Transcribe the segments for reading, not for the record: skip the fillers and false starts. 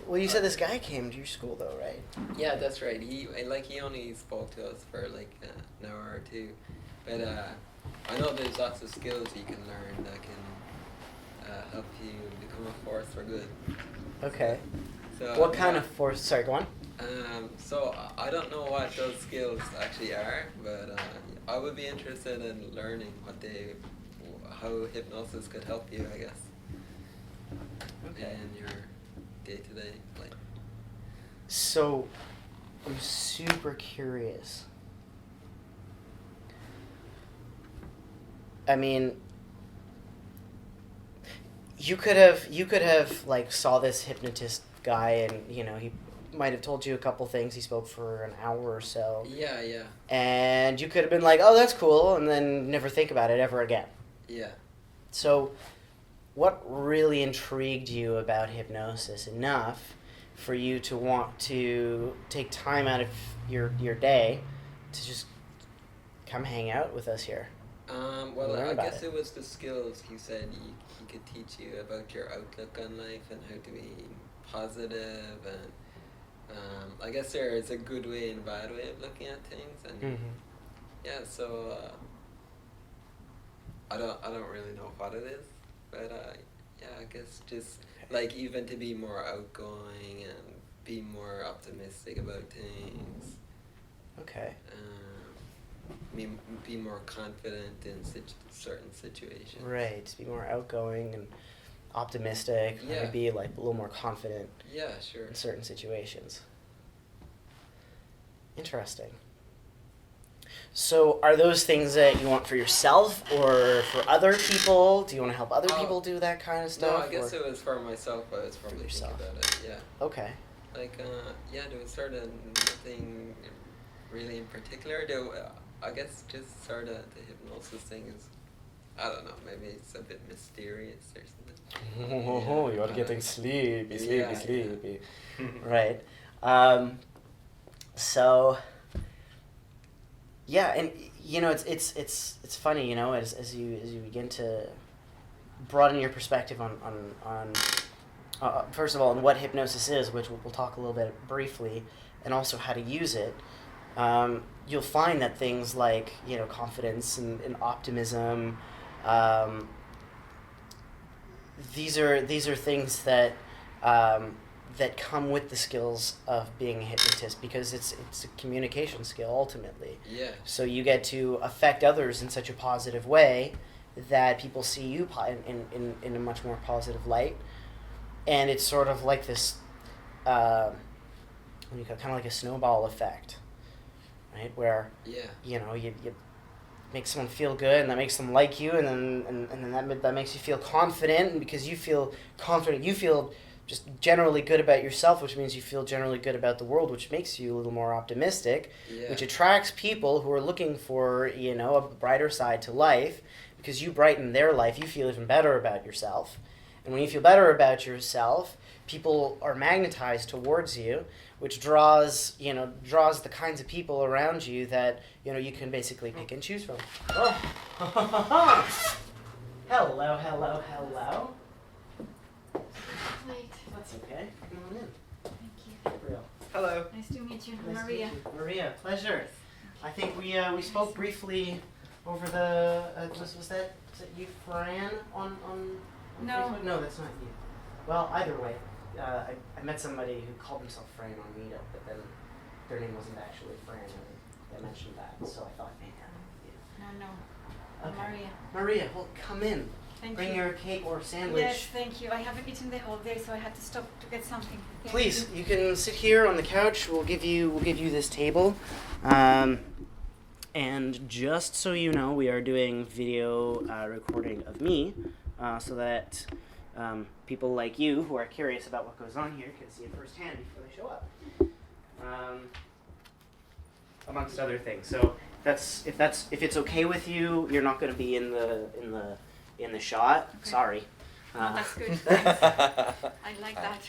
Well, you said this guy came to your school, though, right? Yeah, that's right. He only spoke to us for like an hour or two, but I know there's lots of skills you can learn that can help you become a force for good. Okay. So What kind of force? Sorry, go on. So I don't know what those skills actually are, but I would be interested in learning how hypnosis could help you, I guess, Okay. in your day-to-day life. So, I'm super curious. I mean, you could have like saw this hypnotist guy, and he might have told you a couple things. He spoke for an hour or so, Yeah, yeah, and you could have been like, "Oh, that's cool," and then never think about it ever again. yeah. So, what really intrigued you about hypnosis enough for you to want to take time out of your day to just come hang out with us here? Well, Learn I about guess it. it was the skills he said he could teach you about your outlook on life and how to be positive, and I guess there is a good way and a bad way of looking at things, and Mm-hmm. yeah, so I don't really know what it is, but yeah, I guess just like even to be more outgoing and be more optimistic about things, Okay. be more confident in certain situations. Right. To be more outgoing and optimistic. Yeah. Maybe like a little more confident Yeah, sure. in certain situations. Interesting. So, are those things that you want for yourself or for other people? Do you want to help other people do that kind of No, stuff? I guess or? it was for myself, but I was probably thinking yourself. about it, yeah. Okay. Like, yeah, there was sort of nothing really in particular. I guess just sort of the hypnosis thing is, I don't know, maybe it's a bit mysterious or something. Oh, you're getting sleepy, Yeah, sleepy. yeah. Right. So, yeah, and it's funny, as you begin to broaden your perspective on first of all, on what hypnosis is, which we'll talk a little bit briefly, and also how to use it. You'll find that things like confidence and optimism, these are things that that come with the skills of being a hypnotist, because it's a communication skill ultimately. Yeah. So you get to affect others in such a positive way that people see you in a much more positive light, and it's sort of like this, kind of like a snowball effect, right? Where Yeah. you make someone feel good, and that makes them like you, and then that makes you feel confident, and because you feel confident, you feel just generally good about yourself, which means you feel generally good about the world, which makes you a little more optimistic, Yeah. which attracts people who are looking for a brighter side to life, because you brighten their life, you feel even better about yourself. And when you feel better about yourself, people are magnetized towards you, which draws the kinds of people around you that you can basically pick and choose from. Oh, hello. Wait, That's okay. Come on in. thank you. Real. Hello. Nice to meet you, Nice to Maria. meet you. Maria, pleasure. I think we spoke briefly over the was that you, Fran, on No. Facebook? No, that's not you. Well, either way, I met somebody who called himself Fran on Meetup, but then their name wasn't actually Fran, and they mentioned that, so I thought maybe No. Okay. Maria. Maria, well, come in. Thank Bring you. your cake or sandwich. Yes, thank you. I haven't eaten the whole day, so I had to stop to get something. Thank Please, you. you can sit here on the couch. We'll give you this table. And just so you know, we are doing video recording of me, so that people like you who are curious about what goes on here can see it firsthand before they show up. Amongst other things. So if it's okay with you, you're not going to be in the shot. Okay. Sorry. No, that's good. Thanks. I like that.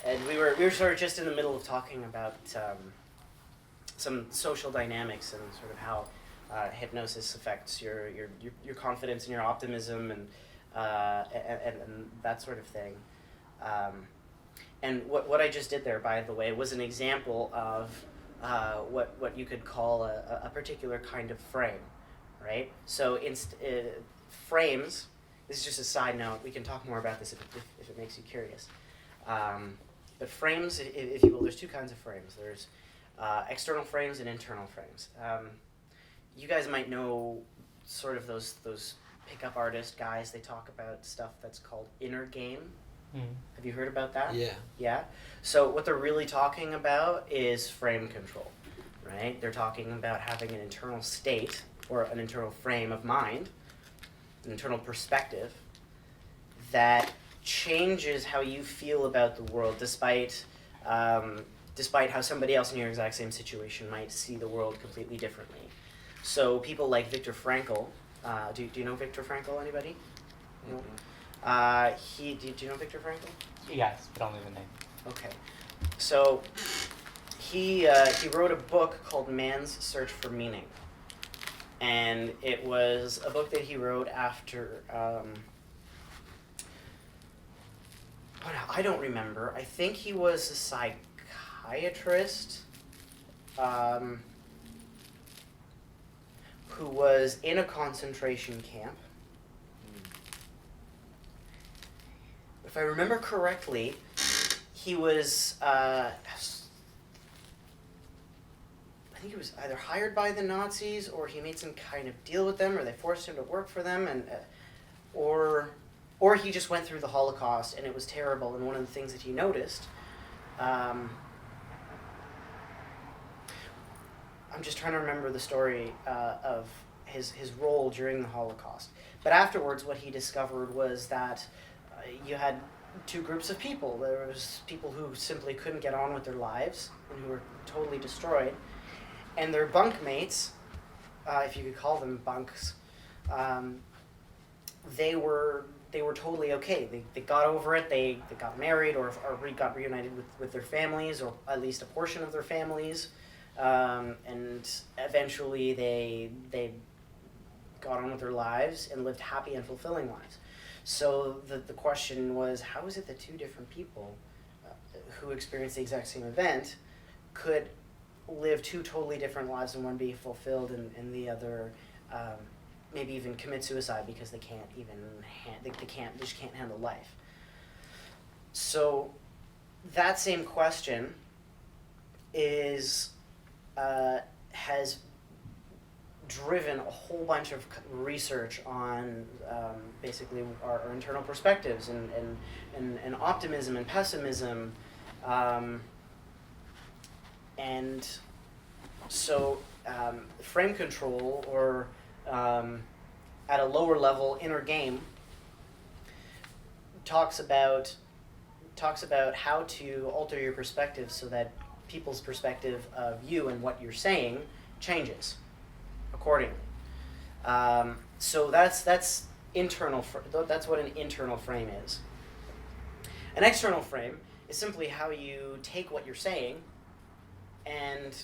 And we were sort of just in the middle of talking about some social dynamics and sort of how hypnosis affects your confidence and your optimism and that sort of thing. And what I just did there, by the way, was an example of what you could call a particular kind of frame, right? So frames, this is just a side note, we can talk more about this if it makes you curious. But frames, if you will, there's two kinds of frames. There's external frames and internal frames. You guys might know sort of those pickup artist guys, they talk about stuff that's called inner game. Have you heard about that? Yeah. Yeah? So what they're really talking about is frame control, right? They're talking about having an internal state or an internal frame of mind, an internal perspective that changes how you feel about the world despite how somebody else in your exact same situation might see the world completely differently. So people like Viktor Frankl, do you know Viktor Frankl, anybody? No? Do you know Viktor Frankl? Yes, but only the name. Okay. So he wrote a book called Man's Search for Meaning. And it was a book that he wrote after, I don't remember. I think he was a psychiatrist who was in a concentration camp. If I remember correctly, he was, I think he was either hired by the Nazis or he made some kind of deal with them or they forced him to work for them, and or he just went through the Holocaust and it was terrible. And one of the things that he noticed, I'm just trying to remember the story of his role during the Holocaust. But afterwards, what he discovered was that you had two groups of people. There was people who simply couldn't get on with their lives and who were totally destroyed. And their bunkmates, if you could call them bunks, they were totally okay. They got over it. They got married or got reunited with their families, or at least a portion of their families. And eventually they got on with their lives and lived happy and fulfilling lives. So the question was, how is it that two different people who experienced the exact same event could live two totally different lives and one be fulfilled and the other maybe even commit suicide because they can't even they just can't handle life. So that same question is has driven a whole bunch of research on basically our internal perspectives and optimism and pessimism, and so frame control, or at a lower level, inner game, talks about how to alter your perspective so that people's perspective of you and what you're saying changes accordingly. So that's internal. That's what an internal frame is. An external frame is simply how you take what you're saying and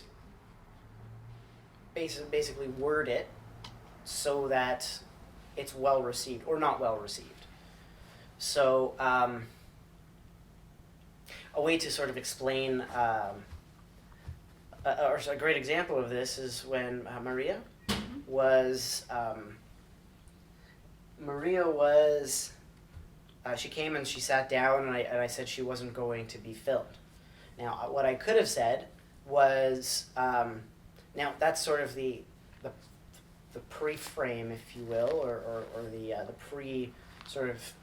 basically word it so that it's well received or not well received. So a way to sort of explain, or a great example of this is when Maria was, she came and she sat down and I said she wasn't going to be filmed. Now, what I could have said was, now that's sort of the pre-frame, if you will, or the pre sort of,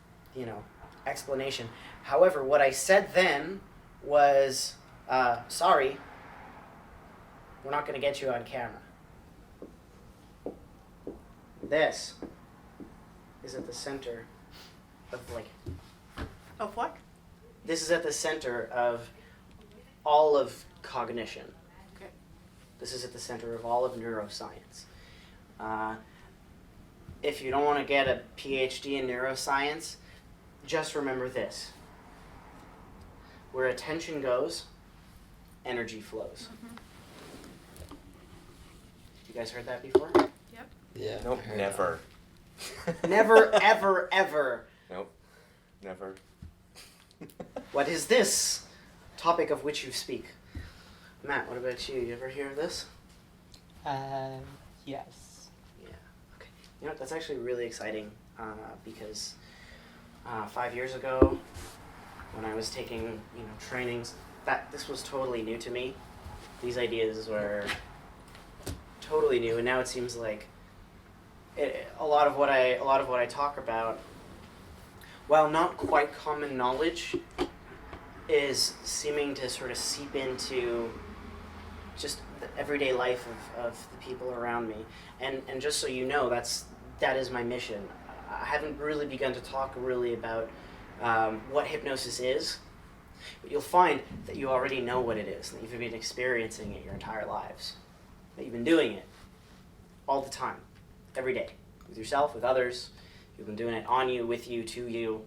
explanation. However, what I said then was, sorry, we're not going to get you on camera. This is at the center of Of what? This is at the center of all of cognition. Okay. This is at the center of all of neuroscience. If you don't want to get a PhD in neuroscience, just remember this. Where attention goes, energy flows. Mm-hmm. You guys heard that before? Yep. Yeah. Nope, I heard never. Never, ever, ever. Nope, never. What is this topic of which you speak? Matt, what about you? You ever hear of this? Yes. Yeah. Okay. You know what? That's actually really exciting because 5 years ago, when I was taking trainings, this was totally new to me. These ideas were totally new, and now it seems like a lot of what I talk about, while not quite common knowledge, is seeming to sort of seep into just the everyday life of the people around me. And just so you know, that is my mission. I haven't really begun to talk really about what hypnosis is, but you'll find that you already know what it is, that you've been experiencing it your entire lives, that you've been doing it all the time, every day, with yourself, with others. You've been doing it on you, with you, to you,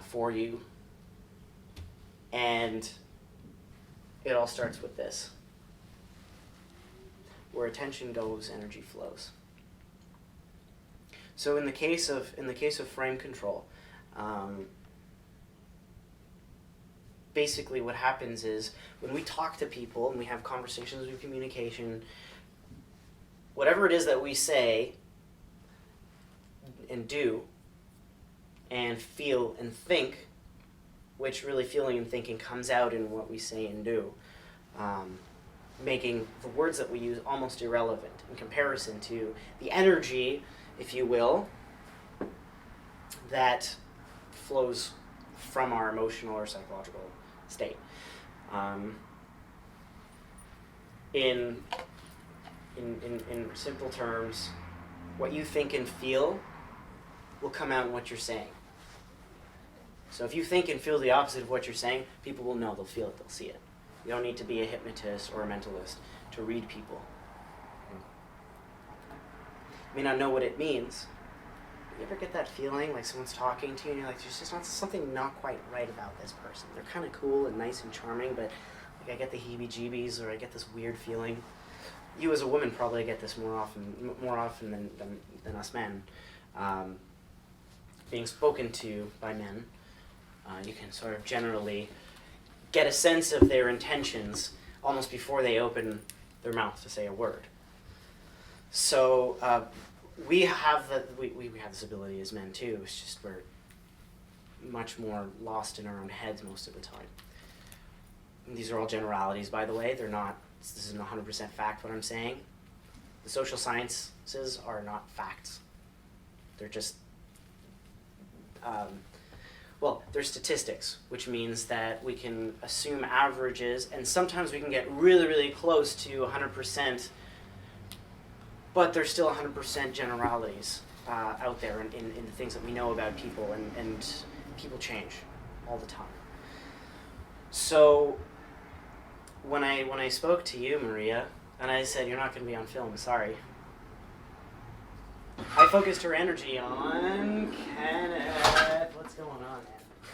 for you. And it all starts with this. Where attention goes, energy flows. So in the case of frame control, basically what happens is when we talk to people and we have conversations with communication, whatever it is that we say and do and feel and think, which really feeling and thinking comes out in what we say and do, making the words that we use almost irrelevant in comparison to the energy, if you will, that flows from our emotional or psychological state. In simple terms, what you think and feel will come out in what you're saying. So if you think and feel the opposite of what you're saying, people will know, they'll feel it, they'll see it. You don't need to be a hypnotist or a mentalist to read people. You may not know what it means. But you ever get that feeling like someone's talking to you and you're like, there's just something not quite right about this person. They're kind of cool and nice and charming, but like I get the heebie-jeebies or I get this weird feeling. You as a woman probably get this more often than us men. Being spoken to by men, you can sort of generally get a sense of their intentions almost before they open their mouth to say a word. So we have this ability as men too. It's just we're much more lost in our own heads most of the time. And these are all generalities, by the way. This isn't 100% fact what I'm saying. The social sciences are not facts. They're just they're statistics, which means that we can assume averages, and sometimes we can get really, really close to 100%, but there's still 100% generalities out there in the things that we know about people, and people change all the time. So when I spoke to you, Maria, and I said, you're not going to be on film, sorry. I focused her energy on Kenneth. What's going on, man?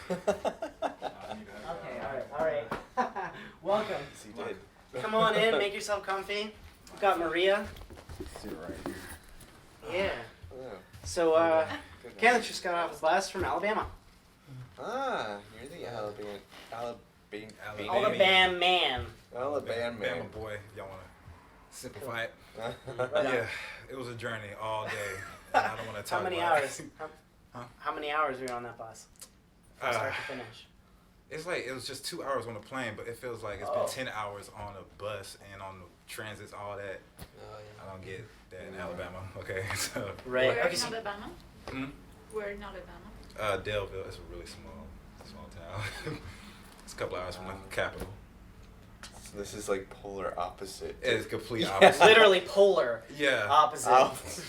Okay, all right. Welcome. Yes, you did. Come on in, make yourself comfy. We've got Maria. Sit right here. Yeah. Oh, So, good Kenneth just got off the bus from Alabama. Ah, you're the Alabama Alabama man. man. Bama boy, y'all want to simplify it? Right Yeah, it was a journey all day. And I don't want to talk How many about hours? it. How many hours were you on that bus? From start to finish. It's like it was just 2 hours on the plane, but it feels like it's been 10 hours on a bus and on the transits, all that. Oh, yeah. I don't get that in Alabama. Okay, so Right. Where Okay, in so Alabama? hmm? Where in Alabama? Delville. It's a really small town. It's a couple hours from the capital. So this is like polar opposite. It's complete Yeah. opposite. literally polar. Yeah. Opposite.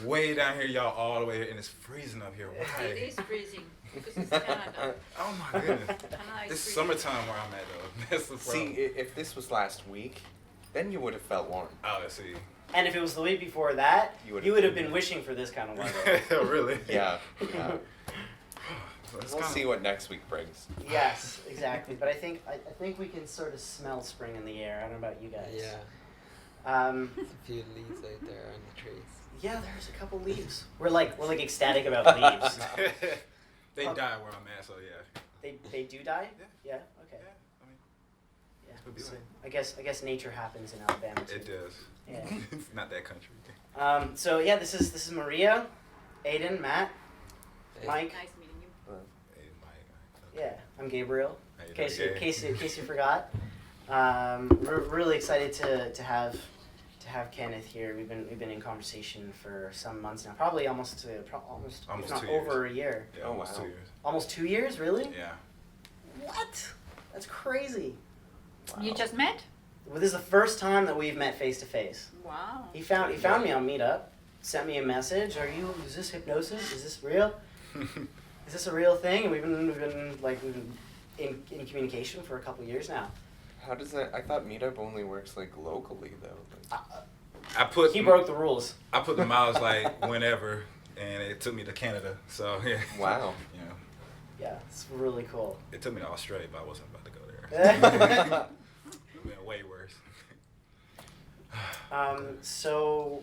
Way down here, y'all, all the way here, and it's freezing up here. Why? It is freezing because it's Canada. Oh my goodness. Canada is It's freezing. summertime where I'm at though. That's the See, problem. if this was last week, then you would have felt warm. Oh, let's see. And if it was the week before that, You would've- you would have been wishing for this kind of weather. Really? Yeah. It's We'll kinda- see what next week brings. Yes, exactly. But I think we can sort of smell spring in the air. I don't know about you guys. Yeah. There's a few leaves out there on the trees. Yeah, there's a couple leaves. We're like ecstatic about leaves. They die where I'm at, so yeah. They do die? Yeah. Yeah. Okay. Yeah, I mean, Yeah. Would be So like- I guess nature happens in Alabama too. it does. Yeah. It's not that country. So yeah, this is Maria, Aiden, Matt, Hey. Mike. Nice meeting you. Hey, Mike. Yeah, I'm Gabriel. How you In case doing, Gabe? in case you forgot. We're really excited to have Kenneth here. We've been in conversation for some months now, probably almost if Almost not 2 years. over a year. Yeah, Oh, almost wow. 2 years. Almost 2 years, really? Yeah. What? That's crazy. You just met? Well, this is the first time that we've met face to face. Wow. He found me on Meetup, sent me a message. Is this hypnosis? Is this real? Is this a real thing? And we've been in communication for a couple years now. How does that? I thought Meetup only works like locally though. Like, I put He broke the rules. I put the miles like whenever, and it took me to Canada. So yeah. Wow. You know, Yeah, it's really cool. it took me to Australia, but I wasn't about to go there. It would have been way worse. So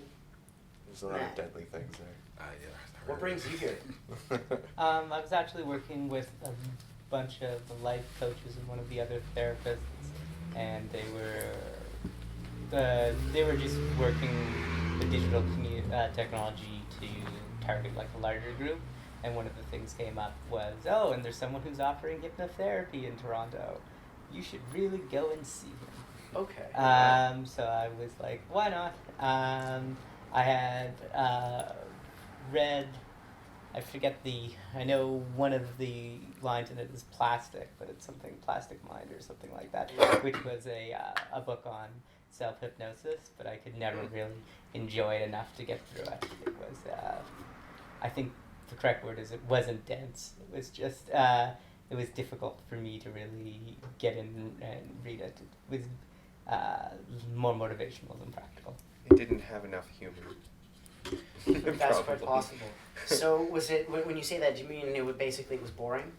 There's a lot Matt. of deadly things there. Yeah. I what heard brings it. you here? I was actually working with a bunch of the life coaches and one of the other therapists, and they were just working with digital technology to target like a larger group. And one of the things came up was, oh, and there's someone who's offering hypnotherapy in Toronto. You should really go and see him. Okay. So I was like, why not? I had read, I know one of the lines in it is plastic, but it's something Plastic Mind or something like that, which was a book on self-hypnosis, but I could never really enjoy it enough to get through it. It was, I think the correct word is it wasn't dense. It was just, it was difficult for me to really get in and read it. It was more motivational than practical. It didn't have enough humor. That's quite Probably. possible. So was it when you say that? Do you mean it was boring?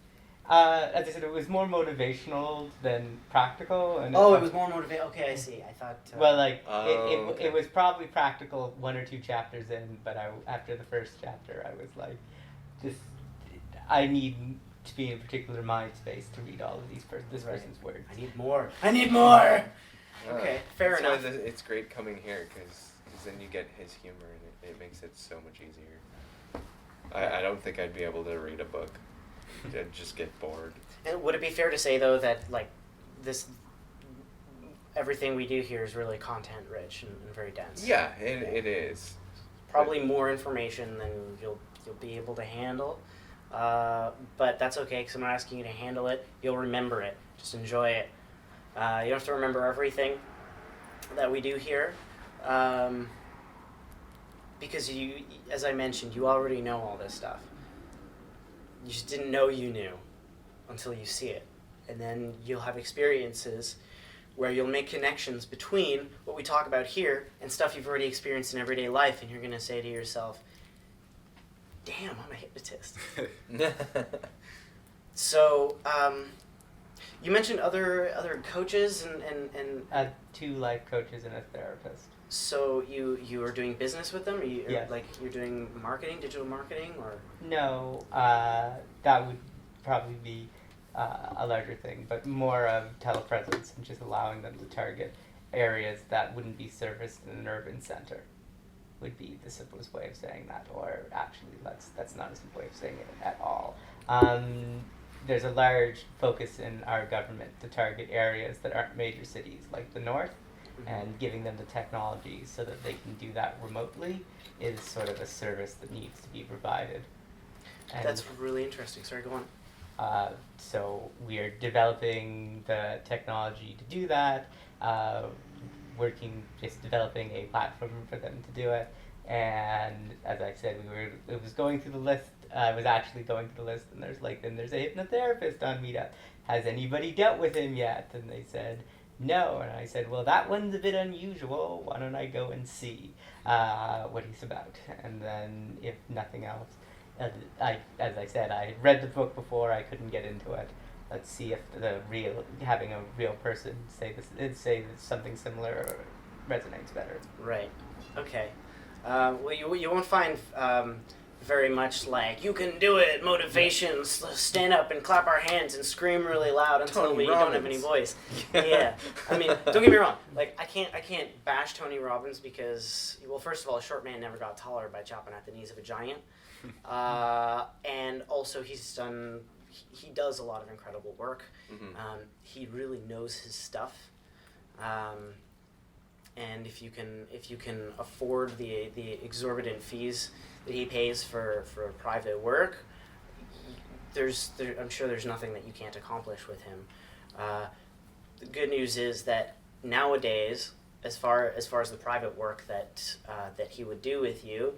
As I said, it was more motivational than practical. And Oh, it was more motivating. Okay, I see. I thought. Well, like Oh, okay. it was probably practical 1 or 2 chapters in, but after the first chapter, I was like, I need to be in a particular mind space to read all of this Right. person's words. I need more. I need more. Okay, fair That's enough. Why it's great coming here because then you get his humor and it makes it so much easier. I don't think I'd be able to read a book. I'd just get bored. And would it be fair to say though that like this, everything we do here is really content rich and very dense? Yeah, it is. Probably more information than you'll be able to handle, but that's okay because I'm not asking you to handle it. You'll remember it. Just enjoy it. You don't have to remember everything that we do here, because you, as I mentioned, you already know all this stuff. You just didn't know you knew until you see it, and then you'll have experiences where you'll make connections between what we talk about here and stuff you've already experienced in everyday life, and you're going to say to yourself, damn, I'm a hypnotist. So, you mentioned other coaches, and 2 life coaches and a therapist. so you are doing business with them? Or Yes. like you're doing marketing, digital marketing, or? No, that would probably be a larger thing, but more of telepresence and just allowing them to target areas that wouldn't be serviced in an urban center would be the simplest way of saying that, or actually that's not a simple way of saying it at all. There's a large focus in our government to target areas that aren't major cities like the north, and giving them the technology so that they can do that remotely is sort of a service that needs to be provided. And That's really interesting. Sorry, go on. so we are developing the technology to do that, developing a platform for them to do it. And as I said, it was going through the list. I was actually going through the list, and there's a hypnotherapist on Meetup. Has anybody dealt with him yet? And they said no. And I said, well, that one's a bit unusual. Why don't I go and see what he's about? And then, if nothing else, as I said, I read the book before. I couldn't get into it. Let's see if having a real person say something similar resonates better. Right. Okay. Well, you won't find very much like, you can do it, motivation, stand up and clap our hands and scream really loud until Tony we don't have Robbins. any voice. Yeah. I mean, don't get me wrong. Like, I can't bash Tony Robbins because, well, first of all, a short man never got taller by chopping at the knees of a giant. And also he does a lot of incredible work. Mm-hmm. He really knows his stuff. And if you can afford the exorbitant fees that he pays for private work, I'm sure there's nothing that you can't accomplish with him. The good news is that nowadays, as far as the private work that he would do with you,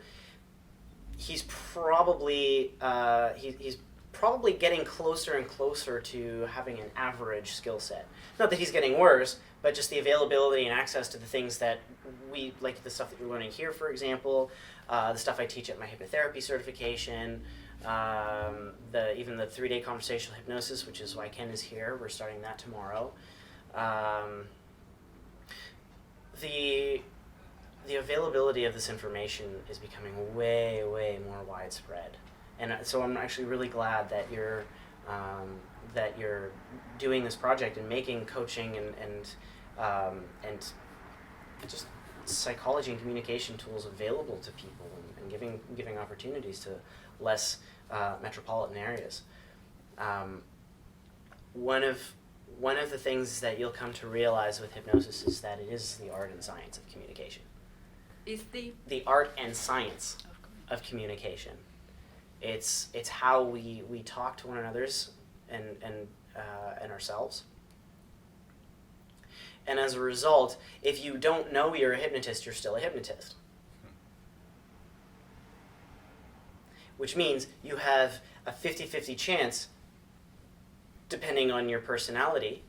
he's probably getting closer and closer to having an average skill set. Not that he's getting worse, but just the availability and access to the things that we, like the stuff that you're learning here, for example, the stuff I teach at my hypnotherapy certification, even the 3-day conversational hypnosis, which is why Ken is here. We're starting that tomorrow. The availability of this information is becoming way, way more widespread. And so I'm actually really glad that you're doing this project and making coaching and just psychology and communication tools available to people and giving opportunities to less metropolitan areas. One of the things that you'll come to realize with hypnosis is that it is the art and science of communication. Is The art and science of communication. It's how we talk to one another's and ourselves. And as a result, if you don't know you're a hypnotist, you're still a hypnotist. Which means you have a 50-50 chance, depending on your personality,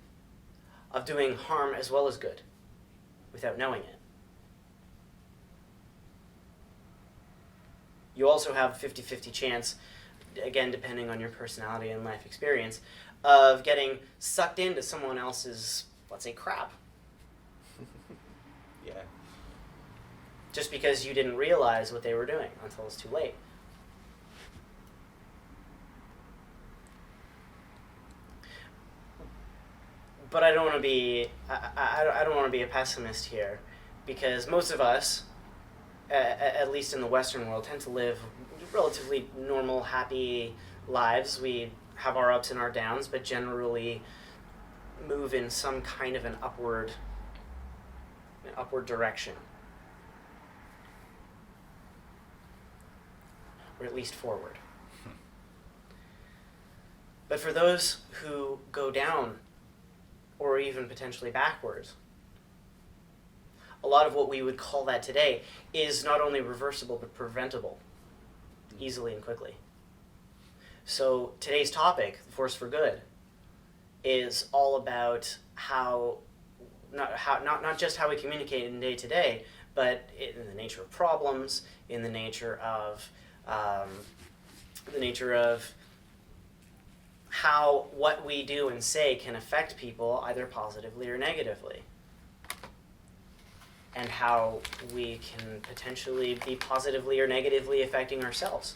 of doing harm as well as good without knowing it. You also have a 50-50 chance, again, depending on your personality and life experience, of getting sucked into someone else's, let's say, crap. Yeah. Just because you didn't realize what they were doing until it's too late. But I don't want to be I don't want to be a pessimist here, because most of us, at least in the Western world, tend to live relatively normal, happy lives. We have our ups and our downs, but generally move in some kind of an upward direction, or at least forward. But for those who go down, or even potentially backwards, a lot of what we would call that today is not only reversible but preventable easily and quickly. So today's topic, The Force for Good, is all about not just how we communicate in day to day, but in the nature of problems, in the nature of how what we do and say can affect people either positively or negatively, and how we can potentially be positively or negatively affecting ourselves.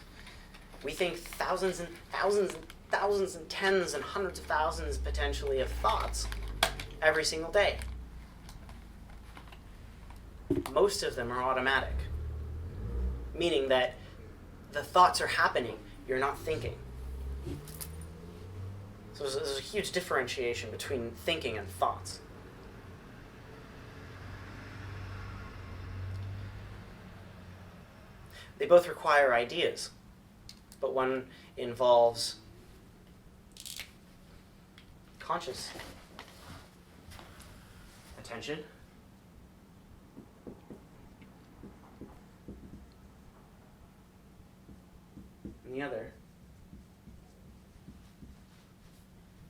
We think thousands and thousands and thousands and tens and hundreds of thousands potentially of thoughts every single day. Most of them are automatic, meaning that the thoughts are happening, you're not thinking. So there's a huge differentiation between thinking and thoughts. They both require ideas, but one involves conscious attention, and the other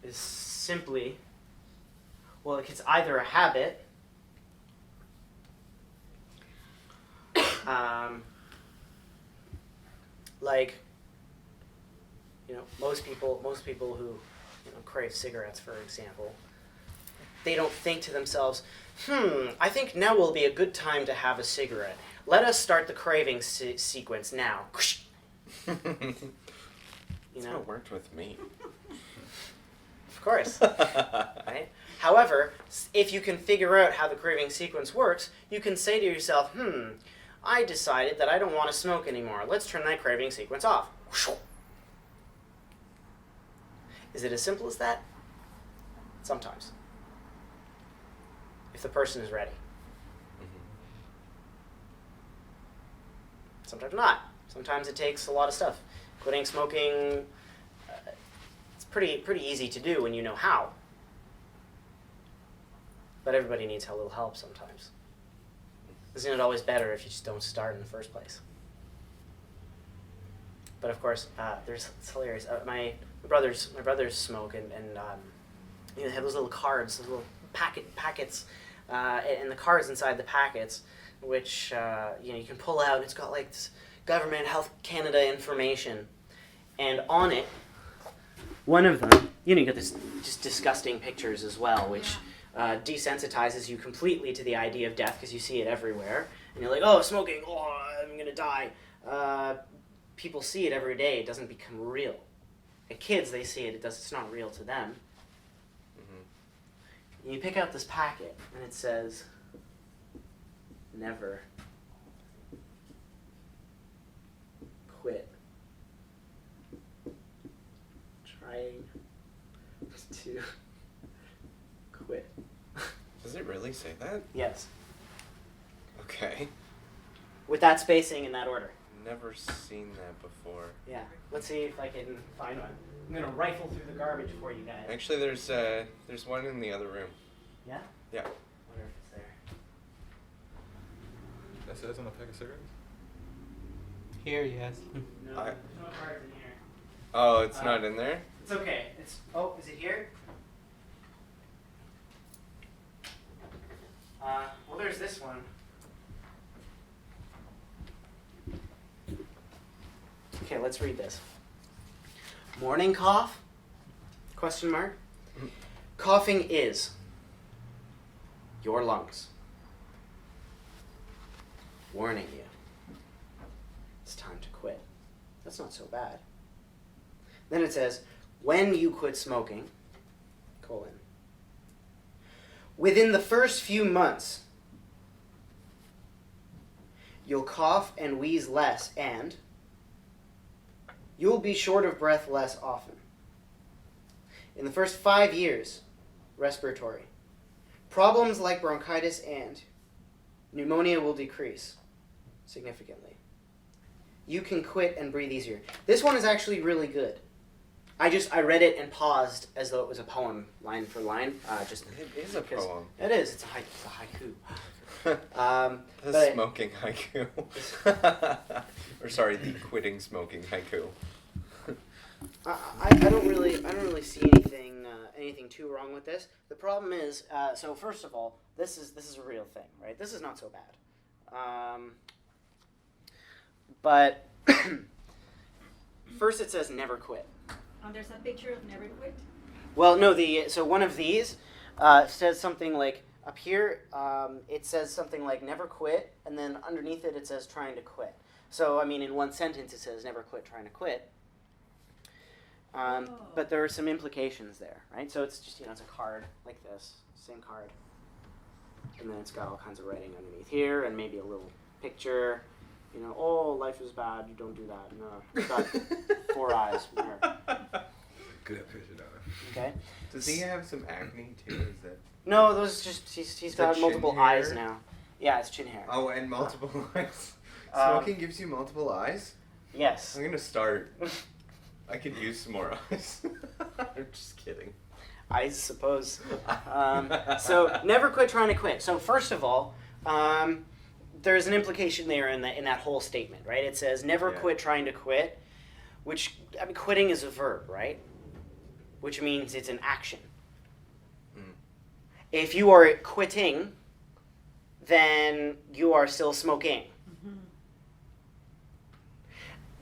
is simply, well, it's either a habit, like, most people who, crave cigarettes, for example, they don't think to themselves, I think now will be a good time to have a cigarette. Let us start the craving sequence now. You That's how know, it worked with me. of course, right? However, if you can figure out how the craving sequence works, you can say to yourself, I decided that I don't want to smoke anymore. Let's turn that craving sequence off. Is it as simple as that? Sometimes. If the person is ready. Sometimes not. Sometimes it takes a lot of stuff. Quitting smoking, it's pretty easy to do when you know how. But everybody needs a little help sometimes. Isn't it always better if you just don't start in the first place? But of course, it's hilarious. My brothers smoke, and they have those little cards, those little packets, and the cards inside the packets, which you can pull out. And it's got like this Government Health Canada information, and on it, one of them, you get this just disgusting pictures as well, which desensitizes you completely to the idea of death because you see it everywhere, and you're like, oh, smoking, oh, I'm gonna die. People see it every day. It doesn't become real. And kids, they see it. It's not real to them. And you pick out this packet, and it says, never quit trying to quit. Does it really say that? Yes. Okay. With that spacing in that order. Never seen that before. Yeah. Let's see if I can find one. I'm gonna rifle through the garbage for you guys. Actually, there's one in the other room. Yeah? Yeah. Wonder if it's there. That says on the pack of cigarettes? Here, yes. No, there's no cards in here. Oh, it's not in there? It's okay. Is it here? Well, there's this one. Okay, let's read this. Morning cough? Question mark. Coughing is your lungs warning you. It's time to quit. That's not so bad. Then it says, when you quit smoking, within the first few months, you'll cough and wheeze less, and you'll be short of breath less often. In the first 5 years, respiratory problems like bronchitis and pneumonia will decrease significantly. You can quit and breathe easier. This one is actually really good. I read it and paused as though it was a poem, line for line. It is a poem. It is. It's a haiku. The but smoking haiku. Or sorry, the quitting smoking haiku. I don't really see anything too wrong with this. The problem is, so first of all, this is a real thing, right? This is not so bad. But first it says never quit. Oh, there's a picture of never quit. Well, no, so one of these says something like, up here, it says something like never quit, and then underneath it, it says trying to quit. So, I mean, in one sentence, it says never quit trying to quit. But there are some implications there, right? So it's just, it's a card like this, same card. And then it's got all kinds of writing underneath here, and maybe a little picture. Oh, life is bad, you don't do that. No, it's got 4 eyes. Good picture, though. Okay. Does he have some acne too? Is that? No, those just he's got chin multiple hair? eyes now. Yeah, it's chin hair. Oh, and multiple eyes. Um, Smoking gives you multiple eyes? Yes. I'm gonna start. I could use some more eyes. I'm just kidding. I suppose. So never quit trying to quit. So first of all, there's an implication there in that whole statement, right? It says never quit trying to quit, which quitting is a verb, right? Which means it's an action. If you are quitting, then you are still smoking.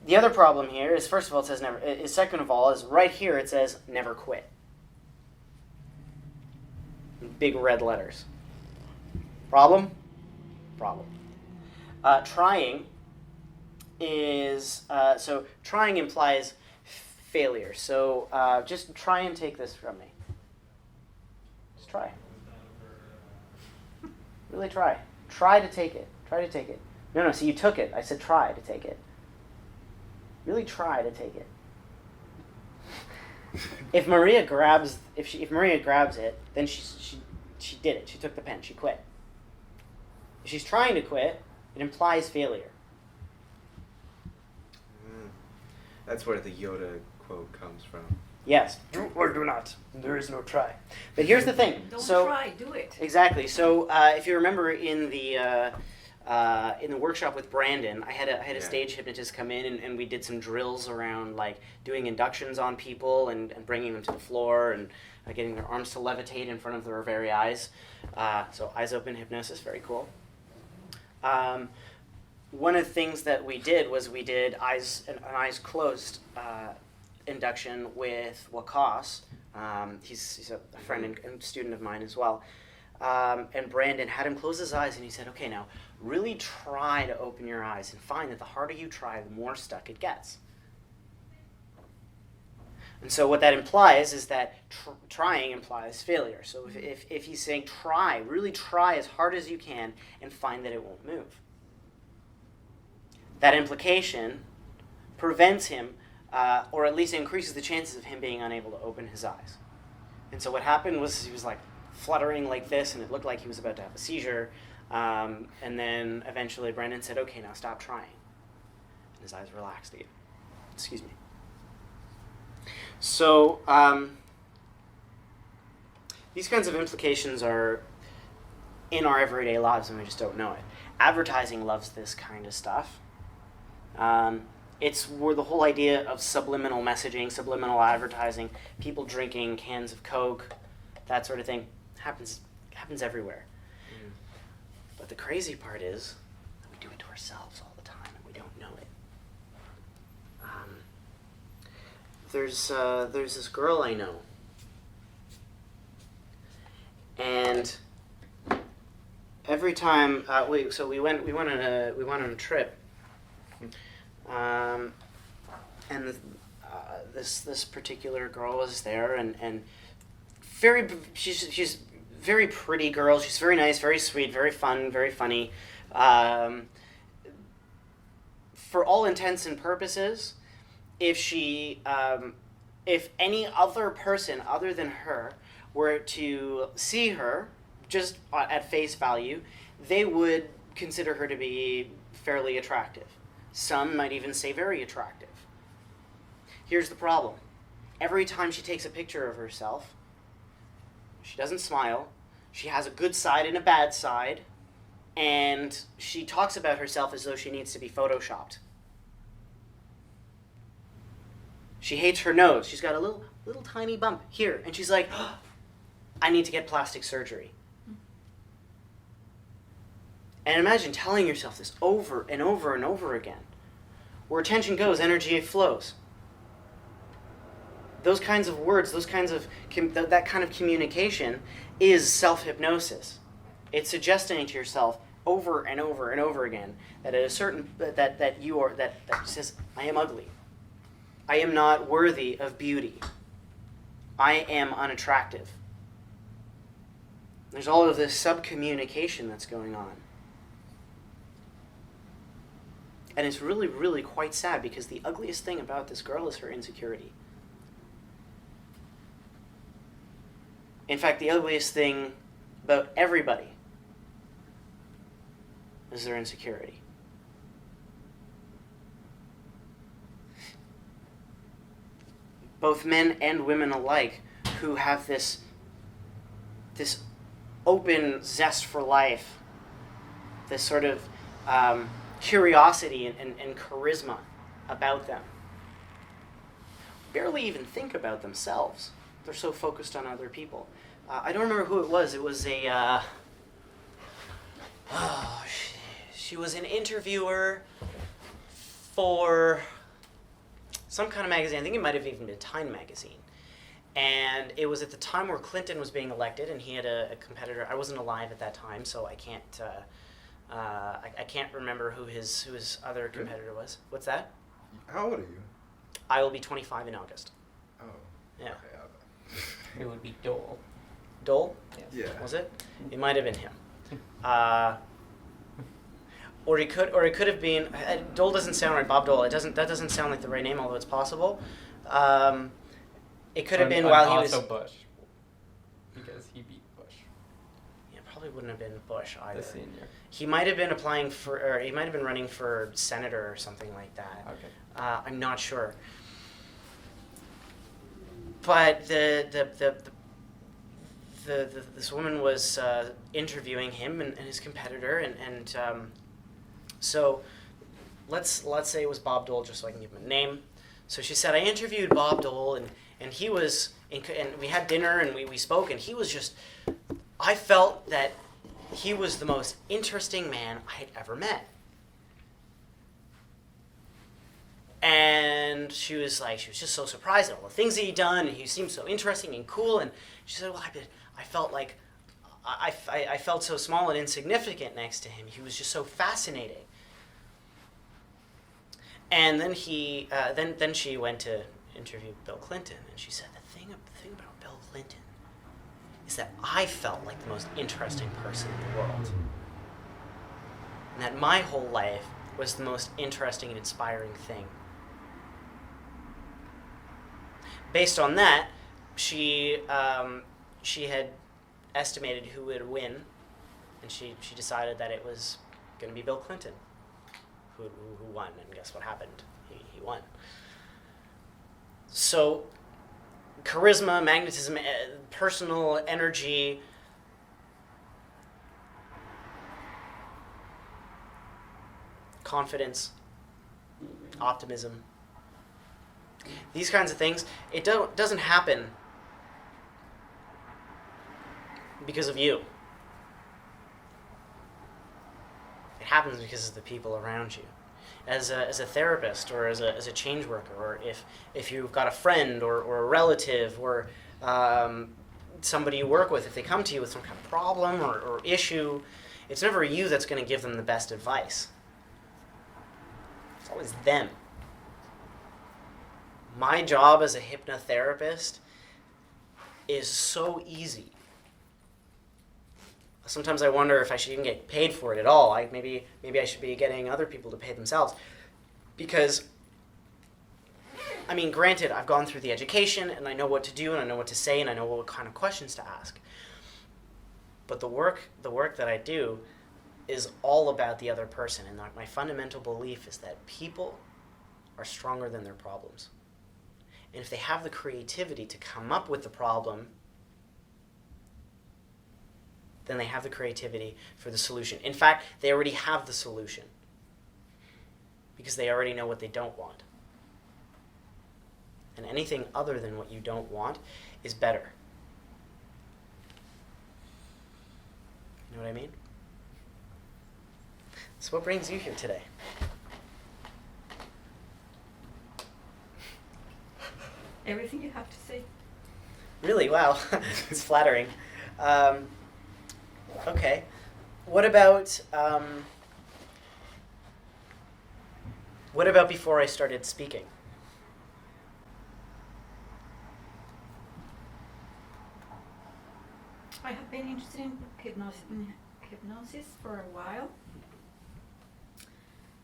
The other problem here is, first of all, it says never. Second of all, is right here it says never quit. Big red letters. Problem? Problem. Trying is so trying implies failure. So just try and take this from me. Just try. Really try. Try to take it. Try to take it. No, see, you took it. I said try to take it. Really try to take it. If Maria grabs it, then she did it. She took the pen. She quit. If she's trying to quit, it implies failure. That's where the Yoda quote comes from. Yes. Do or do not. There is no try. But here's the thing. Don't so, try, do it. Exactly. So if you remember in the workshop with Brandon, I had a stage hypnotist come in and we did some drills around like doing inductions on people and bringing them to the floor and getting their arms to levitate in front of their very eyes. So eyes open hypnosis, very cool. One of the things that we did was we did an eyes closed induction with Wakas. He's a friend and student of mine as well. And Brandon had him close his eyes and he said, okay, now really try to open your eyes and find that the harder you try, the more stuck it gets. And so what that implies is that trying implies failure. So if he's saying try, really try as hard as you can and find that it won't move. That implication prevents him, or at least increases the chances of him being unable to open his eyes. And so what happened was he was like fluttering like this, and it looked like he was about to have a seizure. And then eventually Brandon said, okay, now stop trying. And his eyes relaxed again. Excuse me. So these kinds of implications are in our everyday lives and we just don't know it. Advertising loves this kind of stuff. It's where the whole idea of subliminal messaging, subliminal advertising, people drinking cans of Coke, that sort of thing, happens everywhere. But the crazy part is that we do it to ourselves all the time and we don't know it. There's this girl I know, and every time we went on a trip, and this particular girl was there, and she's very pretty girl. She's very nice, very sweet, very fun, very funny. For all intents and purposes, if any other person other than her were to see her just at face value, they would consider her to be fairly attractive. Some might even say very attractive. Here's the problem. Every time she takes a picture of herself, she doesn't smile, she has a good side and a bad side, and she talks about herself as though she needs to be photoshopped. She hates her nose. She's got a little tiny bump here, and she's like, oh, I need to get plastic surgery. And imagine telling yourself this over and over and over again. Where attention goes, energy flows. Those kinds of words, that kind of communication is self-hypnosis. It's suggesting to yourself over and over and over again that at a certain that says, I am ugly. I am not worthy of beauty. I am unattractive. There's all of this sub-communication that's going on. And it's really, really quite sad because the ugliest thing about this girl is her insecurity. In fact, the ugliest thing about everybody is their insecurity. Both men and women alike who have this open zest for life, this sort of curiosity and charisma about them, barely even think about themselves. They're so focused on other people. I don't remember who it was. It was she was an interviewer for some kind of magazine. I think it might have even been Time magazine. And it was at the time where Clinton was being elected, and he had a competitor. I wasn't alive at that time, so I can't I can't remember who his other competitor was. What's that? How old are you? I will be 25 in August. Oh. Yeah. Okay, It would be Dole. Dole? Yes. yeah. Was it? It might have been him. Or it could have been. Dole doesn't sound right. Bob Dole. That doesn't sound like the right name, although it's possible. It could have been while he was. also Bush, because he beat Bush, Yeah, probably wouldn't have been Bush either. the senior. He might have been applying for, or he might have been running for senator or something like that. Okay. I'm not sure. But this woman was interviewing him and his competitor, and so let's say it was Bob Dole, just so I can give him a name. So she said, I interviewed Bob Dole, and he was, and we had dinner, and we spoke, and he was just, I felt that he was the most interesting man I had ever met. And she was just so surprised at all the things that he'd done, and he seemed so interesting and cool, and she said, well, I felt like, I felt so small and insignificant next to him. He was just so fascinating. And then then she went to interview Bill Clinton, and she said, the thing about Bill Clinton is that I felt like the most interesting person in the world. And that my whole life was the most interesting and inspiring thing. Based on that, she had estimated who would win, and she decided that it was going to be Bill Clinton who won, and guess what happened? He won. So, charisma, magnetism, personal energy, confidence, optimism, these kinds of things, it doesn't happen because of you. It happens because of the people around you. As a therapist, or as a change worker, or if you've got a friend or a relative or somebody you work with, if they come to you with some kind of problem or issue, it's never you that's going to give them the best advice. It's always them. My job as a hypnotherapist is so easy. Sometimes I wonder if I should even get paid for it at all. Maybe I should be getting other people to pay themselves. Because, I mean, granted, I've gone through the education, and I know what to do, and I know what to say, and I know what kind of questions to ask. But the work that I do is all about the other person, and my fundamental belief is that people are stronger than their problems. And if they have the creativity to come up with the problem, then they have the creativity for the solution. In fact, they already have the solution because they already know what they don't want. And anything other than what you don't want is better. You know what I mean? So what brings you here today? Everything you have to say. Really? Wow. It's flattering. Okay. What about before I started speaking? I have been interested in hypnosis for a while.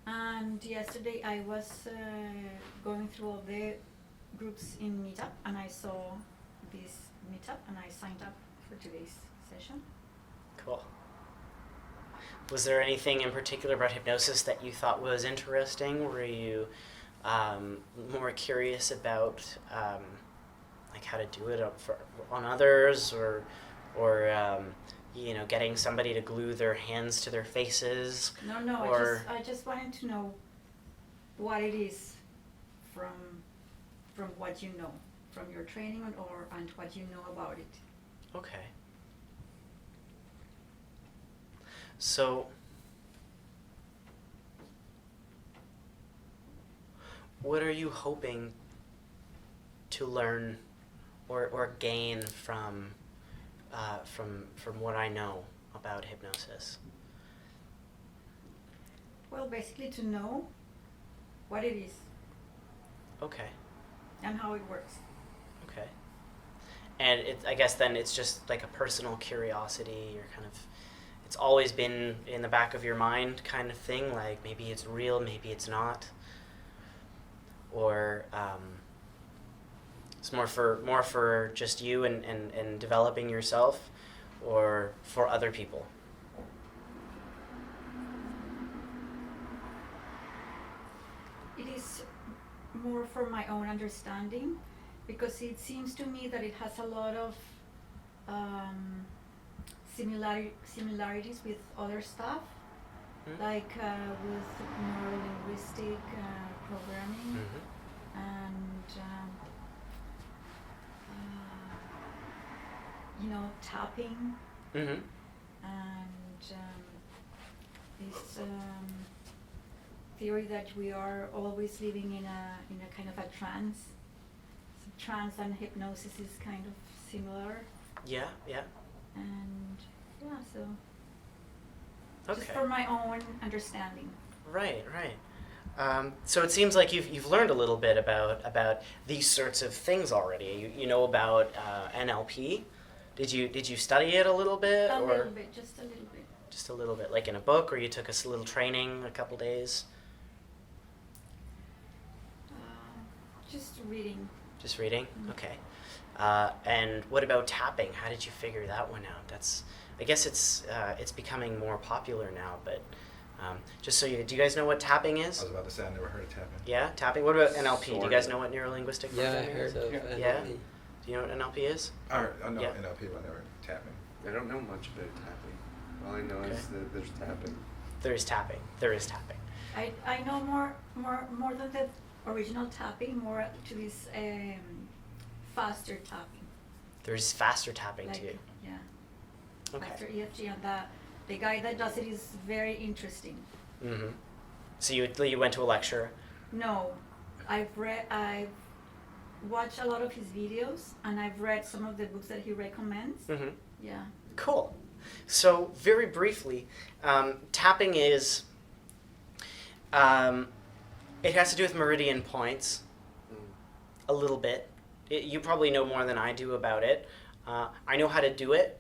And yesterday I was going through all the groups in Meetup, and I saw this Meetup, and I signed up for today's session. Cool. Was there anything in particular about hypnosis that you thought was interesting? Were you more curious about like how to do it on others, or getting somebody to glue their hands to their faces? No, or I just wanted to know what it is from what you know, from your training and what you know about it. Okay. So, what are you hoping to learn or gain from what I know about hypnosis? Well, basically to know what it is Okay. and how it works. Okay. And I guess then it's just like a personal curiosity. You're kind of, it's always been in the back of your mind kind of thing. Like maybe it's real, maybe it's not. Or it's more for just you and developing yourself, or for other people. It is more for my own understanding, because it seems to me that it has a lot of similarities with other stuff, Hmm? like with neurolinguistic programming Mm-hmm. and tapping Mm-hmm. and this theory that we are always living in a kind of a trance. So trance and hypnosis is kind of similar, Yeah, yeah. and yeah, so Okay. just for my own understanding. Right, right. So it seems like you've learned a little bit about these sorts of things already. You know about NLP. Did you study it a little bit, A or little bit, just a little bit. just a little bit, like in a book, or you took a little training, a couple days, Just reading. just reading? Mhm. Okay. And what about tapping? How did you figure that one out? I guess it's becoming more popular now, but just so do you guys know what tapping I is? was about to say I never heard of tapping. Yeah, tapping. What about NLP? Do you Sort guys of. know what neurolinguistic Yeah, I programming is? heard of Yeah. Yeah? NLP. Do you know what NLP is? I know Yeah. NLP, but I never tapping. I don't know much about tapping. All I know Okay. is that there's tapping. There is tapping. There is tapping. I know more than the original tapping, more to this faster tapping. There's faster tapping Like, too. yeah, Okay. faster EFG, and the guy that does it is very interesting. Mm-hmm. So you went to a lecture. No, I've watched a lot of his videos, and I've read some of the books that he recommends. Mm-hmm. Yeah. Cool. So very briefly, tapping is. It has to do with meridian points. Mm. A little bit. You probably know more than I do about it. I know how to do it,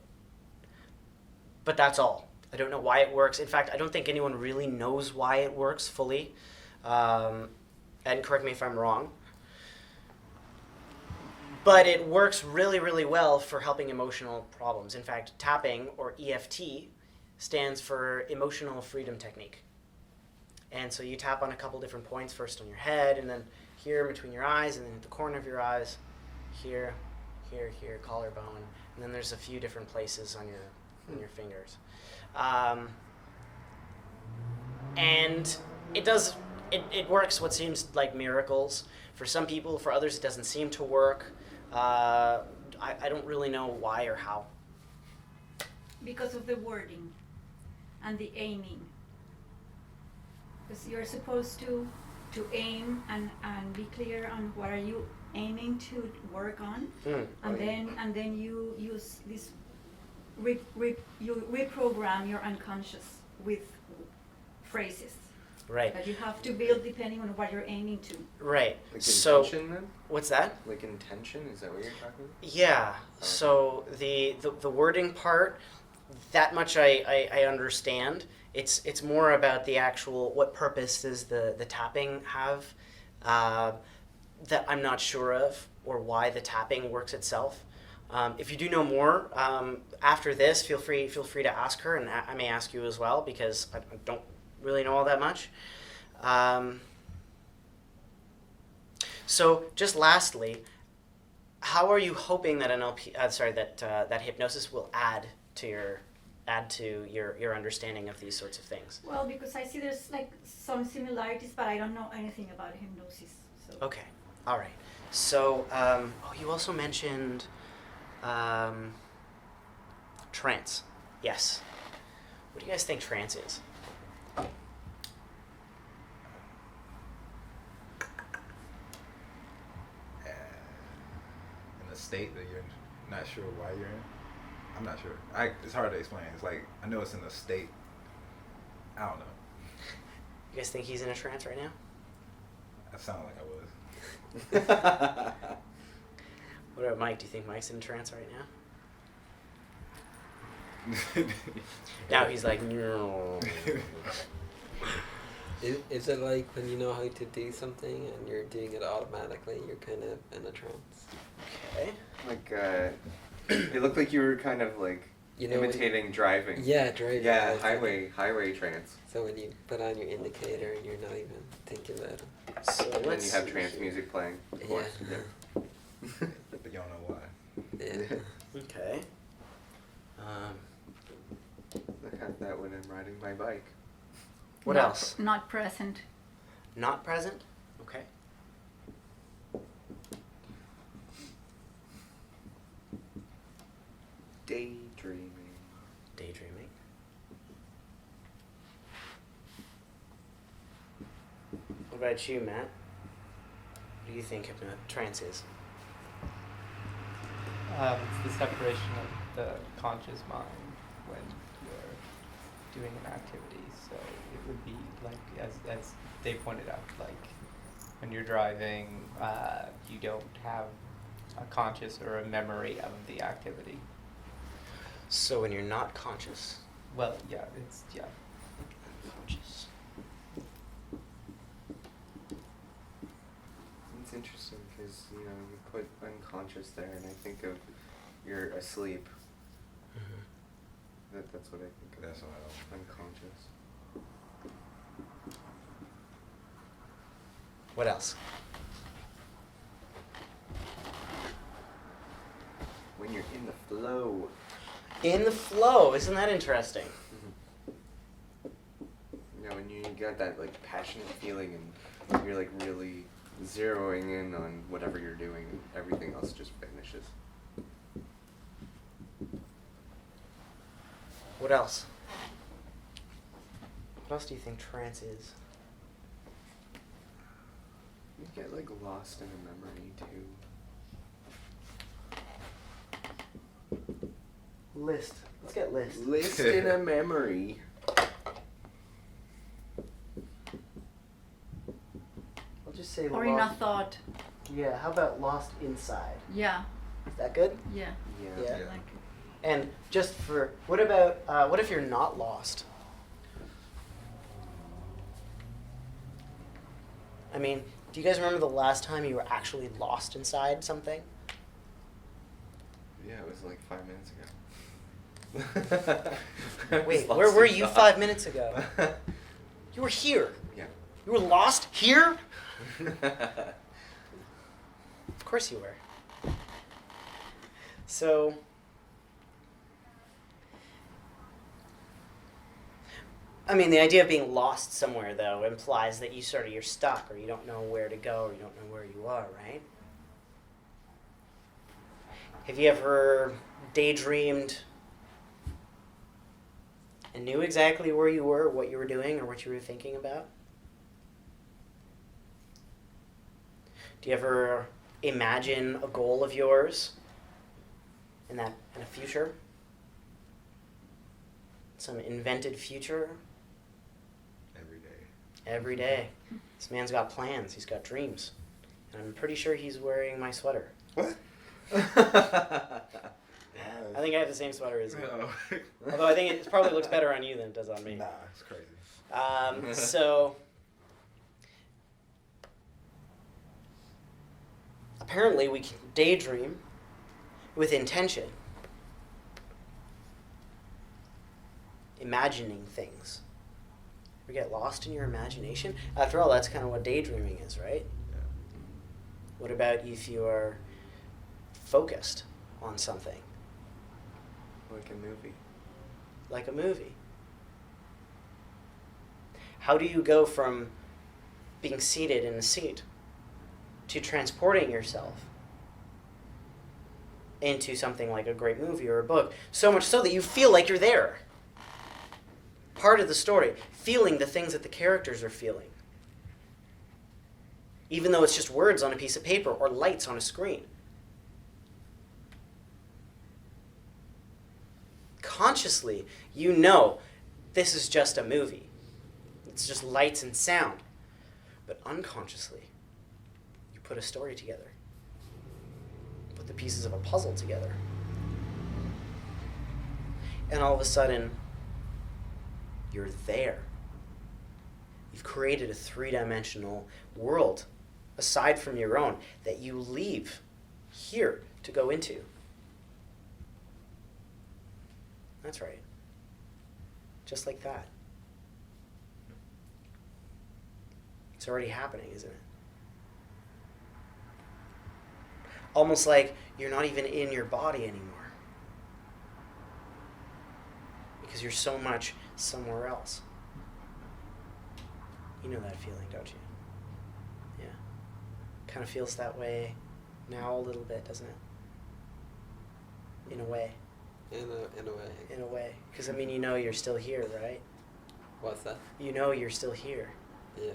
but that's all. I don't know why it works. In fact, I don't think anyone really knows why it works fully. And correct me if I'm wrong. But it works really, really well for helping emotional problems. In fact, tapping, or EFT, stands for Emotional Freedom Technique. And so you tap on a couple different points, first on your head, and then here between your eyes, and then at the corner of your eyes, here, here, here, collarbone, and then there's a few different places on your fingers. And it works what seems like miracles. For some people, for others it doesn't seem to work. I don't really know why or how. Because of the wording and the aiming. Because you're supposed to aim and be clear on what are you aiming to work on, Mm. and then you use this you reprogram your unconscious with phrases Right, that you have to build depending on what you're aiming to. right. Like So, intention then? what's that? Like intention? Is that what you're talking about? Yeah. So the wording part, that much I understand. It's more about the actual, what purpose does the tapping have, that I'm not sure of, or why the tapping works itself. If you do know more, after this, feel free to ask her, and I may ask you as well, because I don't really know all that much. So just lastly, how are you hoping that NLP, that hypnosis will add to your understanding of these sorts of things? Well, because I see there's like some similarities, but I don't know anything about hypnosis. So Okay, all right. So, you also mentioned trance. Yes. What do you guys think trance is? In a state that you're not sure why you're in. I'm not sure. It's hard to explain. It's like I know it's in a state. I don't know. You guys think he's in a trance right now? I sound like I was. What about Mike? Do you think Mike's in a trance right now? Now he's like, no. Is it like when you know how to do something and you're doing it automatically, you're kind of in a trance? Okay. Like, it looked like you were kind of like You know, imitating driving. Yeah, driving. Yeah, it's like- highway trance. So when you put on your indicator and you're not even thinking about it. So And then let's you have see trance here. music playing, of course. Yeah. But you don't know why. Yeah. Okay. I have that when I'm riding my bike. What Not- else? Not present. Not present? Okay. Daydreaming. Daydreaming. What about you, Matt? What do you think trance is? It's the separation of the conscious mind when you're doing an activity. So it would be like, as they pointed out, like when you're driving, you don't have a conscious or a memory of the activity. So when you're not conscious. Well, yeah, it's Conscious. It's interesting because, you put unconscious there and I think of you're asleep. That's what I think of. That's what I Unconscious. What else? When you're in the flow. In the flow. Isn't that interesting? When you got that like passionate feeling and you're like really zeroing in on whatever you're doing and everything else just vanishes. What else? What else do you think trance is? You get like lost in a memory too. List. Let's get list. List in a memory. I'll just say Or in a lost. thought. Yeah, how about lost inside? Yeah. Is that good? Yeah. Yeah. I like it. And just for, what about, what if you're not lost? I mean, do you guys remember the last time you were actually lost inside something? Yeah, it was like 5 minutes ago. I was Wait, lost where were in you thought. 5 minutes ago? You were here. Yeah. You were lost here? Of course you were. So, I mean, the idea of being lost somewhere, though, implies that you're stuck, or you don't know where to go, or you don't know where you are, right? Have you ever daydreamed and knew exactly where you were, what you were doing, or what you were thinking about? Do you ever imagine a goal of yours in a future? Some invented future? Every day. Every day. This man's got plans. He's got dreams. And I'm pretty sure he's wearing my sweater. What? I think I have the same sweater as you. No. Although I think it probably looks better on you than it does on me. Nah, it's crazy. So, apparently we can daydream with intention. Imagining things. You get lost in your imagination? After all, that's kind of what daydreaming is, right? Yeah. What about if you are focused on something? Like a movie. Like a movie. How do you go from being seated in a seat to transporting yourself into something like a great movie or a book? So much so that you feel like you're there. Part of the story, feeling the things that the characters are feeling. Even though it's just words on a piece of paper or lights on a screen. Consciously, you know this is just a movie. It's just lights and sound. But unconsciously, you put a story together. Put the pieces of a puzzle together. And all of a sudden, you're there. You've created a three-dimensional world aside from your own that you leave here to go into. That's right. Just like that. It's already happening, isn't it? Almost like you're not even in your body anymore. Because you're so much somewhere else. You know that feeling, don't you? Yeah. Kind of feels that way now a little bit, doesn't it? In a way. In a way. In a way. Because, I mean, you know you're still here, right? What's that? You know you're still here. Yeah.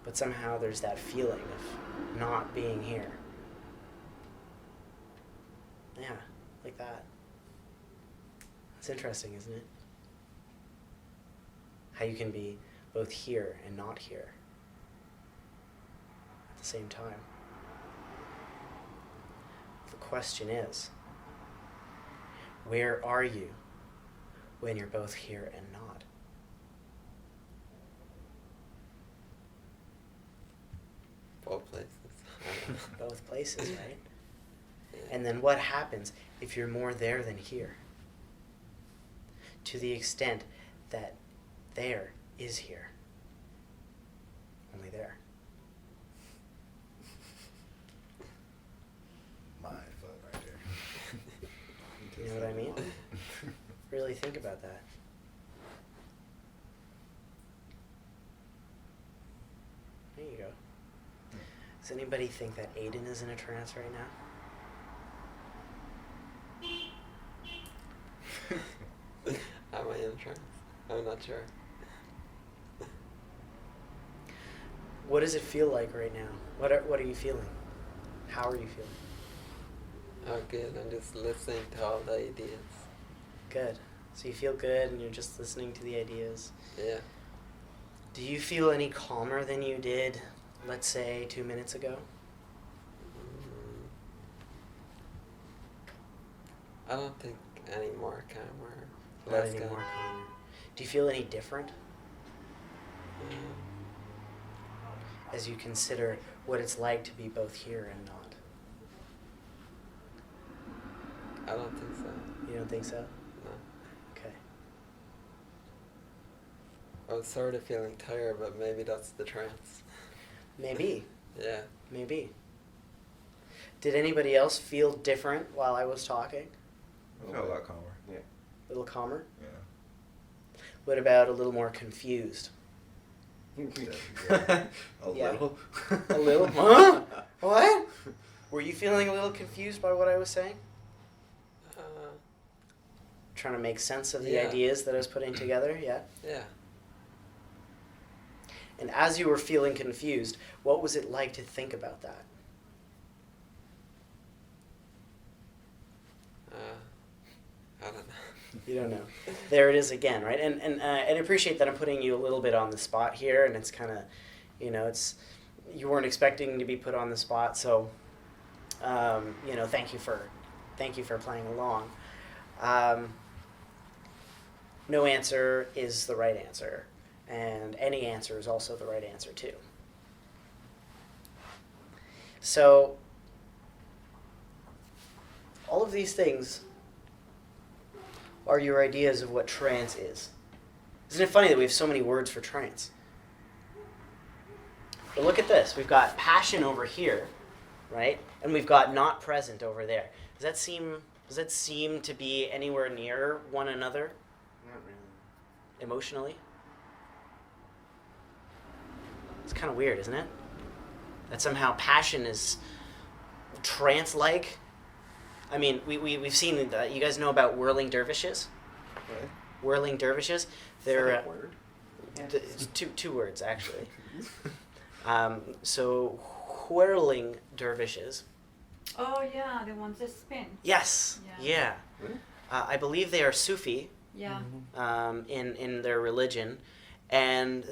But somehow there's that feeling of not being here. Yeah, like that. It's interesting, isn't it? How you can be both here and not here at the same time. The question is, where are you when you're both here and not? Both places. Both places, right? Yeah. And then what happens if you're more there than here? To the extent that there is here. Only there. Mind fuck right there. You know what I mean? Really think about that. There you go. Does anybody think that Aiden is in a trance right now? Am I in trance? I'm not sure. What does it feel like right now? What are you feeling? How are you feeling? Oh, good. I'm just listening to all the ideas. Good. So you feel good and you're just listening to the ideas. Yeah. Do you feel any calmer than you did, let's say, 2 minutes ago? I don't think any more calmer. Not Less any more calm. calmer. Do you feel any different as you consider what it's like to be both here and not? I don't think so. You don't think so? No. Okay. I was sort of feeling tired, but maybe that's the trance. Maybe. Yeah. Maybe. Did anybody else feel different while I was talking? I felt a lot calmer. Yeah. A little calmer? Yeah. What about a little more confused? Yeah. A Yeah. little. A little? Huh? What? Were you feeling a little confused by what I was saying? Trying to make sense of the Yeah. ideas that I was putting together? Yeah? Yeah. And as you were feeling confused, what was it like to think about that? I don't know. You don't know. There it is again, right? And I appreciate that I'm putting you a little bit on the spot here, and it's kind of, it's you weren't expecting to be put on the spot, so thank you for playing along. No answer is the right answer, and any answer is also the right answer too. So all of these things are your ideas of what trance is. Isn't it funny that we have so many words for trance? But look at this. We've got passion over here, right? And we've got not present over there. Does that seem to be anywhere near one another? Not really. Emotionally? It's kind of weird, isn't it? That somehow passion is trance-like. I mean, we've seen that. You guys know about whirling dervishes? What? Whirling dervishes? They're Is that a word? it's two words actually. So whirling dervishes. Oh yeah, the ones that spin. Yes. Yeah. Yeah. Really? I believe they are Sufi Yeah. in their religion, and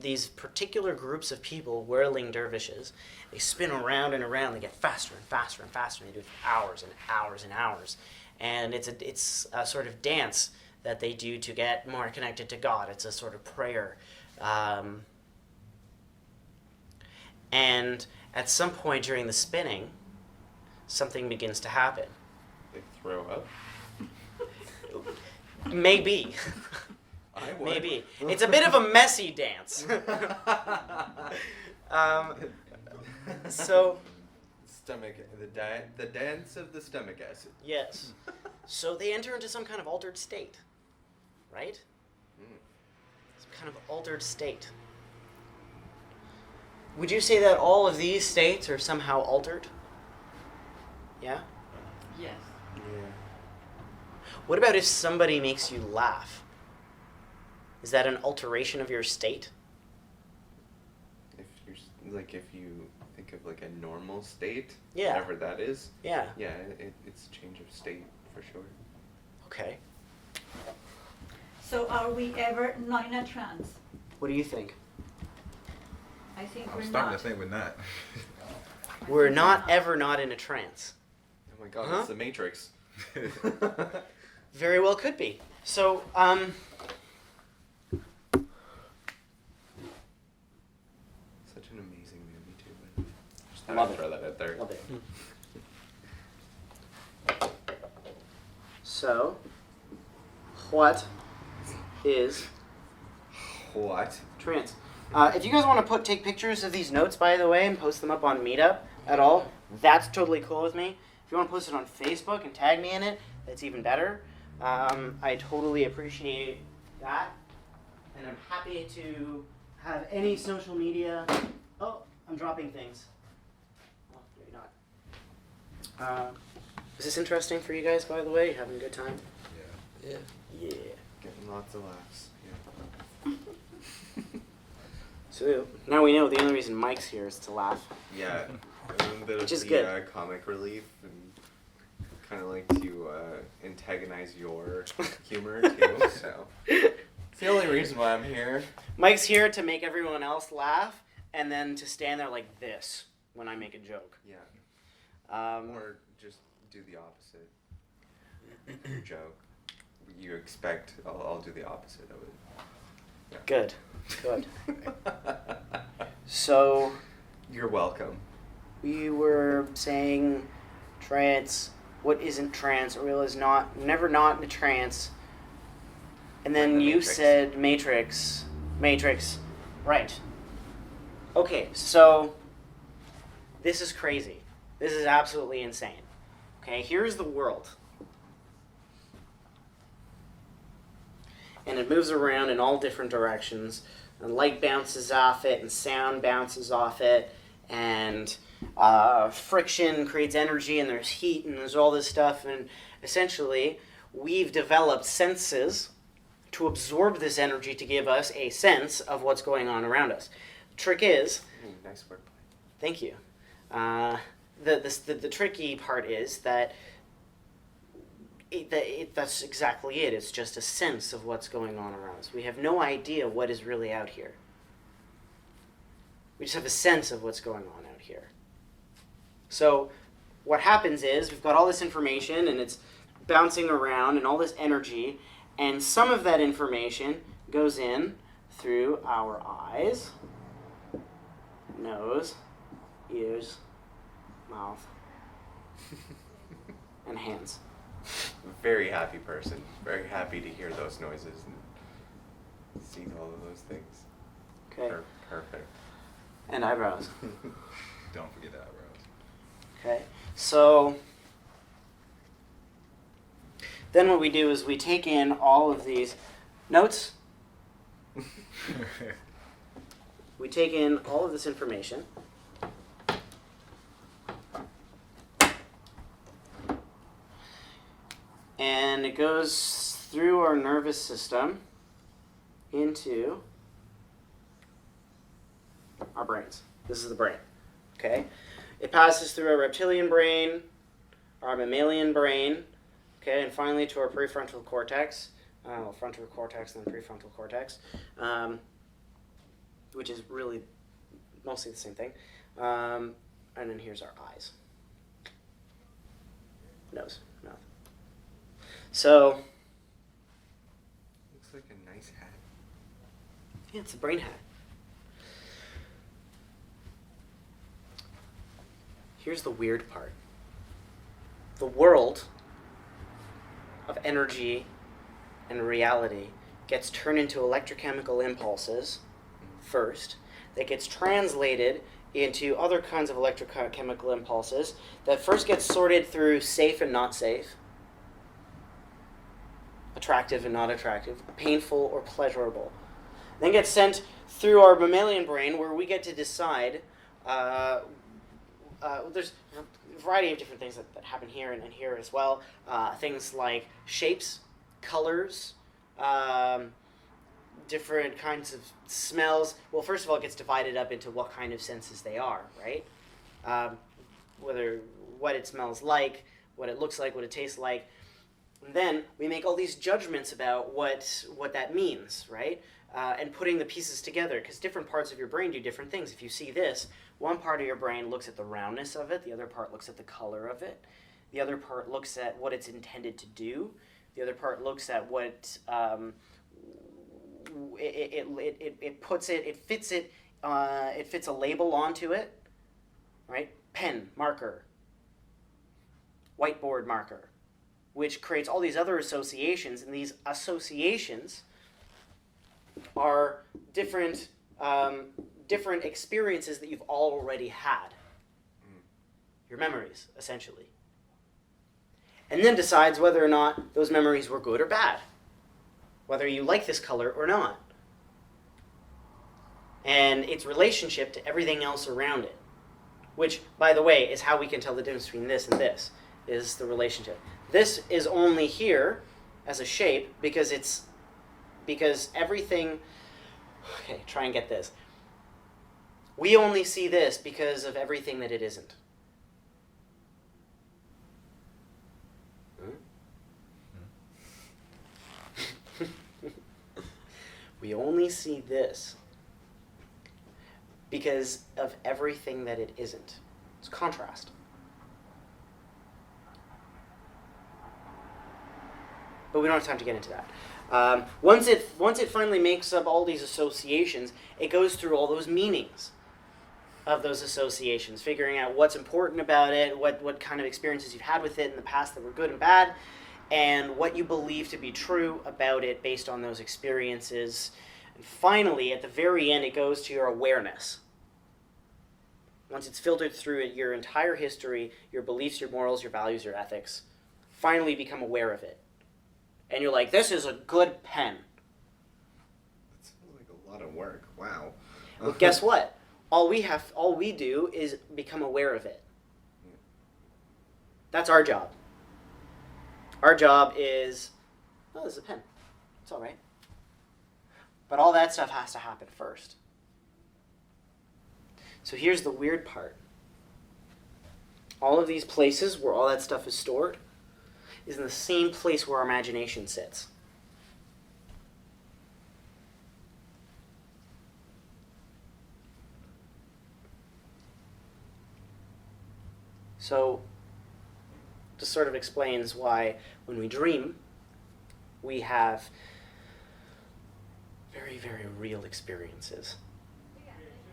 these particular groups of people, whirling dervishes, they spin around and around. They get faster and faster and faster. And they do it for hours and hours and hours. And it's a sort of dance that they do to get more connected to God. It's a sort of prayer. And at some point during the spinning, something begins to happen. They throw up. Maybe. I would. Maybe. It's a bit of a messy dance. So, Stomach, the dance of the stomach acid. yes. So they enter into some kind of altered state, right? Some kind of altered state. Would you say that all of these states are somehow altered? Yeah? Yes. Yeah. What about if somebody makes you laugh? Is that an alteration of your state? If you think of like a normal state, Yeah. whatever that is, Yeah. yeah, it's change of state for sure. Okay. So are we ever not in a trance? What do you think? I think I'm we're starting not. to think we're not. We're not ever not in a trance. Oh my god, Huh? it's the Matrix. Very well could be. So, Such an amazing movie too. By the way. Just thought Love I'd it. throw that out there. love it. So, what is What? trance? If you guys want to take pictures of these notes, by the way, and post them up on Meetup at all, that's totally cool with me. If you want to post it on Facebook and tag me in it, that's even better. I totally appreciate that. And I'm happy to have any social media. Oh, I'm dropping things. Oh, maybe not. Is this interesting for you guys, by the way? You having a good time? Yeah. Yeah. Yeah. Getting lots of laughs. So now we know the only reason Mike's here is to laugh. Yeah. A little bit of Which is the good. comic relief and kind of like to antagonize your humor too. So it's the only reason why I'm here. Mike's here to make everyone else laugh, and then to stand there like this when I make a joke. Yeah. Um, Or just do the opposite. Your joke. You expect I'll do the opposite of it. Yeah. Good. Good. So You're welcome. we were saying trance. What isn't trance? Or is not never not in a trance. And then Like the you Matrix. said Matrix. Matrix. Right. Okay, so this is crazy. This is absolutely insane. Okay, here's the world. And it moves around in all different directions. And light bounces off it, and sound bounces off it, and friction creates energy, and there's heat, and there's all this stuff. And essentially, we've developed senses to absorb this energy to give us a sense of what's going on around us. Trick is, Nice wordplay. thank you. The tricky part is that that's exactly it. It's just a sense of what's going on around us. We have no idea what is really out here. We just have a sense of what's going on out here. So what happens is we've got all this information and it's bouncing around and all this energy, and some of that information goes in through our eyes, nose, ears, mouth, and hands. Very happy person. Very happy to hear those noises and see all of those things. Okay. Perfect. And eyebrows. Don't forget the eyebrows. Okay. So then what we do is we take in all of these notes. We take in all of this information. And it goes through our nervous system into our brains. This is the brain. Okay? It passes through our reptilian brain, our mammalian brain, okay, and finally to our prefrontal cortex, frontal cortex and then prefrontal cortex, which is really mostly the same thing. And then here's our eyes. Nose, mouth. So, Looks like a nice hat. yeah, it's a brain hat. Here's the weird part. The world of energy and reality gets turned into electrochemical impulses first, that gets translated into other kinds of electrochemical impulses that first get sorted through safe and not safe, attractive and not attractive, painful or pleasurable, then gets sent through our mammalian brain where we get to decide. There's a variety of different things that happen here and here as well. Things like shapes, colors, different kinds of smells. Well, first of all, it gets divided up into what kind of senses they are, right? What it smells like, what it looks like, what it tastes like. And then we make all these judgments about what that means, right? And putting the pieces together, because different parts of your brain do different things. If you see this, one part of your brain looks at the roundness of it, the other part looks at the color of it, the other part looks at what it's intended to do, the other part looks at what it puts it, it fits a label onto it, right? Pen, marker, whiteboard marker, which creates all these other associations, and these associations are different experiences that you've already had. Your memories, essentially. And then decides whether or not those memories were good or bad. Whether you like this color or not. And its relationship to everything else around it. Which, by the way, is how we can tell the difference between this and this, is the relationship. This is only here as a shape because everything... Okay, try and get this. We only see this because of everything that it isn't. We only see this because of everything that it isn't. It's contrast. But we don't have time to get into that. Once it finally makes up all these associations, it goes through all those meanings of those associations, figuring out what's important about it, what kind of experiences you've had with it in the past that were good and bad, and what you believe to be true about it based on those experiences. And finally, at the very end, it goes to your awareness. Once it's filtered through it, your entire history, your beliefs, your morals, your values, your ethics, finally become aware of it. And you're like, this is a good pen. That sounds like a lot of work. Wow. Well, guess what? All we do is become aware of it. That's our job. Our job is, oh, this is a pen. It's all right. But all that stuff has to happen first. So here's the weird part. All of these places where all that stuff is stored is in the same place where our imagination sits. So this sort of explains why when we dream, we have very, very real experiences.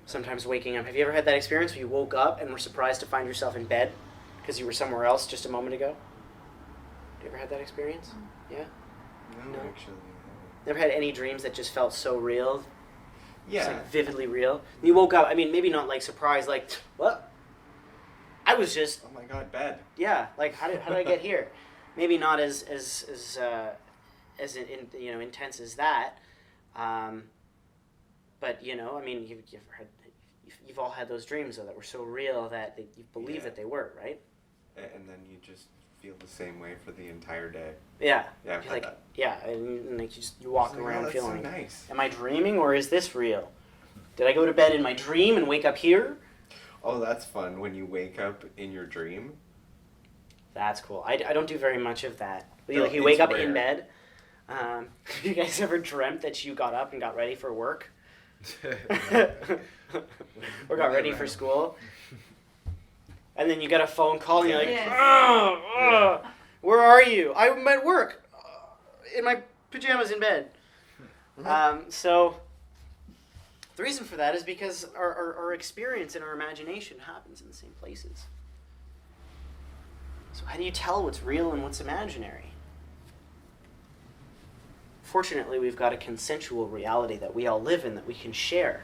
Sometimes waking up. Have you ever had that experience where you woke up and were surprised to find yourself in bed because you were somewhere else just a moment ago? Have you ever had that experience? Yeah? No, No. actually. Never had any dreams that just felt so real? Yeah. Just like vividly real? You woke up, I mean, maybe not like surprised, like, what? I was just, Oh my god, bed. yeah, like, how did I get here? Maybe not as intense as that. But, I mean, you've all had those dreams, though, that were so real that you believe Yeah. that they were, right? And then you just feel the same way for the entire day. Yeah. Yeah, I've You're had like, that. yeah, and like you walk It's like, around oh, that's feeling, so nice. am I dreaming or is this real? Did I go to bed in my dream and wake up here? Oh, that's fun when you wake up in your dream. That's cool. I don't do very much of that. No, Like you it's wake up rare. in bed. Have you guys ever dreamt that you got up and got ready for work? Or got ready for school? And then you get a phone call and you're like, Yes. where are you? I'm at work. In my pajamas in bed. So the reason for that is because our experience and our imagination happens in the same places. So how do you tell what's real and what's imaginary? Fortunately, we've got a consensual reality that we all live in that we can share.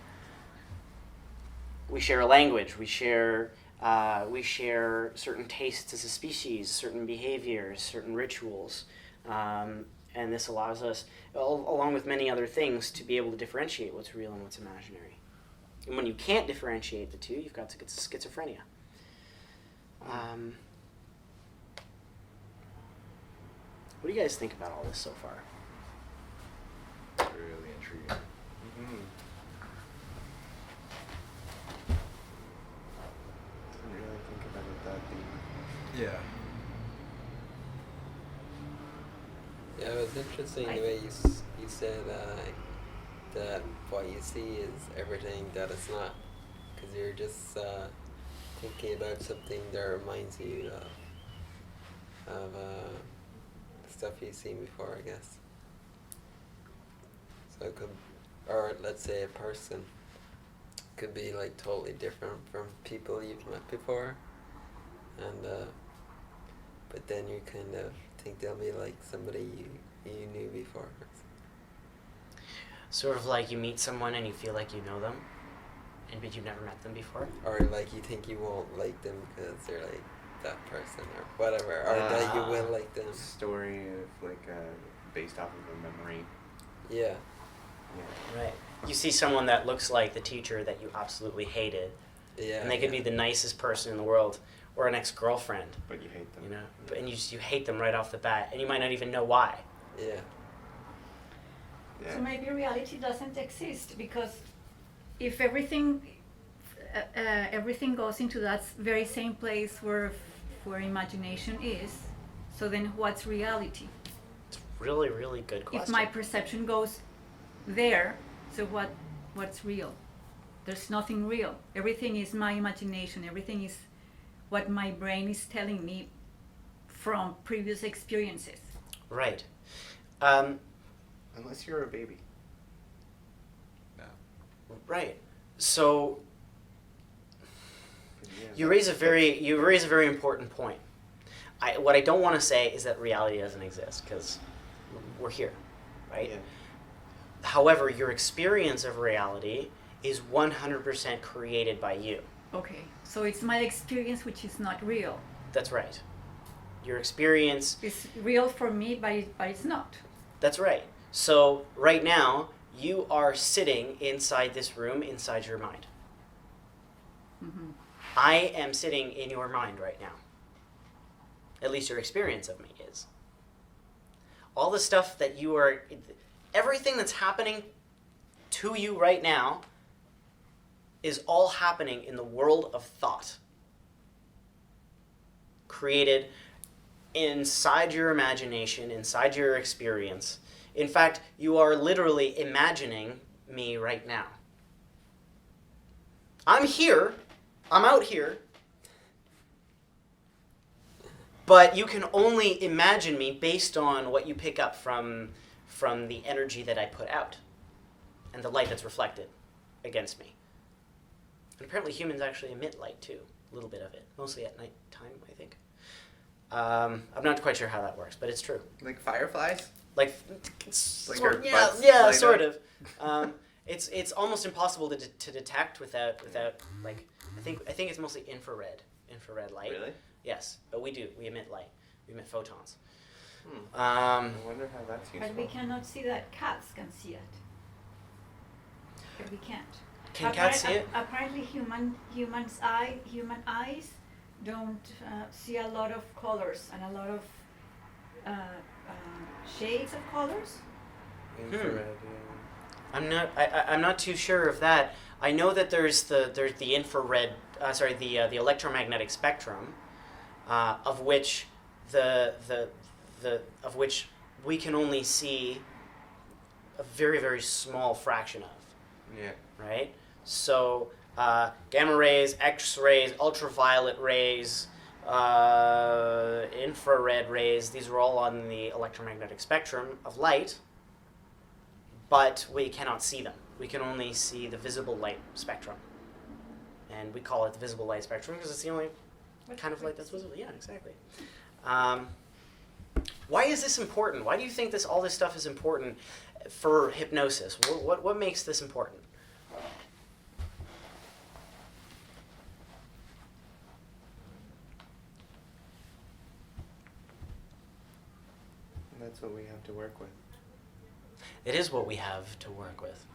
We share a language. We share certain tastes as a species, certain behaviors, certain rituals. And this allows us, along with many other things, to be able to differentiate what's real and what's imaginary. And when you can't differentiate the two, you've got schizophrenia. What do you guys think about all this so far? Really intriguing. Mm-hmm. Didn't really think about it that deep. Yeah. Yeah, it was interesting the way you said that what you see is everything that it's not, because you're just thinking about something that reminds you of stuff you've seen before, I guess. So it could, or let's say a person could be like totally different from people you've met before, and but then you kind of think they'll be like somebody you knew before. Sort of like you meet someone and you feel like you know them, but you've never met them before. Or like you think you won't like them because they're like that person or whatever, or that you will like them. Story of like based off of a memory. Yeah. Yeah. Right. You see someone that looks like the teacher that you absolutely hated, Yeah. and they could be the nicest person in the world, or an ex-girlfriend, But you hate them. you know, and you hate them right off the bat, and you might not even know why. Yeah. Yeah. So maybe reality doesn't exist, because if everything goes into that very same place where imagination is, so then what's reality? It's really, really good question. If my perception goes there, so what's real? There's nothing real. Everything is my imagination. Everything is what my brain is telling me from previous experiences. Right. Unless you're a baby. No. Right. So 'Cause, yeah, you raise a very important point. What I don't want to say is that reality doesn't exist, because we're here, right? Yeah. However, your experience of reality is 100% created by you. Okay, so it's my experience which is not real. That's right. Your experience, It's real for me, but it's not. that's right. So right now, you are sitting inside this room, inside your mind. Hmm. I am sitting in your mind right now. At least your experience of me is. All the stuff that you are, everything that's happening to you right now is all happening in the world of thought. Created inside your imagination, inside your experience. In fact, you are literally imagining me right now. I'm here, I'm out here, but you can only imagine me based on what you pick up from the energy that I put out and the light that's reflected against me. And apparently humans actually emit light too, a little bit of it, mostly at night time, I think. I'm not quite sure how that works, but it's true. Like fireflies? Like, Like our yeah, butts yeah, light sort up? of. It's almost impossible to detect without like I think it's mostly infrared light. Really? Yes, but we emit light. We emit photons. I wonder how that's useful. But we cannot see that. Cats can see it. But we can't. Can cats see it? Apparently, human eyes don't see a lot of colors and a lot of shades of colors. Infrared, I'm not too sure of that. I know that there's the infrared, the electromagnetic spectrum, of which we can only see a very, very small fraction of, Yeah. right? So gamma rays, X-rays, ultraviolet rays, infrared rays, these are all on the electromagnetic spectrum of light, but we cannot see them. We can only see the visible light spectrum. And we call it the visible light spectrum because it's the only kind of light that's visible. Yeah, exactly. Why is this important? Why do you think all this stuff is important for hypnosis? What makes this important? That's what we have to work with. It is what we have to work with.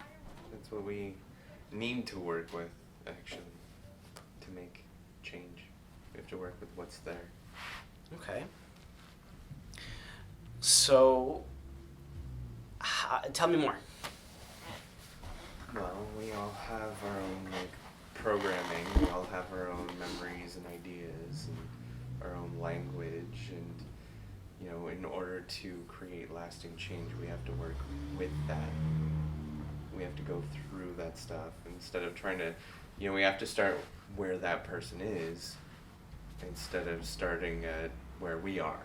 That's what we need to work with, actually, to make change. We have to work with what's there. Okay. So, tell me more. Well, we all have our own programming. We all have our own memories and ideas and our own language, and in order to create lasting change, we have to work with that. We have to go through that stuff instead of trying to, we have to start where that person is instead of starting at where we are,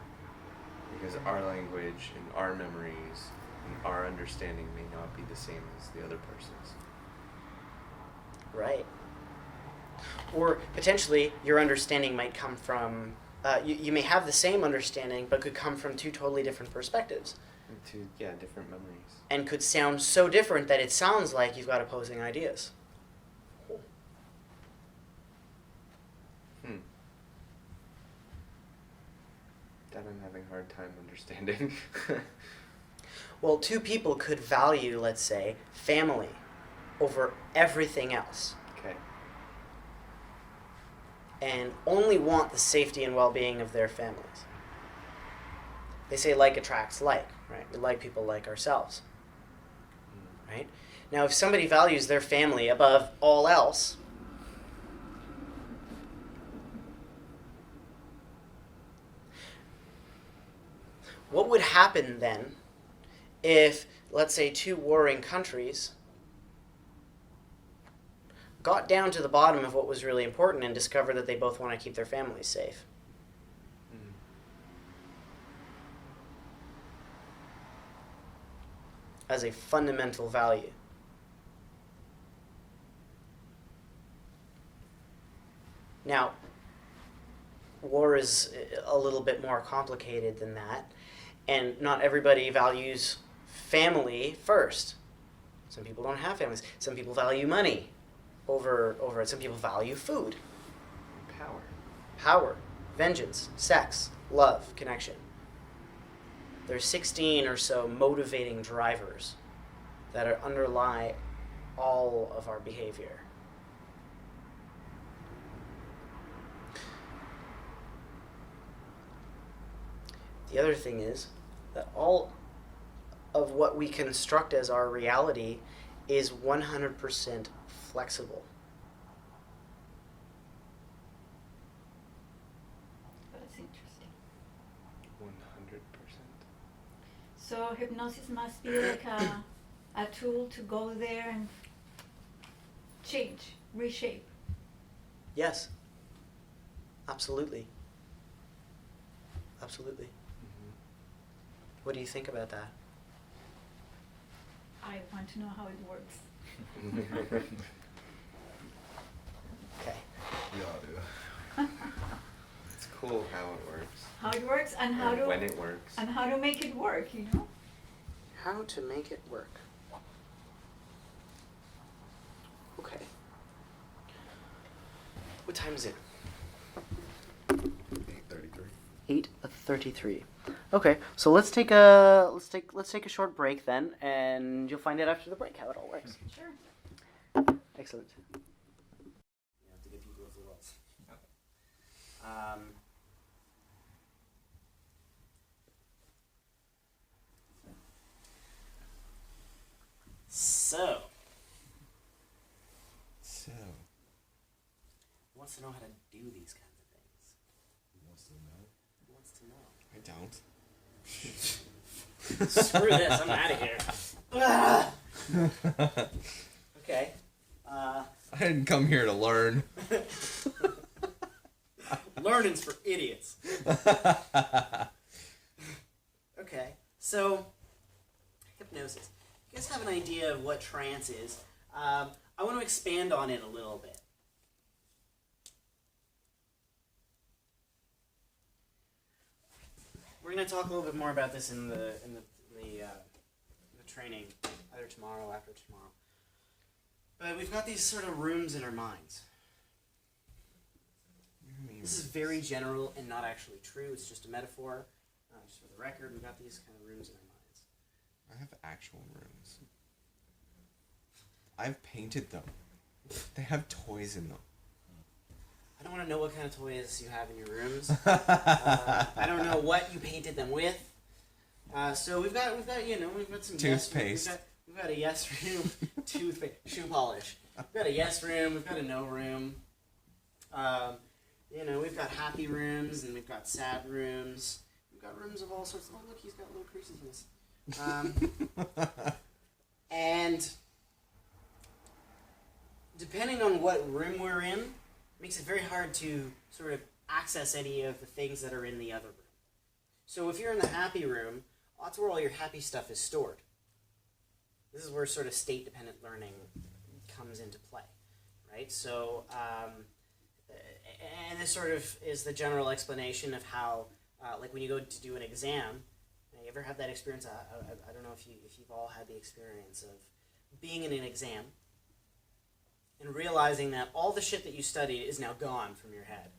because our language and our memories and our understanding may not be the same as the other person's. Right. Or potentially your understanding might come from, you may have the same understanding, but could come from two totally different perspectives. Different memories. And could sound so different that it sounds like you've got opposing ideas. That I'm having a hard time understanding. Well, two people could value, let's say, family over everything else. Okay. And only want the safety and well-being of their families. They say like attracts like, right? We like people like ourselves, right? Now, if somebody values their family above all else, what would happen then if, let's say, two warring countries got down to the bottom of what was really important and discovered that they both want to keep their families safe? As a fundamental value. Now, war is a little bit more complicated than that, and not everybody values family first. Some people don't have families. Some people value money over it. Some people value food. Power, vengeance, sex, love, connection. There's 16 or so motivating drivers that underlie all of our behavior. The other thing is that all of what we construct as our reality is 100% flexible. That's interesting. 100%. So hypnosis must be like a tool to go there and change, reshape. Yes. Absolutely. Absolutely. What do you think about that? I want to know how it works. Okay. We all do. It's cool how it works. How it works and how to when it works. and how to make it work, you know? How to make it work. Okay. What time is it? 8:33. 8:33. Okay, so let's take a short break then, and you'll find out after the break how it all works. Sure. Excellent. You have to give people a results. So, who wants to know how to do these kinds of things? Who wants to know? Who wants to know? I don't. Screw this, I'm out of here. Ah! Okay. I didn't come here to learn. Learning's for idiots. Okay, so hypnosis. You guys have an idea of what trance is. I want to expand on it a little bit. We're going to talk a little bit more about this in the training, either tomorrow or after tomorrow. But we've got these sort of rooms in our minds. This is very general and not actually true. It's just a metaphor. Just for the record, we've got these kind of rooms in our minds. I have actual rooms. I've painted them. They have toys in them. I don't want to know what kind of toys you have in your rooms. I don't know what you painted them with. So we've got some Toothpaste. Yes, we've got a yes room, toothpaste, shoe polish. We've got a yes room. We've got a no room. We've got happy rooms and we've got sad rooms. We've got rooms of all sorts. Oh, look, he's got little creases in this. And depending on what room we're in, it makes it very hard to sort of access any of the things that are in the other room. So if you're in the happy room, that's where all your happy stuff is stored. This is where sort of state-dependent learning comes into play, right? So, and this sort of is the general explanation of how, like when you go to do an exam, you ever have that experience? I don't know if you've all had the experience of being in an exam and realizing that all the shit that you studied is now gone from your head.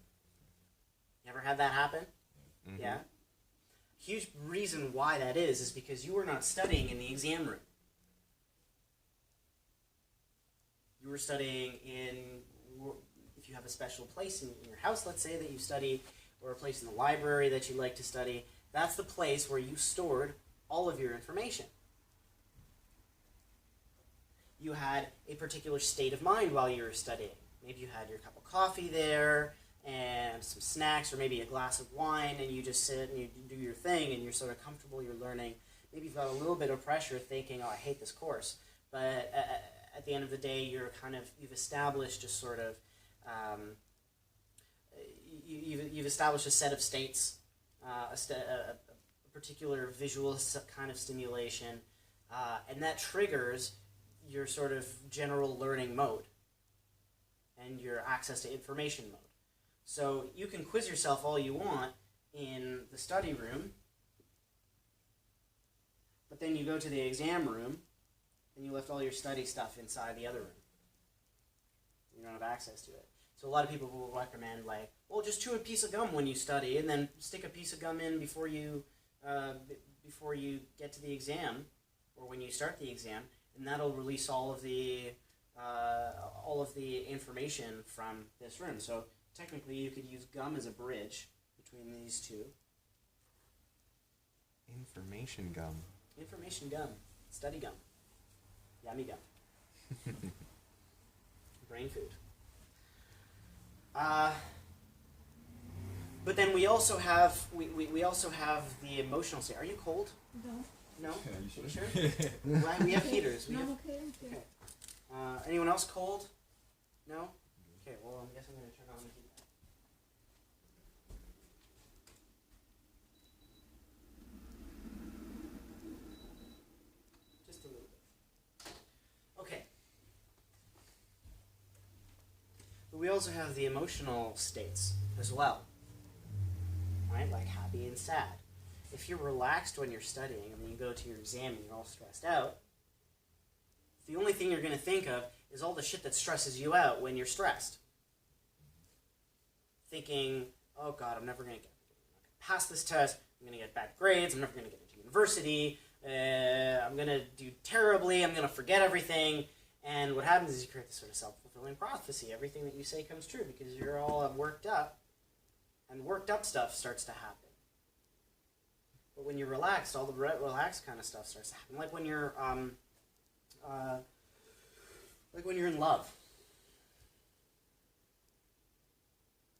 You ever had that happen? Mm-hmm. Yeah? Huge reason why that is because you were not studying in the exam room. You were studying in, if you have a special place in your house, let's say, that you study, or a place in the library that you like to study, that's the place where you stored all of your information. You had a particular state of mind while you were studying. Maybe you had your cup of coffee there, and some snacks, or maybe a glass of wine, and you just sit and you do your thing, and you're sort of comfortable, you're learning. Maybe you've got a little bit of pressure thinking, oh, I hate this course. But at the end of the day, you've established a sort of, you've established a set of states, a particular visual kind of stimulation, and that triggers your sort of general learning mode and your access to information mode. So you can quiz yourself all you want in the study room, but then you go to the exam room and you left all your study stuff inside the other room. You don't have access to it. So a lot of people will recommend, like, well, just chew a piece of gum when you study, and then stick a piece of gum in before you get to the exam, or when you start the exam, and that'll release all of the information from this room. So technically, you could use gum as a bridge between these two. Information gum. Information gum. Study gum. Yummy gum. Brain food. But then we also have we also have the emotional state. Are you cold? No. No? Yeah, you You sure? sure? Well, we have heaters. We No, have, okay, okay. okay. Anyone else cold? No? Okay, well, I guess I'm going to turn on the heat. Just a little bit. Okay. But we also have the emotional states as well. Right? Like happy and sad. If you're relaxed when you're studying and then you go to your exam and you're all stressed out, the only thing you're going to think of is all the shit that stresses you out when you're stressed. Thinking, oh God, I'm never going to pass this test, I'm going to get bad grades, I'm never going to get into university, I'm going to do terribly, I'm going to forget everything. And what happens is you create this sort of self-fulfilling prophecy. Everything that you say comes true because you're all worked up, and worked up stuff starts to happen. But when you're relaxed, all the relaxed kind of stuff starts to happen. Like when you're in love.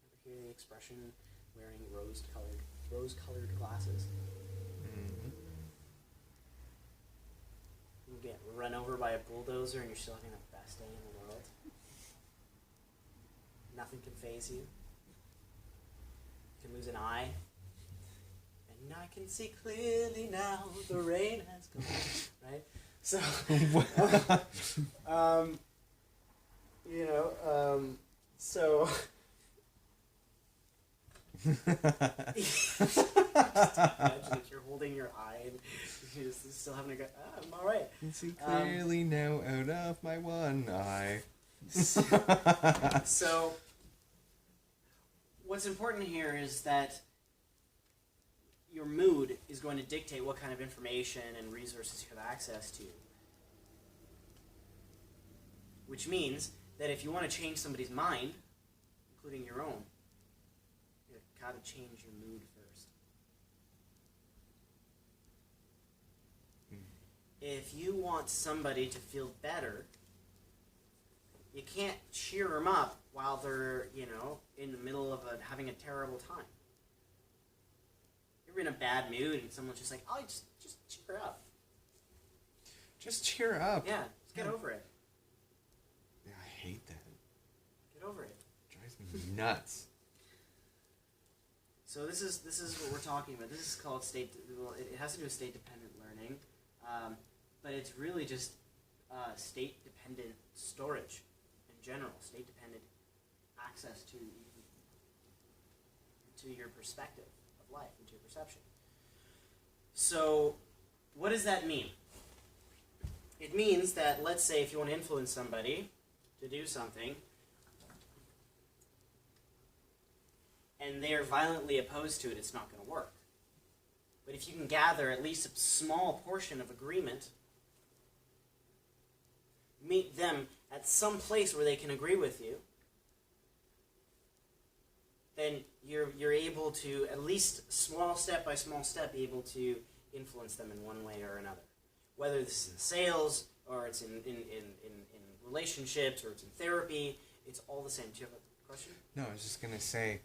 Ever hear the expression wearing rose-colored glasses? Mm-hmm. over by a bulldozer and you're still having the best day in the world. Nothing can faze you. You can lose an eye. And I can see clearly now the rain has gone. Right? So, so... Just imagine if you're holding your eye and you're just still having a go, I'm alright. I can see clearly now out of my one eye. So, what's important here is that your mood is going to dictate what kind of information and resources you have access to. Which means that if you want to change somebody's mind, including your own, you've got to change your mood first. If you want somebody to feel better, you can't cheer them up while they're, in the middle of having a terrible time. You're in a bad mood and someone's just like, oh, just cheer up. Just cheer up. Yeah, just get over it. Yeah, I hate that. Get over it. It drives me nuts. So this is what we're talking about. This is called it has to do with state-dependent learning, but it's really just state-dependent storage in general, state-dependent access to your perspective of life, and to your perception. So what does that mean? It means that, let's say, if you want to influence somebody to do something, and they're violently opposed to it, it's not going to work. But if you can gather at least a small portion of agreement, meet them at some place where they can agree with you, then you're able to, at least small step by small step, be able to influence them in one way or another. Whether this is in sales, or it's in relationships, or it's in therapy, it's all the same. Do you have a question? No, I was just going to say,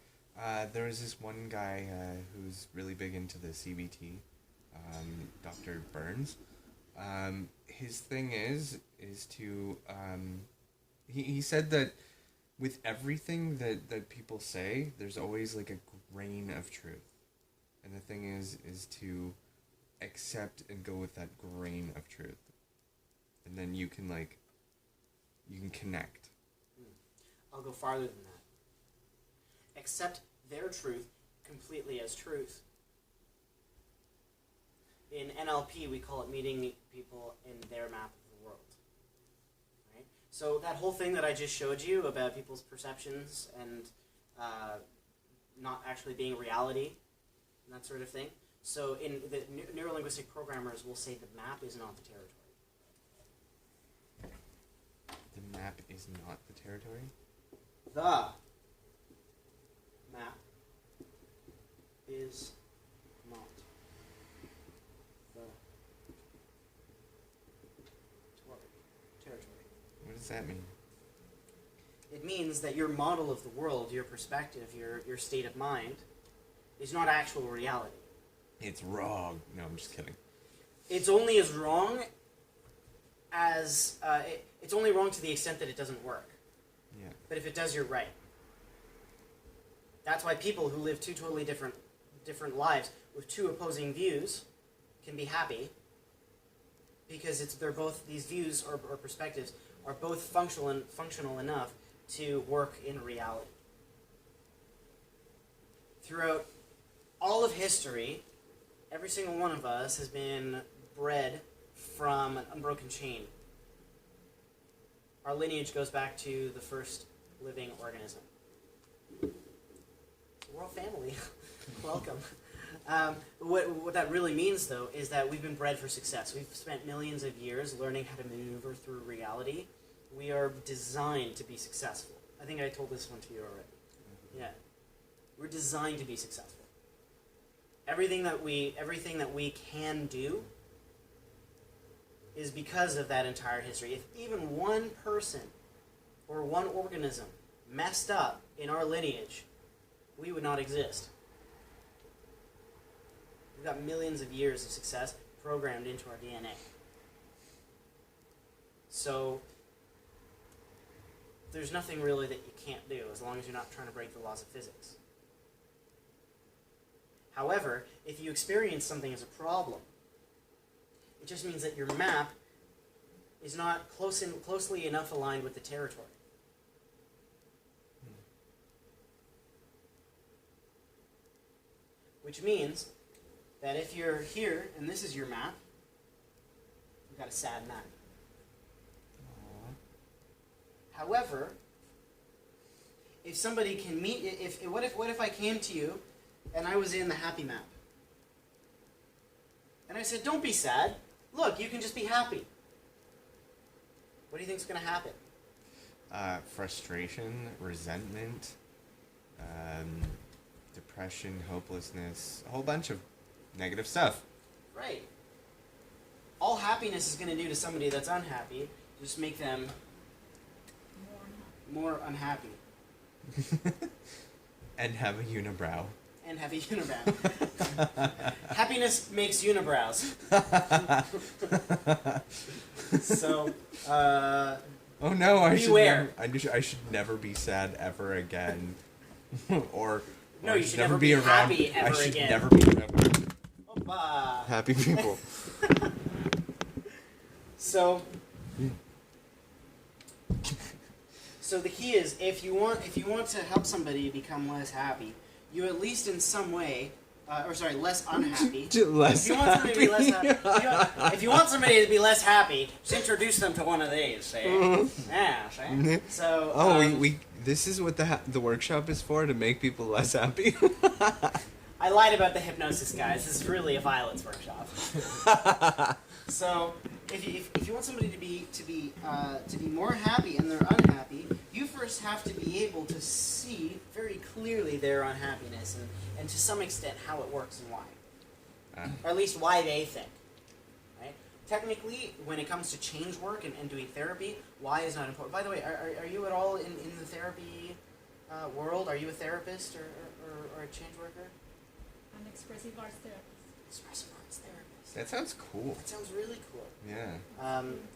there was this one guy who's really big into the CBT, Dr. Burns. His thing is to, he said that with everything that people say, there's always like a grain of truth. And the thing is to accept and go with that grain of truth. And then you can connect. I'll go farther than that. Accept their truth completely as truth. In NLP, we call it meeting people in their map of the world. Right? So that whole thing that I just showed you about people's perceptions and not actually being reality, and that sort of thing. So in the neurolinguistic programmers will say the map is not the territory. The map is not the territory? The map is not the territory. What does that mean? It means that your model of the world, your perspective, your state of mind, is not actual reality. It's wrong. No, I'm just kidding. It's only as wrong as it's only wrong to the extent that it doesn't work. Yeah. But if it does, you're right. That's why people who live two totally different lives with two opposing views can be happy, because they're both, these views or perspectives are both functional enough to work in reality. Throughout all of history, every single one of us has been bred from an unbroken chain. Our lineage goes back to the first living organism. So we're all family. Welcome. What that really means, though, is that we've been bred for success. We've spent millions of years learning how to maneuver through reality. We are designed to be successful. I think I told this one to you already. Yeah. We're designed to be successful. Everything that we can do is because of that entire history. If even one person or one organism messed up in our lineage, we would not exist. We've got millions of years of success programmed into our DNA. So there's nothing really that you can't do as long as you're not trying to break the laws of physics. However, if you experience something as a problem, it just means that your map is not closely enough aligned with the territory. Which means that if you're here and this is your map, you've got a sad map. However, if somebody can meet, what if I came to you and I was in the happy map? And I said, don't be sad. Look, you can just be happy. What do you think is going to happen? Frustration, resentment, depression, hopelessness, a whole bunch of negative stuff. Right. All happiness is going to do to somebody that's unhappy, just make them more unhappy. And have a unibrow. And have a unibrow. Happiness makes unibrows. So, oh no, beware. I should never be sad ever again. or No, I you should should never be be around. happy I ever should again. never be around Opa. happy people. So the key is if you want to help somebody become less happy, you at least in some way, less unhappy. Less If you want somebody to be less happy, if you want somebody to be less happy, just introduce them to one of these. Say, yeah, say. So. we this is what the workshop is for, to make people less happy. I lied about the hypnosis, guys. This is really a violence workshop. So, if you want somebody to be more happy and they're unhappy, you first have to be able to see very clearly their unhappiness and to some extent how it works and why, or at least why they think. Right? Technically, when it comes to change work and doing therapy, why is not important. By the way, are you at all in the therapy world? Are you a therapist or a change worker? An expressive arts therapist. Expressive arts therapist. That sounds cool. That sounds really cool. Yeah.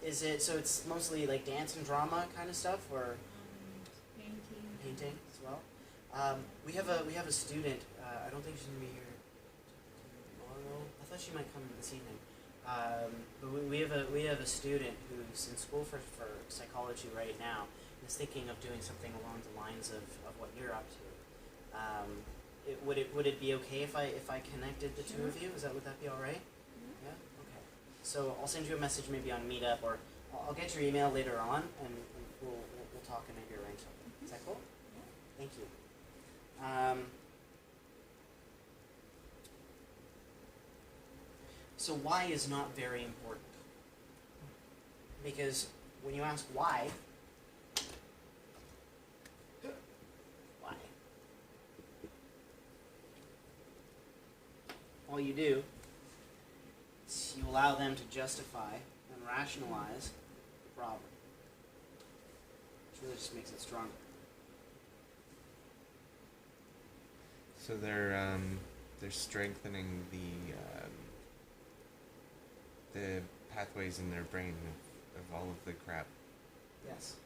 Is it so? It's mostly like dance and drama kind of stuff, or painting as well. We have a student. I don't think she's gonna be here tomorrow. I thought she might come this evening. But we have a student who's in school for psychology right now and is thinking of doing something along the lines of what you're up to. Would it be okay if I connected the two of you? Would that be all right? Yeah. Okay. So I'll send you a message maybe on Meetup, or I'll get your email later on, and we'll talk and maybe arrange something. Is that cool? Thank you. So why is not very important, because when you ask why, all you do is you allow them to justify and rationalize the problem, which really just makes it stronger. So they're strengthening the pathways in their brain of all of the crap. Yes.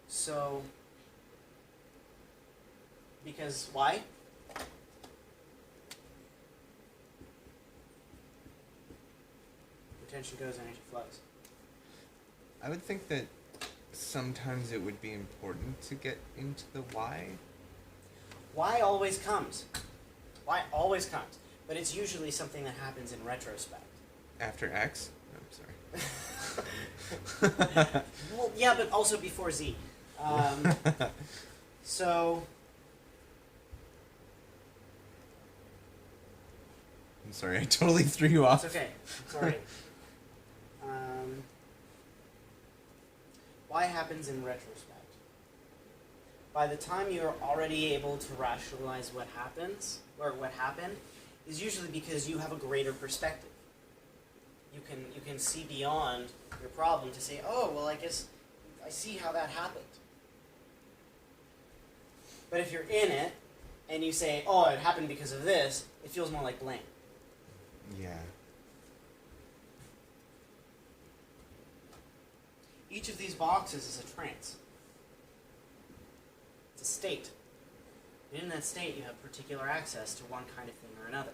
So, because why? Attention goes, energy flows. I would think that sometimes it would be important to get into the why. Why always comes. Why always comes. But it's usually something that happens in retrospect. After X? No, I'm sorry. Well, yeah, but also before Z. So... I'm sorry, I totally threw you off. It's okay. Sorry. Why happens in retrospect? By the time you're already able to rationalize what happens, or what happened, is usually because you have a greater perspective. You can see beyond your problem to say, oh, well, I guess I see how that happened. But if you're in it, and you say, oh, it happened because of this, it feels more like blame. Yeah. Each of these boxes is a trance. It's a state. And in that state, you have particular access to one kind of thing or another.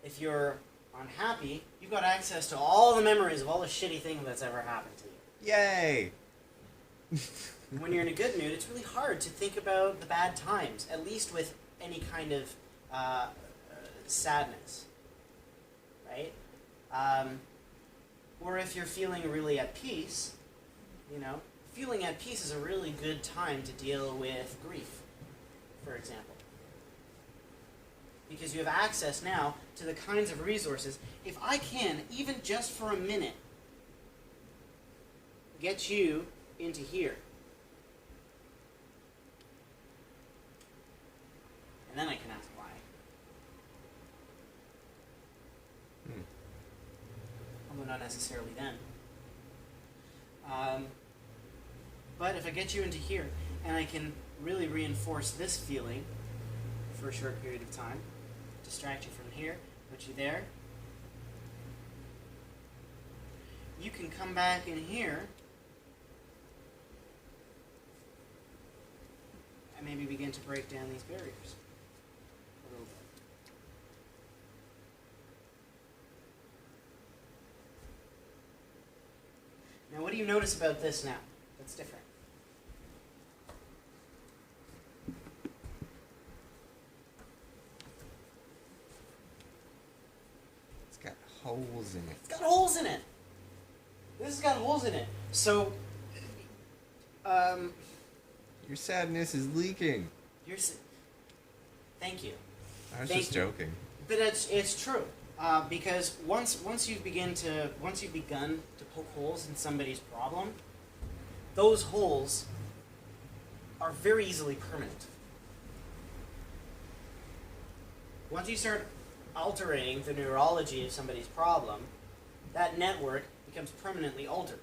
If you're unhappy, you've got access to all the memories of all the shitty thing that's ever happened to you. Yay! When you're in a good mood, it's really hard to think about the bad times, at least with any kind of sadness, right? Or if you're feeling really at peace, you know, feeling at peace is a really good time to deal with grief, for example. Because you have access now to the kinds of resources. If I can, even just for a minute, get you into here, and then I can ask why. Although not necessarily then. But if I get you into here, and I can really reinforce this feeling for a short period of time, distract you from here, put you there, you can come back in here and maybe begin to break down these barriers a little bit. Now, what do you notice about this now that's different? It's got holes in it. It's got holes in it. This has got holes in it. So, Your sadness is leaking. Thank you. I was Thank just you. joking. But it's true, because once you've begun to poke holes in somebody's problem, those holes are very easily permanent. Once you start altering the neurology of somebody's problem, that network becomes permanently altered.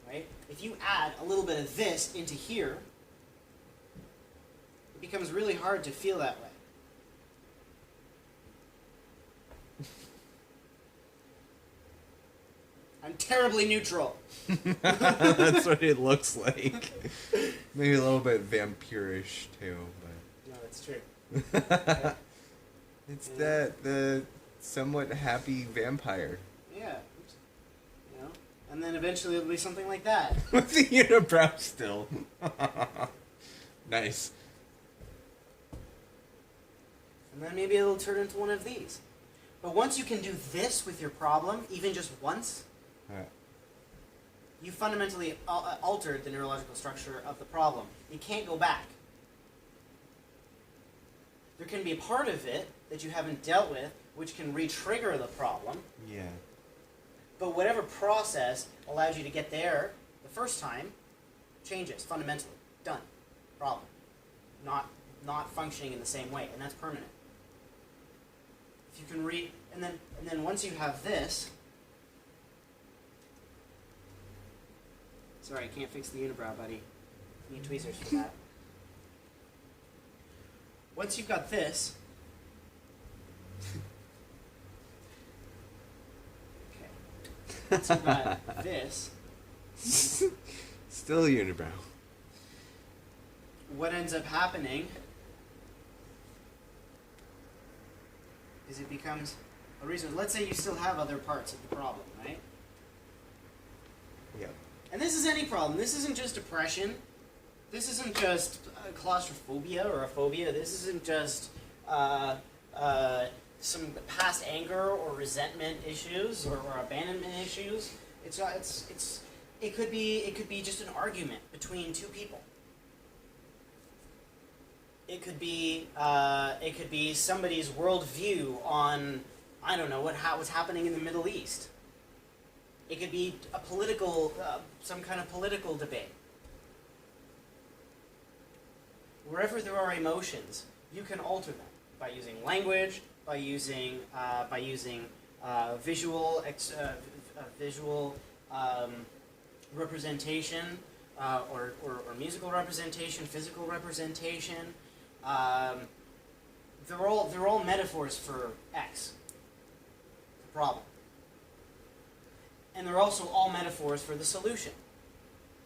Right? If you add a little bit of this into here, it becomes really hard to feel that way. I'm terribly neutral. That's what it looks like. Maybe a little bit vampirish too, No, that's true. but it's the somewhat happy vampire Yeah. Oops. You know, and then eventually it'll be something like that. with the unibrow still. Nice. And then maybe it'll turn into one of these. But once you can do this with your problem, even just once, you fundamentally altered the neurological structure of the problem. You can't go back. There can be a part of it that you haven't dealt with, which can re-trigger the problem. Yeah. But whatever process allowed you to get there the first time changes fundamentally. Done. Problem. Not functioning in the same way, and that's permanent. If you can and then once you have this. Sorry, I can't fix the unibrow, buddy. Need tweezers for that. Once you've got this. Okay. Once you've got this. Still a unibrow. What ends up happening is it becomes a reason. Let's say you still have other parts of the problem, right? Yeah. And this is any problem. This isn't just depression. This isn't just claustrophobia or a phobia. This isn't just some past anger or resentment issues or abandonment issues. It could be just an argument between two people. It could be somebody's worldview on, I don't know, what's happening in the Middle East. It could be a political, some kind of political debate. Wherever there are emotions, you can alter them by using language, by using visual representation, or musical representation, physical representation. They're all metaphors for X, the problem. and they're also all metaphors for the solution.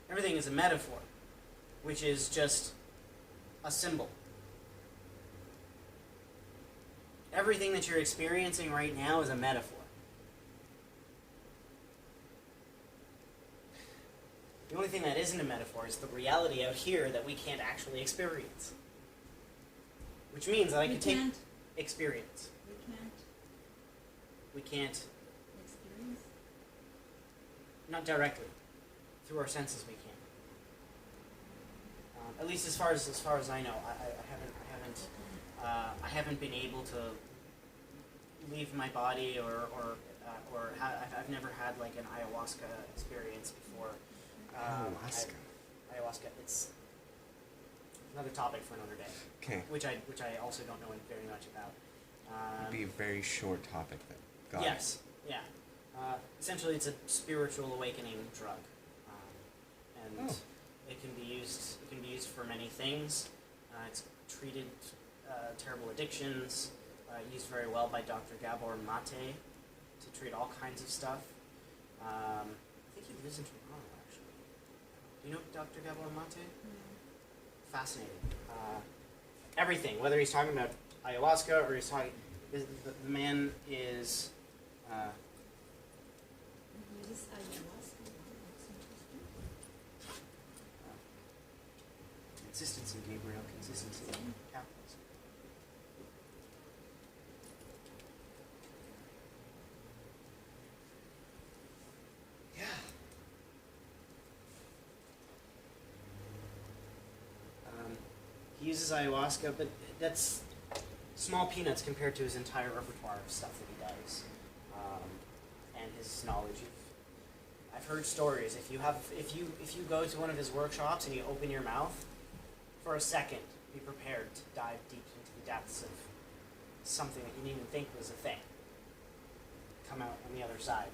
Everything is a metaphor, which is just a symbol. Everything that you're experiencing right now is a metaphor. The only thing that isn't a metaphor is the reality out here that we can't actually experience. Which means that I We could take can't. experience. We can't We can't, experience. not directly. Through our senses we can. At least as far as I know. I haven't been able to leave my body I've never had like an ayahuasca experience before. Ayahuasca. Ayahuasca. It's another topic for another day. Okay. Which I also don't know very much about. It'd be a very short topic then. Got Yes. Yeah. Essentially, it's a spiritual awakening drug, and Oh. it can be used. It can be used for many things. It's treated terrible addictions. Used very well by Dr. Gabor Mate to treat all kinds of stuff. I think he lives in Toronto, actually. Do you know Dr. Gabor Mate? Fascinating. Everything, whether he's talking about ayahuasca or he's talking, the man is. This ayahuasca. That's interesting. Consistency, Gabriel. Consistency. Capitals. Yeah. He uses ayahuasca, but that's small peanuts compared to his entire repertoire of stuff that he does, and his knowledge of. I've heard stories. If you go to one of his workshops and you open your mouth, for a second, be prepared to dive deep into the depths of something that you didn't even think was a thing. Come out on the other side.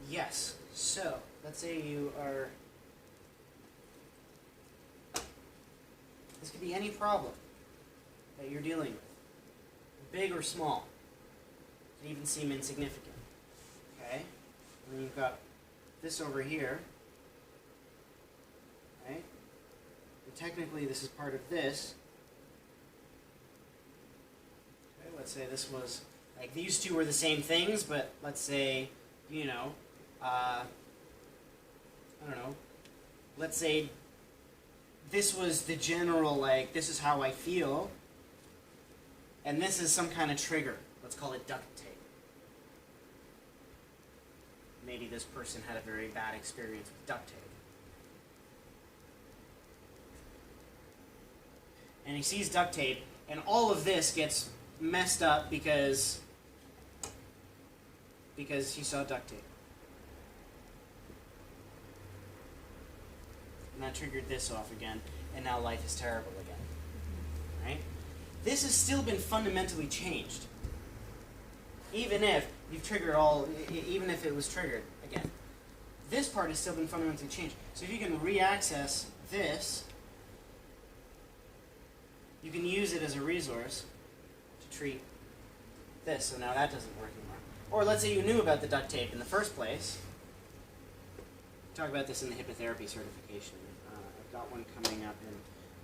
Yes. So let's say you are. This could be any problem that you're dealing with, big or small. It can even seem insignificant. Okay? And then you've got this over here. Right? And technically, this is part of this. Okay, let's say this was like these two were the same things, but let's say, I don't know. Let's say this was the general, like, this is how I feel, and this is some kind of trigger. Let's call it duct tape. Maybe this person had a very bad experience with duct tape. And he sees duct tape, and all of this gets messed up because he saw duct tape. And that triggered this off again, and now life is terrible again. Right? This has still been fundamentally changed. Even if you've triggered even if it was triggered again. This part has still been fundamentally changed. So if you can re-access this, you can use it as a resource to treat this. So now that doesn't work anymore. Or let's say you knew about the duct tape in the first place. Talk about this in the hypnotherapy certification. I've got one coming up in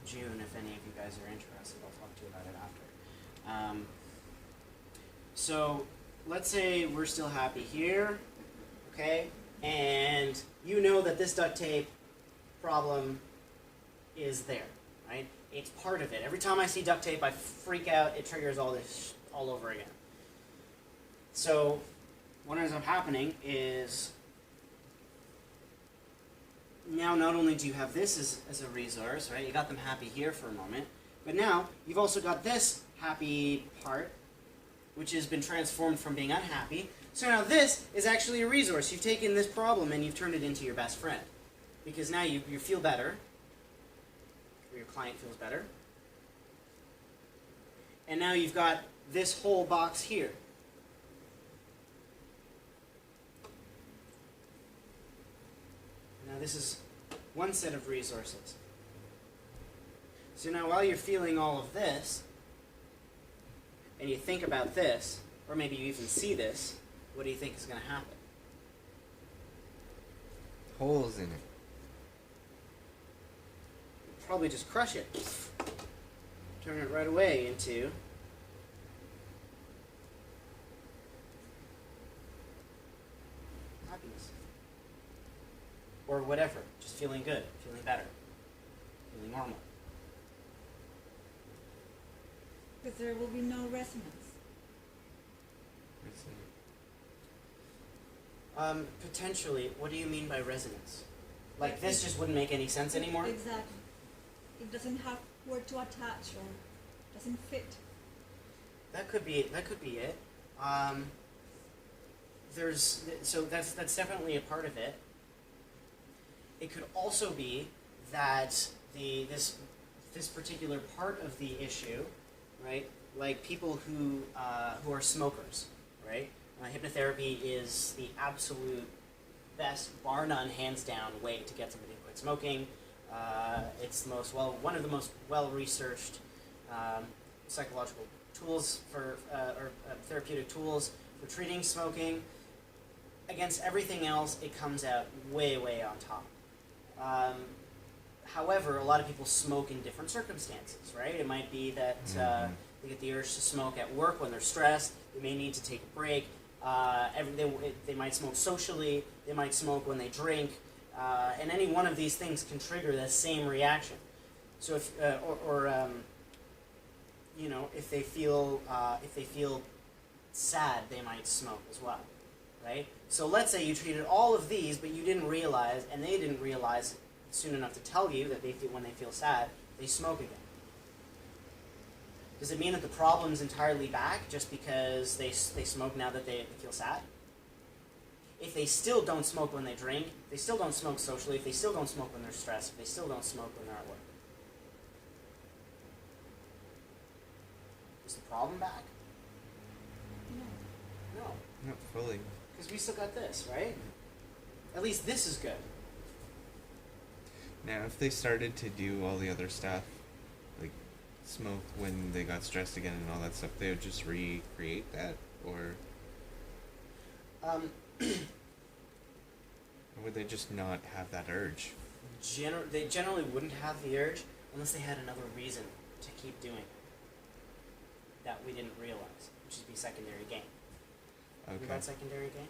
June. If any of you guys are interested, I'll talk to you about it after. So let's say we're still happy here, okay? And you know that this duct tape problem is there, right? It's part of it. Every time I see duct tape, I freak out. It triggers all this all over again. So what ends up happening is now not only do you have this as a resource, right? You got them happy here for a moment, but now you've also got this happy part, which has been transformed from being unhappy. So now this is actually a resource. You've taken this problem and you've turned it into your best friend. Because now you feel better, or your client feels better. And now you've got this whole box here. Now this is one set of resources. So now while you're feeling all of this, and you think about this, or maybe you even see this, what do you think is going to happen? Holes in it. You'll probably just crush it. Turn it right away into happiness. Or whatever. Just feeling good, feeling better, feeling normal. Because there will be no resonance. Potentially, what do you mean by resonance? Like this just wouldn't make any sense anymore? Exactly. It doesn't have where to attach or doesn't fit. That could be it. So that's definitely a part of it. It could also be that this particular part of the issue, right? Like people who are smokers, right? Hypnotherapy is the absolute best, bar none, hands down way to get somebody to quit smoking. It's one of the most well-researched psychological tools or therapeutic tools for treating smoking. Against everything else, it comes out way, way on top. However, a lot of people smoke in different circumstances, right? It might be that they get the urge to smoke at work when they're stressed. They may need to take a break. They might smoke socially. They might smoke when they drink. And any one of these things can trigger the same reaction. So if if they feel sad, they might smoke as well, right? So let's say you treated all of these, but you didn't realize, and they didn't realize soon enough to tell you that when they feel sad, they smoke again. Does it mean that the problem's entirely back just because they smoke now that they feel sad? If they still don't smoke when they drink, they still don't smoke socially, if they still don't smoke when they're stressed, if they still don't smoke when they're at work, is the problem back? No. No. Not fully. Because we still got this, right? At least this is good. Now, if they started to do all the other stuff, like smoke when they got stressed again and all that stuff, they would just recreate that, or or would they just not have that urge? They generally wouldn't have the urge unless they had another reason to keep doing it that we didn't realize, which would be secondary gain. Okay. You got secondary gain?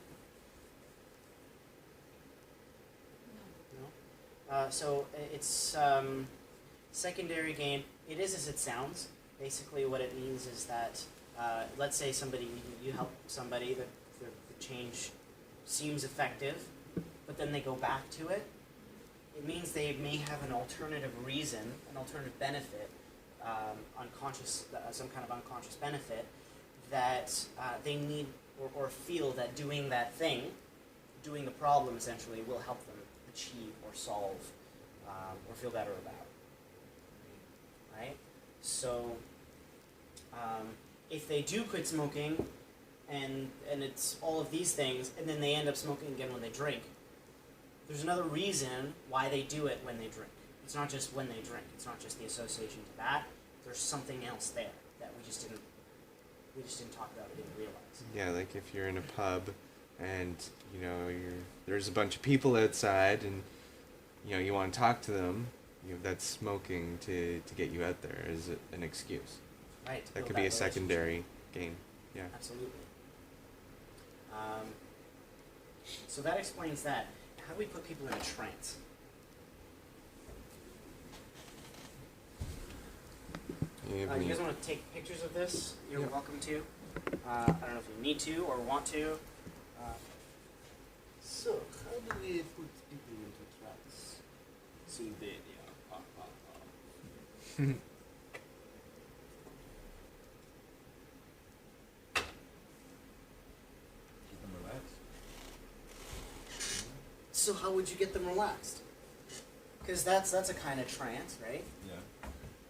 No? So it's secondary gain. It is as it sounds. Basically what it means is that, let's say you help somebody, the change seems effective, but then they go back to it. It means they may have an alternative reason, an alternative benefit, some kind of unconscious benefit that they need or feel that doing that thing, doing the problem essentially, will help them achieve or solve or feel better about. Right? So if they do quit smoking and it's all of these things, and then they end up smoking again when they drink, there's another reason why they do it when they drink. It's not just when they drink. It's not just the association to that. There's something else there that we just didn't talk about. We didn't realize. Yeah, like if you're in a pub and there's a bunch of people outside and you want to talk to them, that's smoking to get you out there is an excuse. Right. That could be a secondary gain. Yeah. Absolutely. So that explains that. How do we put people in a trance? You guys want to take pictures of this? You're welcome to. I don't know if you need to or want to. So, how do we put people into trance? So there they are. Keep them relaxed. So how would you get them relaxed? Because that's a kind of trance, right?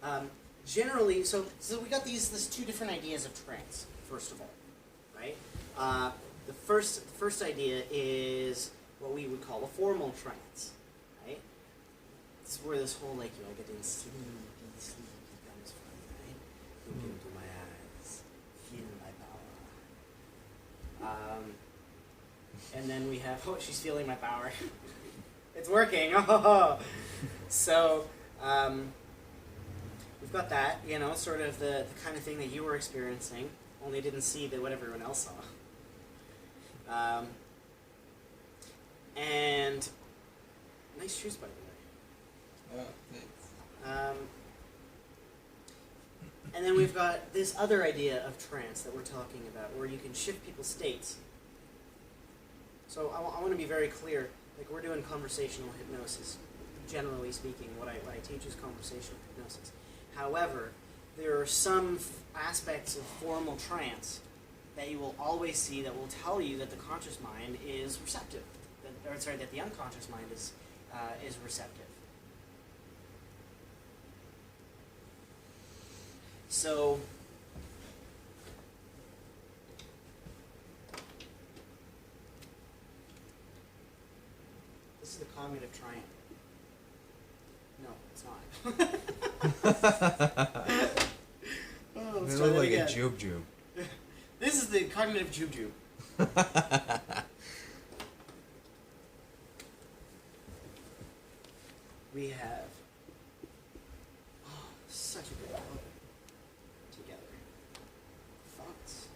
Yeah. Generally, so we got these two different ideas of trance. First of all, right? The first idea is what we would call a formal trance, right? It's where this whole like getting sleepy comes from, right? Look into my eyes, feel my power. And then we have she's feeling my power. It's working. So we've got that, sort of the kind of thing that you were experiencing, only didn't see what everyone else saw. And nice shoes, by the way. Oh, thanks. And then we've got this other idea of trance that we're talking about, where you can shift people's states. So I want to be very clear. Like, we're doing conversational hypnosis. Generally speaking, what I teach is conversational hypnosis. However, there are some aspects of formal trance that you will always see that will tell you that the conscious mind is receptive. That the unconscious mind is receptive. So, this is the cognitive triangle. No, it's not. Let's They try look that like a again. jube jube. This is the cognitive jube. We have such a good color together. Thoughts.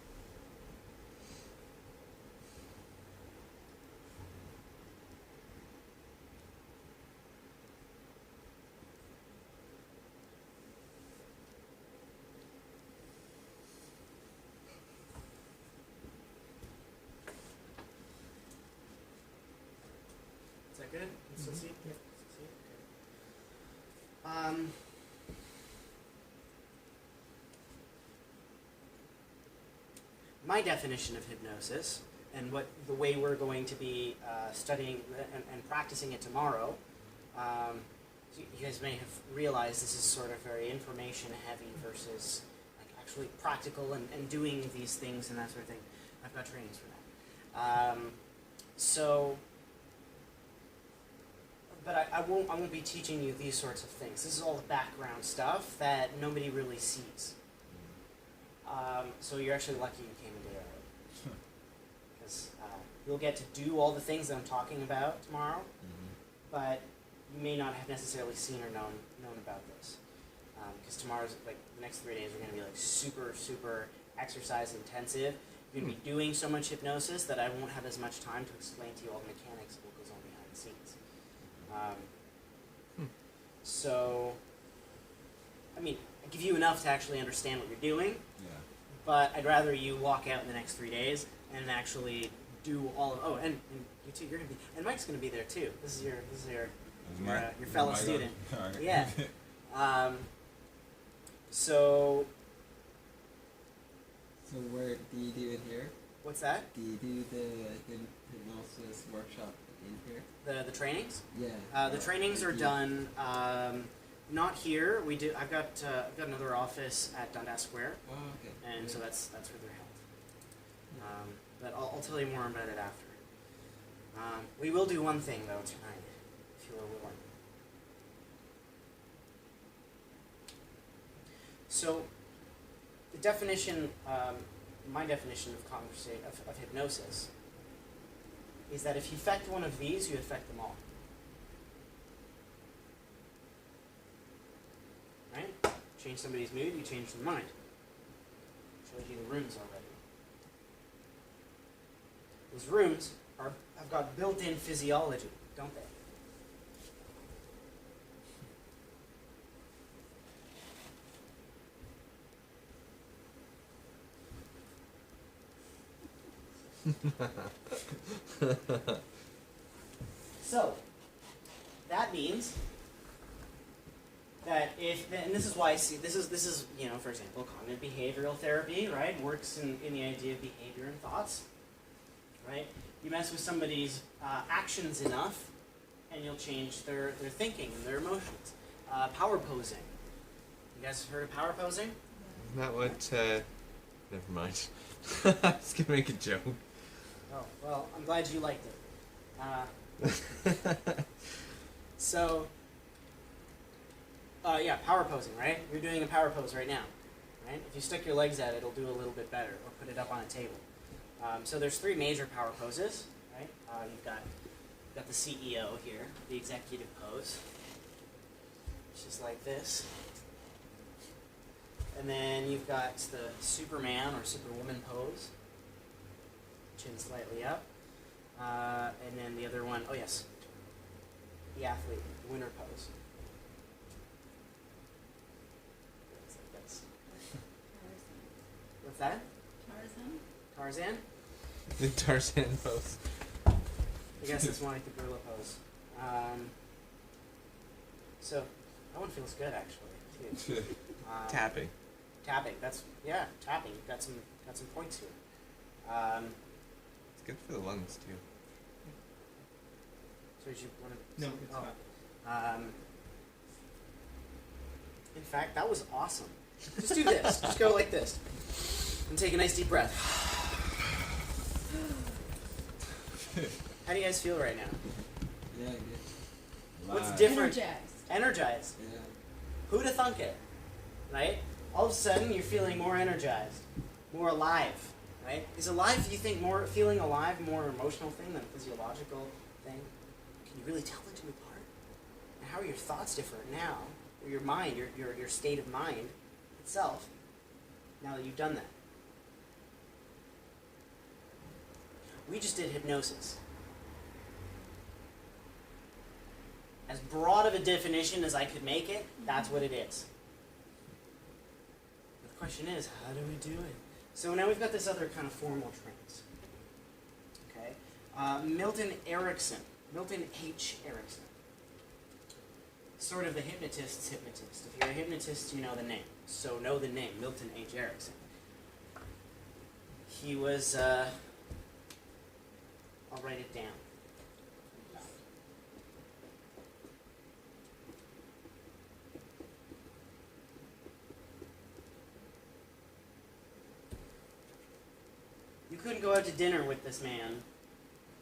Is that good? Can you still see? Yeah. My definition of hypnosis, and the way we're going to be studying and practicing it tomorrow, you guys may have realized this is sort of very information heavy versus like actually practical and doing these things and that sort of thing. I've got trainings for that. But I won't be teaching you these sorts of things. This is all the background stuff that nobody really sees. So you're actually lucky you came a day early. Because you'll get to do all the things that I'm talking about tomorrow, but you may not have necessarily seen or known about this. Because tomorrow's, like, the next 3 days are going to be like super, super exercise intensive. You're going to be doing so much hypnosis that I won't have as much time to explain to you all the mechanics of what goes on behind the scenes. So, I mean, I give you enough to actually understand what you're doing, but I'd rather you walk out in the next 3 days and actually do all of, and you two, you're gonna be, and Mike's gonna be there too. This is your fellow student. Yeah. So where do you do it here? what's that? Do you do the hypnosis workshop in here? The trainings? Yeah. The trainings are done not here. I've got another office at Dundas Square, Oh, okay. and so that's where they're held. But I'll tell you more about it after. We will do one thing though tonight, if you are willing. So, the definition, my definition of of hypnosis, is that if you affect one of these, you affect them all. Right? Change somebody's mood, you change their mind. Shows you the rooms already. Those rooms have got built-in physiology, don't they? So, that means that and this is why I see, this is, for example, cognitive behavioral therapy, right? Works in the idea of behavior and thoughts, right? You mess with somebody's actions enough, and you'll change their thinking and their emotions. Power posing. You guys heard of power posing? Isn't that what, never mind. I was gonna make a joke. Oh, well, I'm glad you liked it. So, Yeah, power posing, right? You're doing a power pose right now, right? If you stick your legs out, it'll do a little bit better, or put it up on a table. So there's 3 major power poses, right? You've got the CEO here, the executive pose, which is like this. And then you've got the Superman or Superwoman pose, chin slightly up. And then the other one, oh yes, the athlete, the winner pose. It's like this. What's that? Tarzan. Tarzan? The Tarzan pose. I guess it's more like the gorilla pose. So that one feels good actually too. Tapping. Tapping. That's tapping. You've got some points here. It's good for the lungs too. So you want to? No, it's not. In fact, that was awesome. Just do this. Just go like this, and take a nice deep breath. How do you guys feel right now? Yeah, good. What's different? Energized. Energized. Yeah. Who'd have thunk it? Right? All of a sudden, you're feeling more energized, more alive. Right? Is alive? Do you think feeling alive more emotional thing than a physiological thing? Can you really tell the two apart? And how are your thoughts different now? Or your mind, your state of mind itself, now that you've done that? We just did hypnosis. As broad of a definition as I could make it, that's what it is. But the question is, how do we do it? So now we've got this other kind of formal trance. Okay? Milton H. Erickson. Sort of the hypnotist's hypnotist. If you're a hypnotist, you know the name. So know the name, Milton H. Erickson. He was, I'll write it down. You couldn't go out to dinner with this man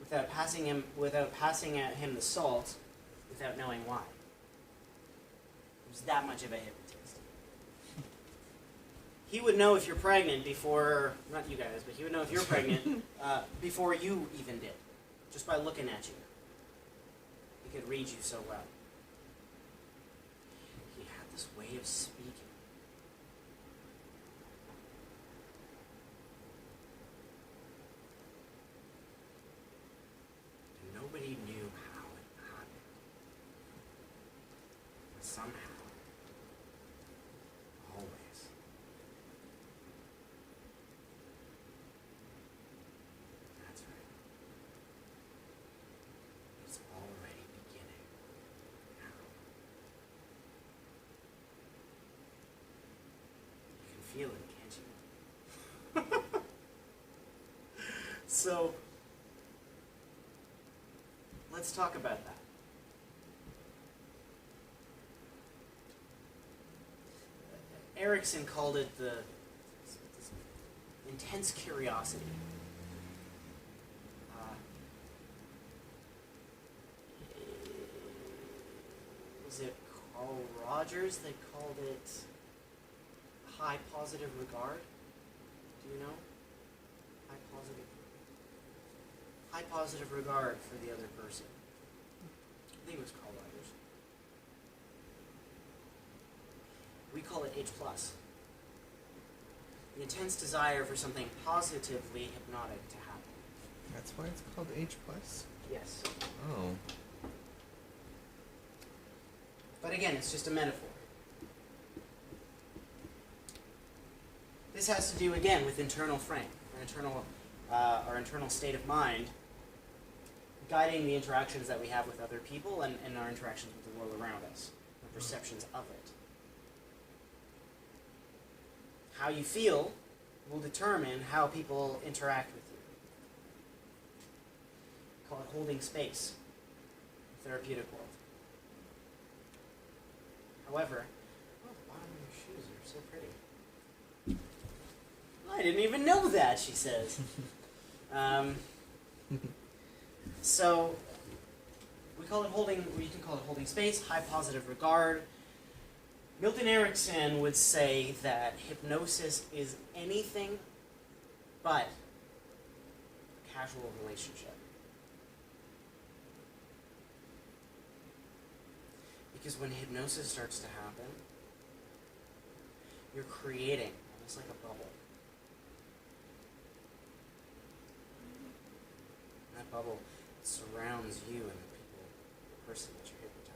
without passing at him the salt, without knowing why. He was that much of a hypnotist. He would know if you're pregnant before, not you guys, but he would know if you're pregnant before you even did, just by looking at you. He could read you so well. He had this way of speaking. Nobody knew how it happened. But somehow, always, that's right. It's already beginning now. You can feel it, can't you? So, let's talk about that. Erickson called it the intense curiosity. Was it Carl Rogers that called it high positive regard? Do you know? High positive regard for the other person. I think it was Carl Rogers. We call it H+. The intense desire for something positively hypnotic to happen. That's why it's called H+. Yes. Oh. But again, it's just a metaphor. This has to do, again, with internal frame, our internal state of mind, guiding the interactions that we have with other people and our interactions with the world around us, our perceptions of it. How you feel will determine how people interact with you. Call it holding space, therapeutic world. However, oh, the bottom of your shoes are so pretty. I didn't even know that, she says. So, we can call it holding space, high positive regard. Milton Erickson would say that hypnosis is anything but a casual relationship. Because when hypnosis starts to happen, you're creating almost like a bubble. And that bubble surrounds you and the person that you're hypnotizing.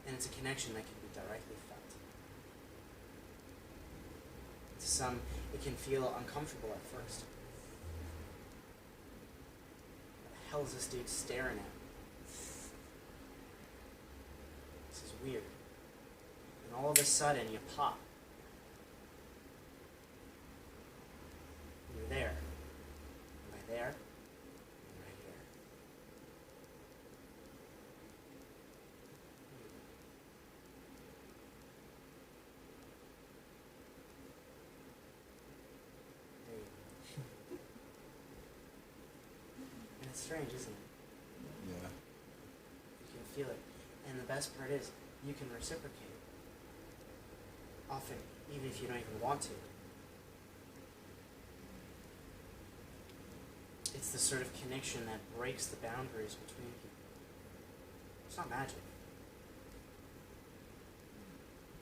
And it's a connection that can be directly felt. To some, it can feel uncomfortable at first. What the hell is this dude staring at? This is weird. And all of a sudden, you pop. You're there. Am I there? I'm right here. There you go. And it's strange, isn't it? Yeah. You can feel it. And the best part is, you can reciprocate. Often, even if you don't even want to. It's the sort of connection that breaks the boundaries between people. It's not magic.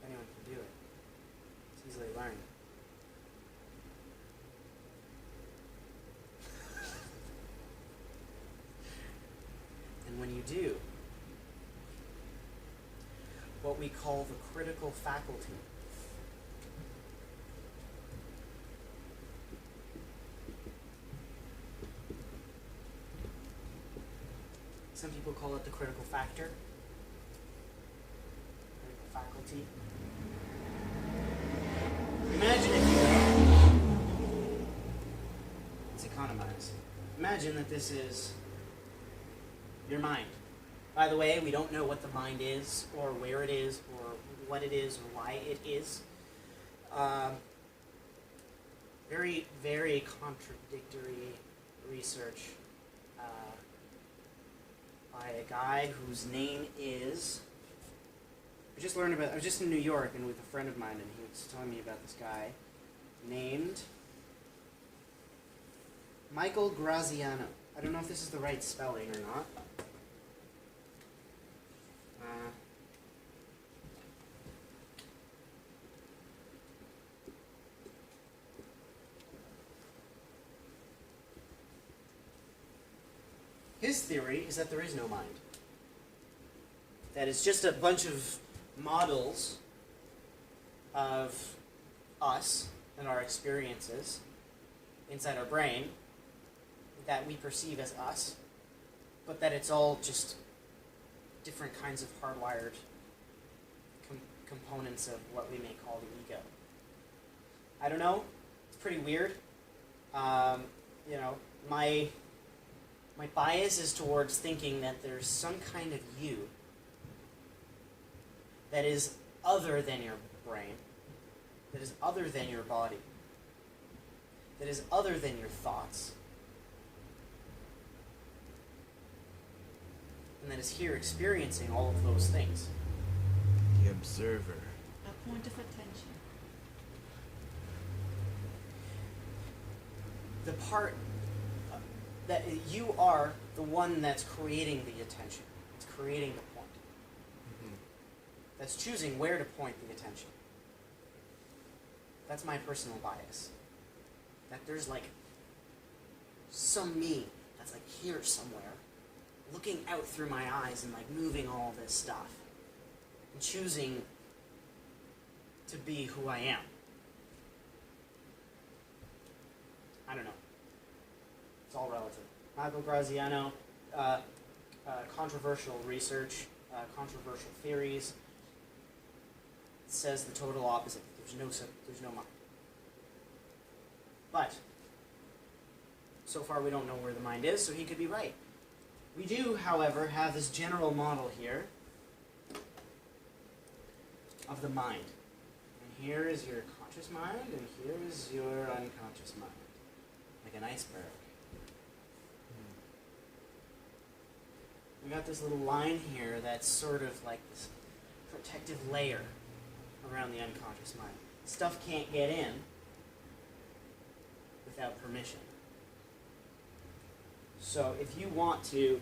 Anyone can do it. It's easily learned. And when you do, what we call the critical faculty some people call it the critical factor, critical faculty. Imagine if you let's economize. Imagine that this is your mind. By the way, we don't know what the mind is, or where it is, or what it is, or why it is. Very, very contradictory research by a guy whose name is... I was just in New York and with a friend of mine, and he was telling me about this guy named Michael Graziano. I don't know if this is the right spelling or not. His theory is that there is no mind. That it's just a bunch of models of us and our experiences inside our brain that we perceive as us, but that it's all just different kinds of hardwired components of what we may call the ego. I don't know. It's pretty weird. My bias is towards thinking that there's some kind of you that is other than your brain, that is other than your body, that is other than your thoughts, and that is here experiencing all of those things. The observer. A point of attention. The part that you are the one that's creating the attention. It's creating the point. Mm-hmm. That's choosing where to point the attention. That's my personal bias. That there's like some me that's like here somewhere, looking out through my eyes and like moving all this stuff. And choosing to be who I am. I don't know. It's all relative. Michael Graziano, controversial research, controversial theories, says the total opposite. There's no mind. But so far we don't know where the mind is, so he could be right. We do, however, have this general model here of the mind. And here is your conscious mind, and here is your unconscious mind. Like an iceberg. we got this little line here that's sort of like this protective layer around the unconscious mind. Stuff can't get in without permission. So if you want to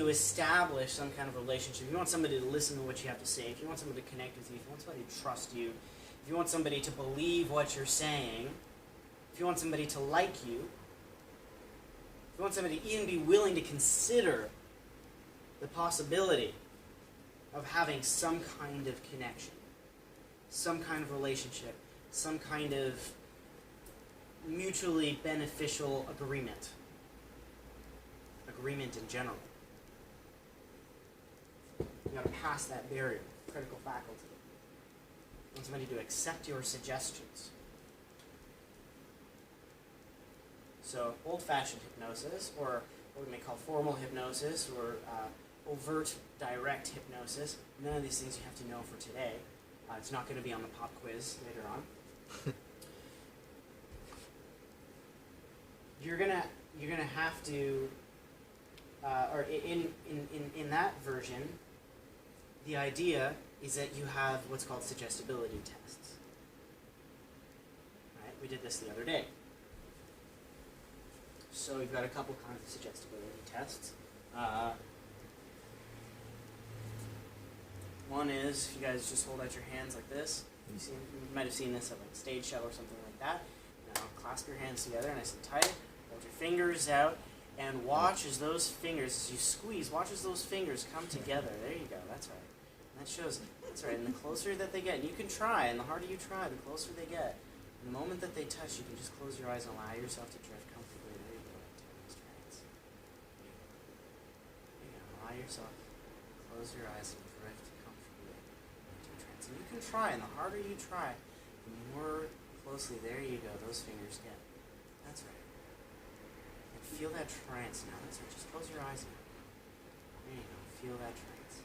establish some kind of relationship, if you want somebody to listen to what you have to say, if you want somebody to connect with you, if you want somebody to trust you, if you want somebody to believe what you're saying, if you want somebody to like you, if you want somebody to even be willing to consider the possibility of having some kind of connection, some kind of relationship, some kind of mutually beneficial agreement in general. You gotta pass that barrier, critical faculty. You want somebody to accept your suggestions. So old-fashioned hypnosis, or what we may call formal hypnosis, or overt, direct hypnosis, none of these things you have to know for today. It's not going to be on the pop quiz later on. You're gonna have to, or in that version, the idea is that you have what's called suggestibility tests. Right? We did this the other day. So we've got a couple kinds of suggestibility tests. One is, if you guys just hold out your hands like this, you might have seen this at like a stage show or something like that. Now clasp your hands together nice and tight, hold your fingers out, and watch as those fingers, as you squeeze, watch as those fingers come together. There you go, that's right. And that shows, that's right, and the closer that they get, and you can try, and the harder you try, the closer they get. And the moment that they touch, you can just close your eyes and allow yourself to drift comfortably. There you go, into those trance. There you go, allow yourself to close your eyes and drift comfortably into a trance. And you can try, and the harder you try, the more closely, there you go, those fingers get. That's right. And feel that trance now. That's right, just close your eyes now. There you go, feel that trance.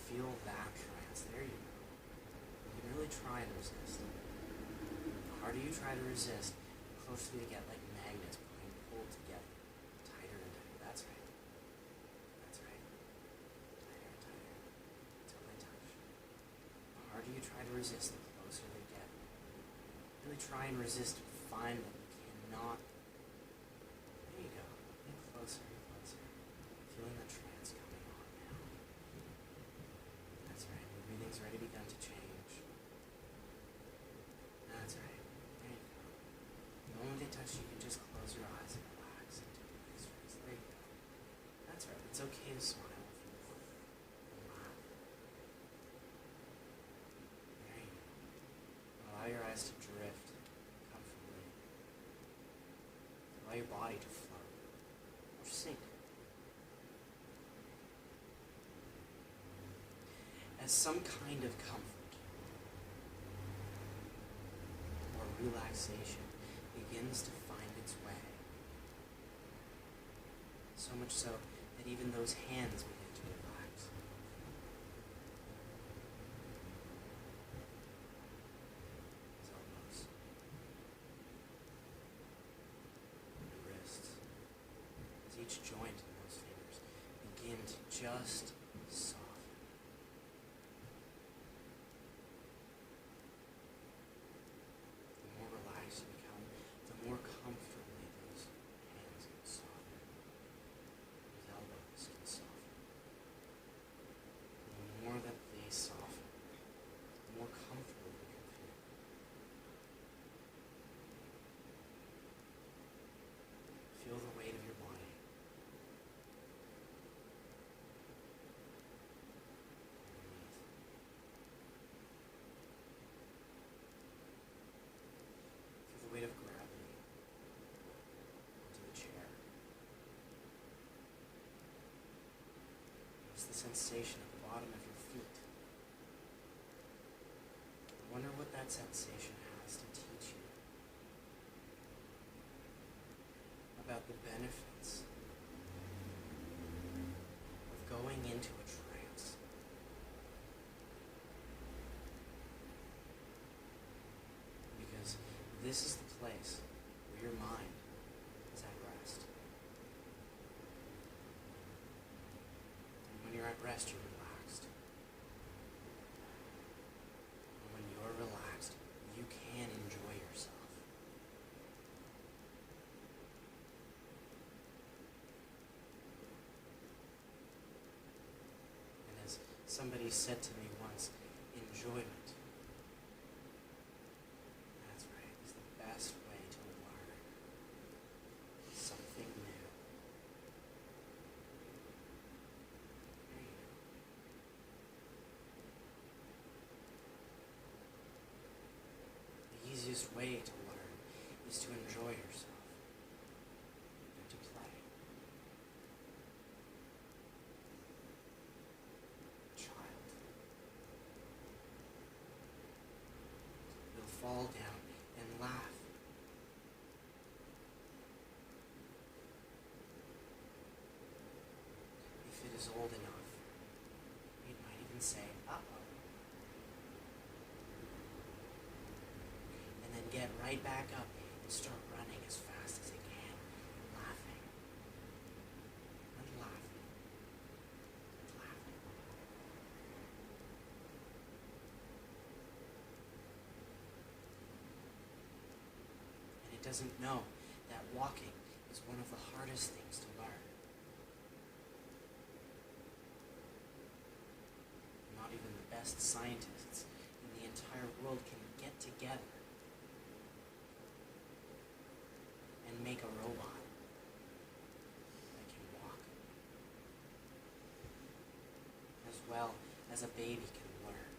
Feel that trance. There you go. You can really try and resist. The harder you try to resist, the closer you get, like magnets being pulled together. Tighter and tighter. That's right. That's right. Tighter and tighter. Until they touch. The harder you try to resist, the closer they get. Really try and resist and find them. You cannot. There you go. Get closer and closer. Feeling the trance coming on now. That's right. Your breathing's already begun to change. That's right. There you go. The moment they touch you, you can just close your eyes and relax into the next trance. There you go. That's right. It's okay to smile if you want. And laugh. There you go. Allow your eyes to drift comfortably. Allow your body to float or sink. As some kind of comfort or relaxation begins to find its way. So much so that even those hands begin to relax. His elbows. The wrists. As each joint in those fingers begin to just soften. The more relaxed you become, the more comfortably those hands can soften. Those elbows can soften. And the more that they soften, the more comfortable you can feel. Feel the weight of your body. Underneath. Feel the weight of gravity onto the chair. Notice the sensation at the bottom of your feet. I wonder what that sensation has to teach you about the benefits of going into a trance. Because this is the place where your mind is stressed, you're relaxed. And when you're relaxed, you can enjoy yourself. And as somebody said to me once, enjoyment, that's right, is the best way to learn something new. There you go. The easiest way to learn is to enjoy yourself and to play. Child. You'll fall down and laugh. If it is old enough, it might even say, uh-oh. And then get right back up and start running as fast as it can, laughing. And laughing. And laughing. And it doesn't know that walking is one of the hardest things to learn. Not even the best scientists in the entire world can get together and make a robot that can walk, as well as a baby can learn.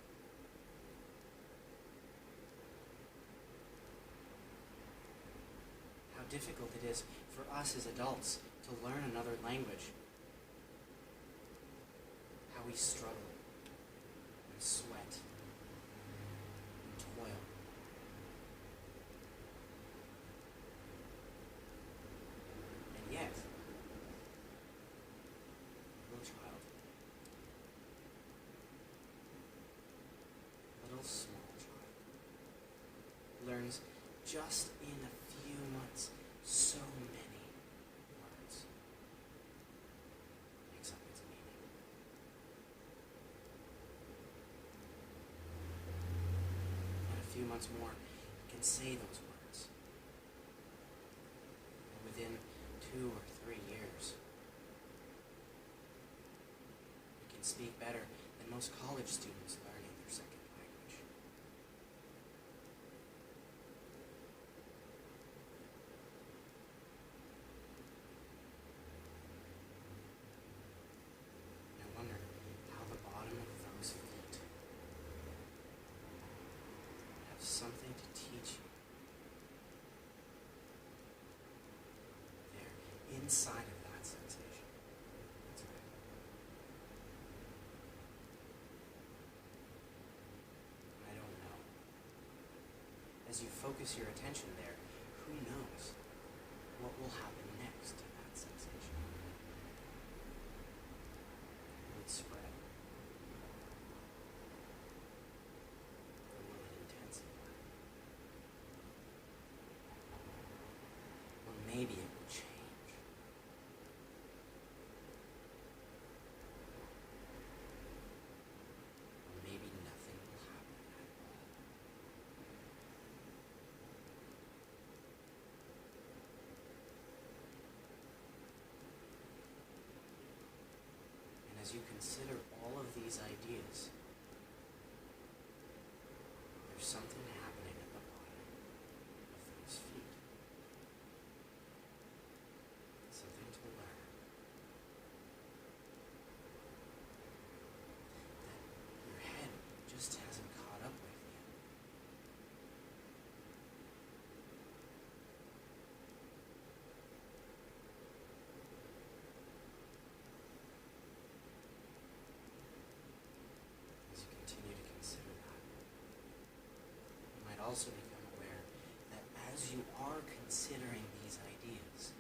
How difficult it is for us as adults to learn another language. How we struggle and sweat and toil. And yet, little child, little small child, learns just in a few months so many words. Makes up its meaning. In a few months more, it can say those words. And within 2 or 3 years, it can speak better than most college students learning their second language. I wonder how the bottom of those feet have something to teach you. There, inside of that sensation. That's right. I don't know. As you focus your attention there, who knows what will happen next to that sensation? Will it spread? Or will it intensify? Or maybe it will change. Or maybe nothing will happen at all. And as you consider all of these ideas, there's something happening at the bottom of those feet. Something to learn. That your head just hasn't caught up with yet. As you continue to consider that, you might also become aware that as you are considering these ideas,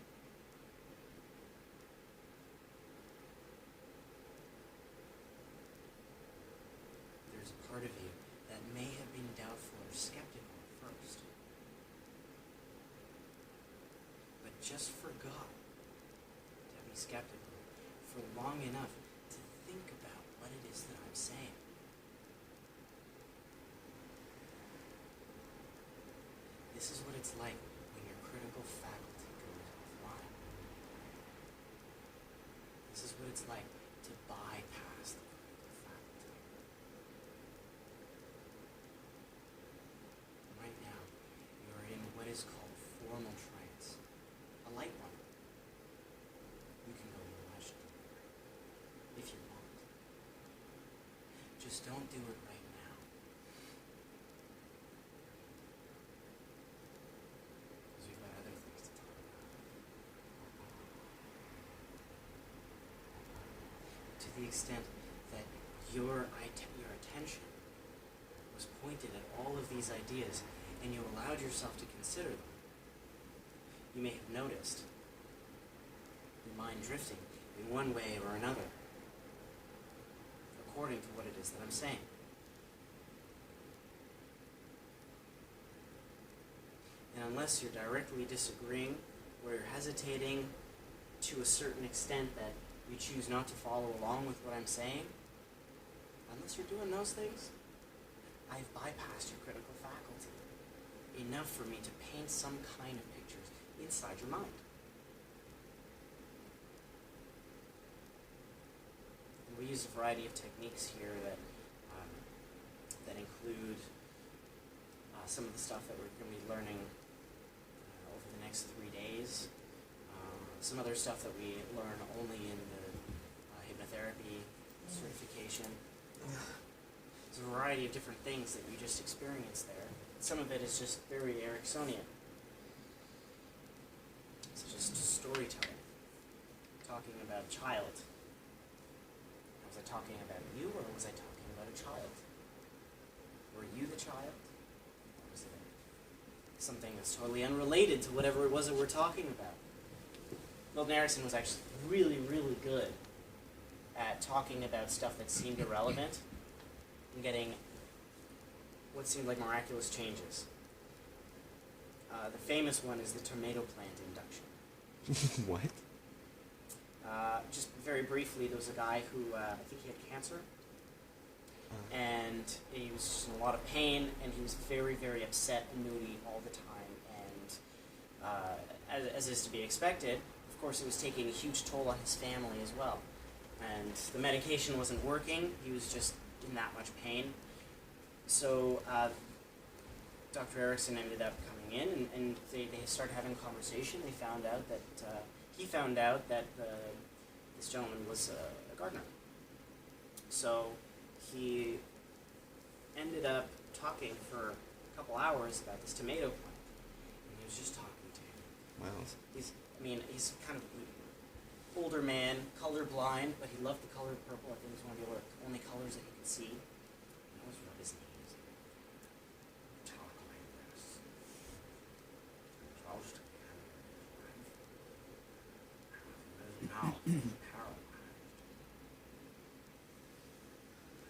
there's a part of you that may have been doubtful or skeptical at first, but just forgot to be skeptical for long enough to think about what it is that I'm saying. This is what it's like when your critical faculty goes offline. This is what it's like to bypass the critical faculty. Right now, you're in what is called formal trance, a light one. You can go much deeper if you want. Just don't do it right now. Because we've got other things to talk about. To the extent that your attention was pointed at all of these ideas and you allowed yourself to consider them, you may have noticed your mind drifting in one way or another, according to what it is that I'm saying. And unless you're directly disagreeing, or you're hesitating to a certain extent that you choose not to follow along with what I'm saying, unless you're doing those things, I've bypassed your critical faculty enough for me to paint some kind of pictures inside your mind. And we use a variety of techniques here that include some of the stuff that we're going to be learning over the next 3 days. Some other stuff that we learn only in the hypnotherapy certification. There's a variety of different things that you just experience there. Some of it is just very Ericksonian. It's just storytelling. Talking about a child. Was I talking about you, or was I talking about a child? Were you the child? Or was it something that's totally unrelated to whatever it was that we're talking about? Milton Erickson was actually really, really good at talking about stuff that seemed irrelevant and getting what seemed like miraculous changes. The famous one is the tomato plant induction. What? Just very briefly, there was a guy who, I think he had cancer, and he was just in a lot of pain, and he was very, very upset and moody all the time, and as is to be expected, of course it was taking a huge toll on his family as well. And the medication wasn't working, he was just in that much pain. So Dr. Erickson ended up coming in, and they started having a conversation. They found out that, he found out that this gentleman was a gardener. So he ended up talking for a couple hours about this tomato plant. And he was just talking to him. Wow. He's kind of older man, colorblind, but he loved the color purple. I think it was one of the only colors that he could see. He always rubbed his knees. Talk like this. Roused and now paralyzed.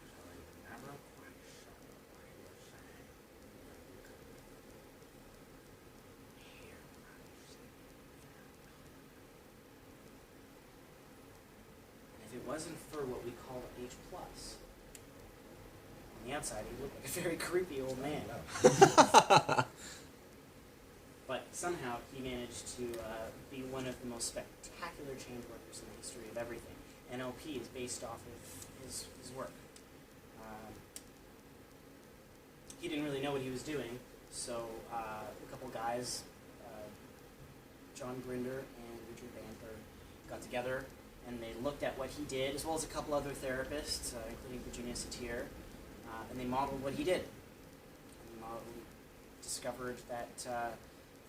So he never quite saw what he was saying. You could hear what I was saying. And if it wasn't for what we call H+, on the outside he looked like a very creepy old man. But somehow he managed to be one of the most spectacular change workers in the history of everything. NLP is based off of his work. He didn't really know what he was doing, so a couple guys, John Grinder and Richard Bandler, got together and they looked at what he did, as well as a couple other therapists, including Virginia Satir, and they modeled what he did. And discovered that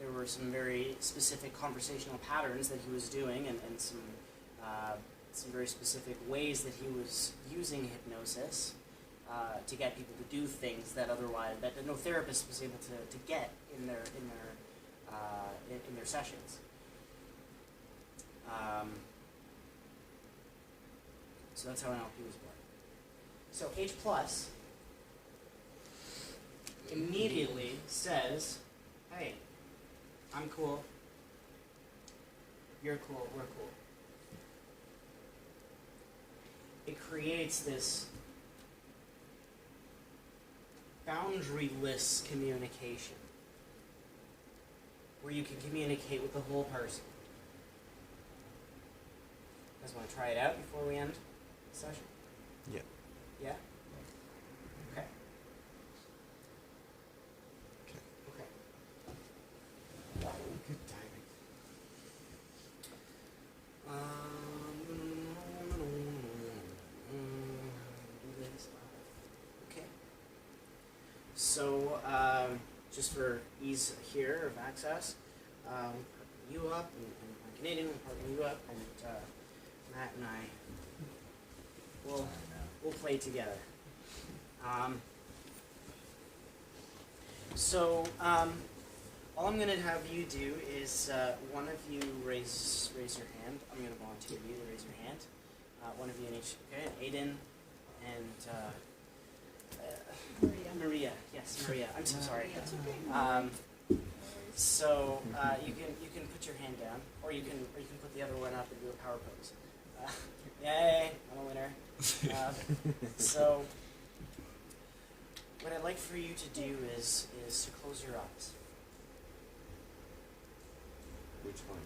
there were some very specific conversational patterns that he was doing, and some very specific ways that he was using hypnosis to get people to do things that otherwise that no therapist was able to get in their sessions. So that's how NLP was born. So H+ immediately says, hey, I'm cool, you're cool, we're cool. it creates this boundaryless communication where you can communicate with the whole person. You guys want to try it out before we end the session? Yeah. Yeah? Okay. Okay. Okay. Good timing. Okay. So, just for ease here of access, partner you up, and my Canadian will partner you up, and Matt and I we'll play together. All I'm gonna have you do is one of you raise your hand. I'm gonna volunteer you to raise your hand. One of you in each. Okay, Aiden and Maria. Yes, Maria. I'm so sorry. So you can put your hand down, or you can put the other one up and do a power pose. Yay! I'm a winner. So what I'd like for you to do is to close your eyes. Which one?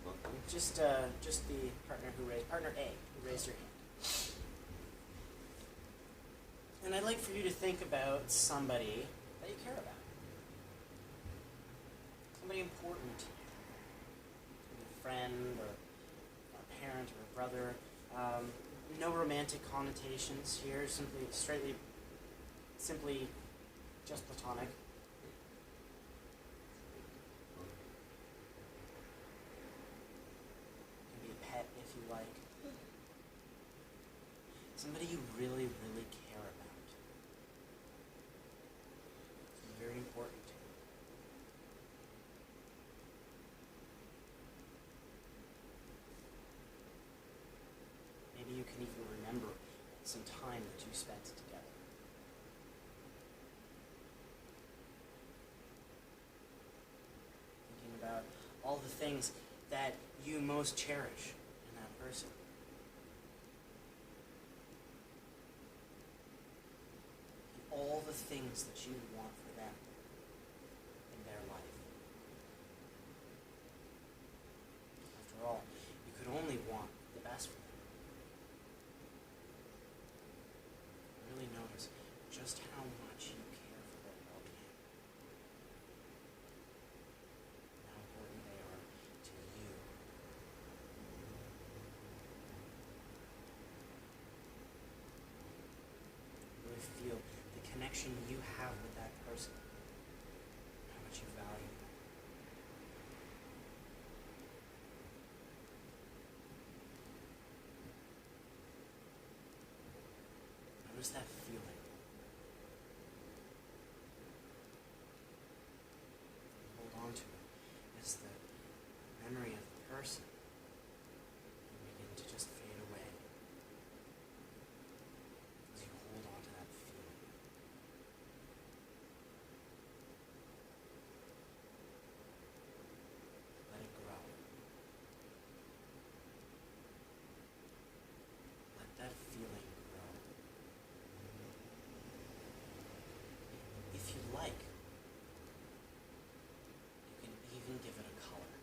Both of them? Just the partner A who raised your hand. And I'd like for you to think about somebody that you care about. Somebody important to you. A friend or a parent or a brother. No romantic connotations here, simply just platonic. Can be a pet if you like. Somebody you really, really care about. It's very important to you. Maybe you can even remember some time that you spent together. Thinking about all the things that you most cherish in that person. And all the things that you want for them in their life. After all, you could only want the best for them. Really notice just how much you care for their well-being. And how important they are to you. Really feel the connection you have with that person. How much you value them. Notice that feeling. Hold on to it as the memory of the person will begin to just fade away. As you hold on to that feeling. Let it grow. Let that feeling grow. If you like, you can even give it a color.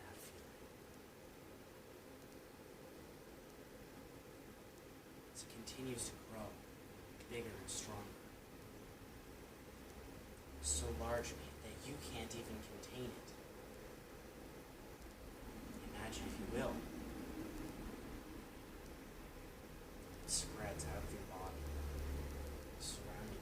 That feeling. As it continues to grow, bigger and stronger. So large that you can't even contain it. Imagine, if you will, it spreads out of your body, surrounding you.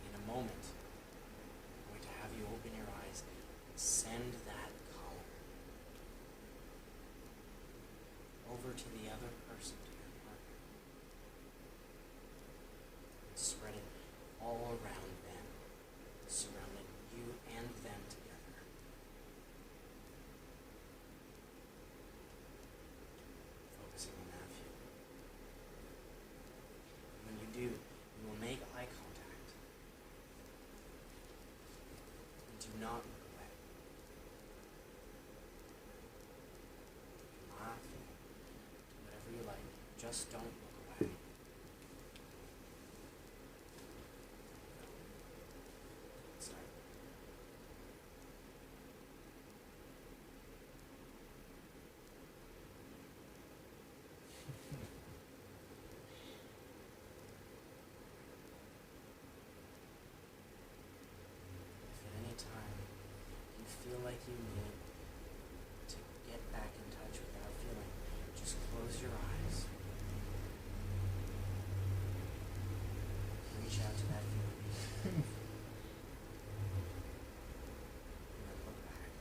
In a moment, I'm going to have you open your eyes and send that color over to the other person, to your partner. And spread it all around them, surrounding you and them together. Focusing on that feeling. When you do, you will make eye contact. And do not look away. just don't look away. Sorry. If at any time you feel like you need to get back in touch with that feeling, just close your eyes. Reach out to that feeling. And then look back.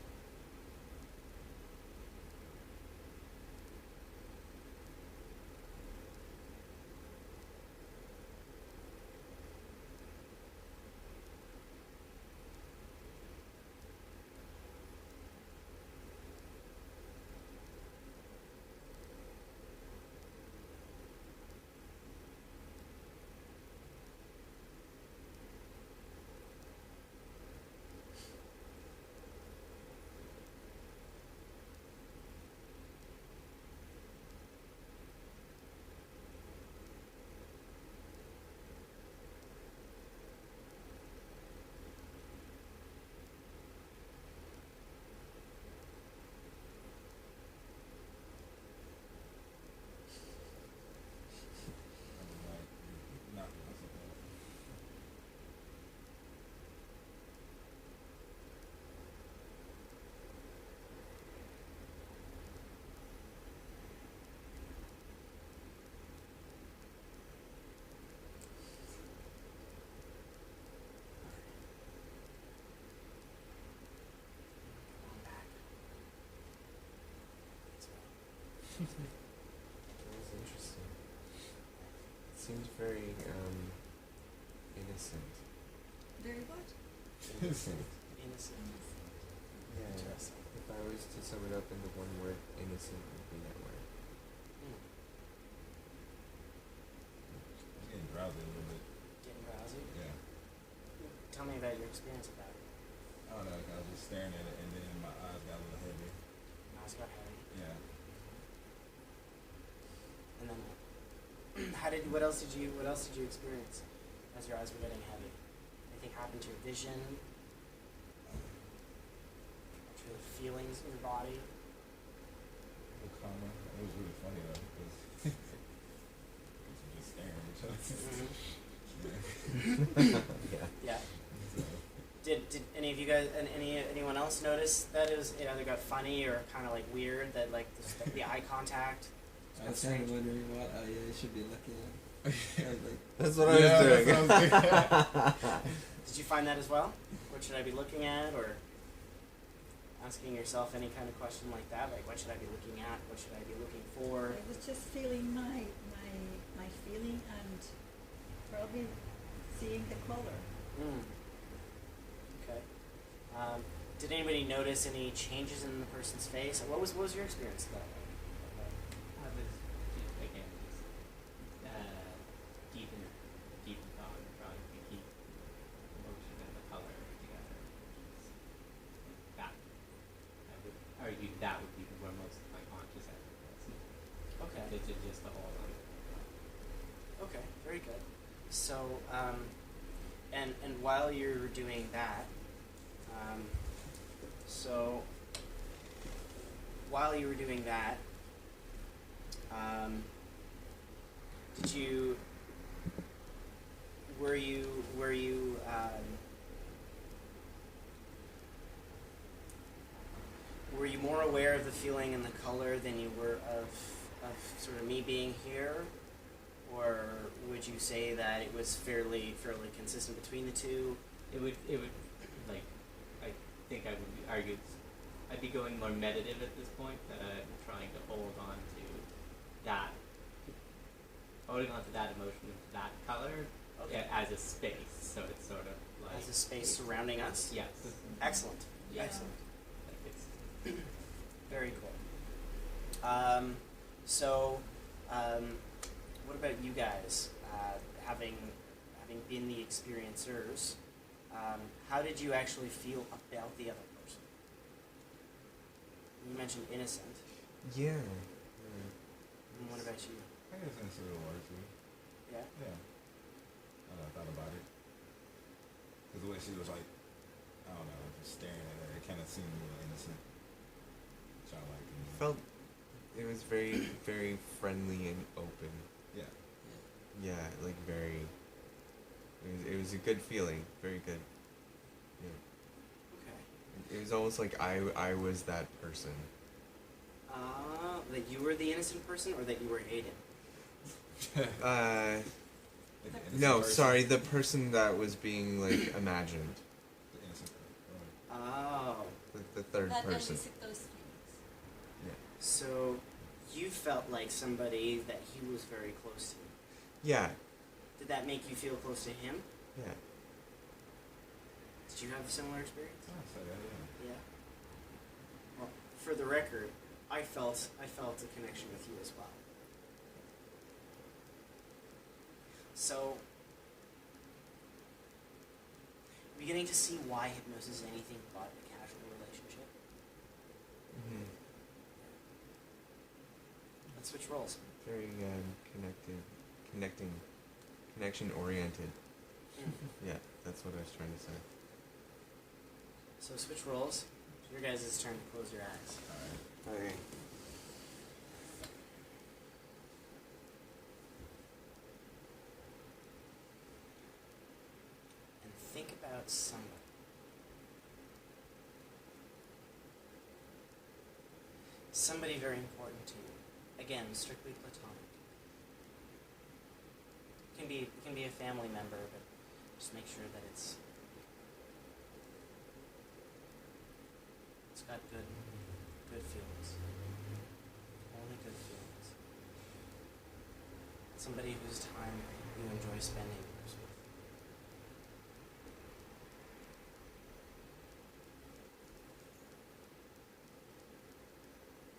Come on back. That was interesting. It seemed very innocent. Very what? Innocent. Innocent. Yeah. Interesting. If I was to sum it up into one word, innocent would be that word. Hmm. I'm getting drowsy a little bit. Getting drowsy? Yeah. Tell me about your experience of that. I don't know. I was just staring at it, and then my eyes got a little heavy. Eyes got heavy. Yeah. And then what else did you experience as your eyes were getting heavy? Anything happened to your vision? To the feelings in your body? A little calmer. It was really funny though, because we're just staring at each other. Yeah. Yeah. So, Did any of you guys and anyone else notice that it was either got funny or kind of like weird that like the eye contact? I was kind of wondering what I should be looking at. I was like, That's what I was Yeah, doing. that's what I was Did you find that as well? What should I be looking at, or asking yourself any kind of question like that, like what should I be looking at? What should I be looking for? I was just feeling my feeling and probably seeing the color. Hmm. Okay. Did anybody notice any changes in the person's face? What was your experience of that? I was again just deep in thought, trying to keep emotion and the color together. That I would argue that would be where most of my conscious effort was. Okay. Just the whole Okay. Very good. So, and while you're doing that, so while you were doing that, did you were you more aware of the feeling and the color than you were of sort of me being here, or would you say that it was fairly consistent between the two? It would like I think I would argue I'd be going more meditative at this point, that I'm trying to hold on to that emotion, that color, Okay. as a space. So it's sort of like As a space surrounding us? Yes. Excellent. Yeah. Excellent. Like it's Very cool. What about you guys? Having been the experiencers, how did you actually feel about the other person? You mentioned innocent. Yeah. And what about you? I guess that's a little word too. Yeah. Yeah. I thought about it. Because the way she was like, I don't know, just staring at her, it kind of seemed a little innocent. Childlike. Felt it was very, very friendly and open. Yeah. Yeah, like very. It was a good feeling, very good. Yeah. Okay. It was almost like I was that person. That you were the innocent person, or that you were Aiden? Uh, The innocent no, person. sorry, the person that was being like imagined, The innocent person. Oh. like the third That person. elicit those feelings. Yeah. So you felt like somebody that he was very close to. Yeah. Did that make you feel close to him? Yeah. Did you have a similar experience? Oh, so that, yeah. Yeah. Well, for the record, I felt a connection with you as well. So, beginning to see why hypnosis is anything but a casual relationship. Hmm. Let's switch roles. Very connection oriented. Yeah, that's what I was trying to say. So switch roles. Your guys' turn to close your eyes. Okay. And think about somebody. Somebody very important to you. Again, strictly platonic. It can be a family member, but just make sure that it's got good feelings. Only good feelings. Somebody whose time you enjoy spending with.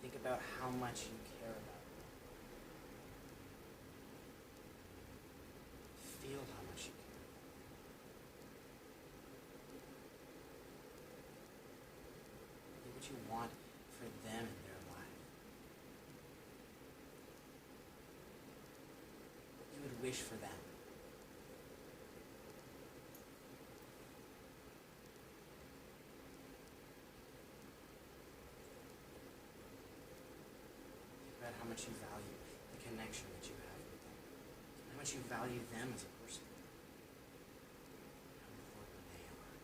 Think about how much you care about them. Feel how much you care. Think what you want for them in their life. What you would wish for them. Think about how much you value the connection that you have with them. How much you value them as a person. How important they are.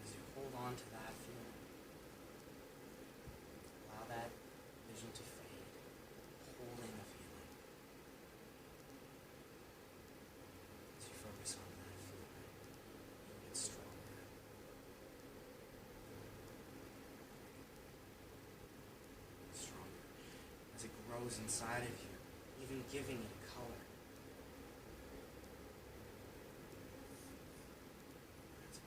As you hold on to that feeling, allow that vision to fade, holding the feeling. As you focus on that feeling, you get stronger. Stronger. As it grows inside of you, even giving it color. That's it.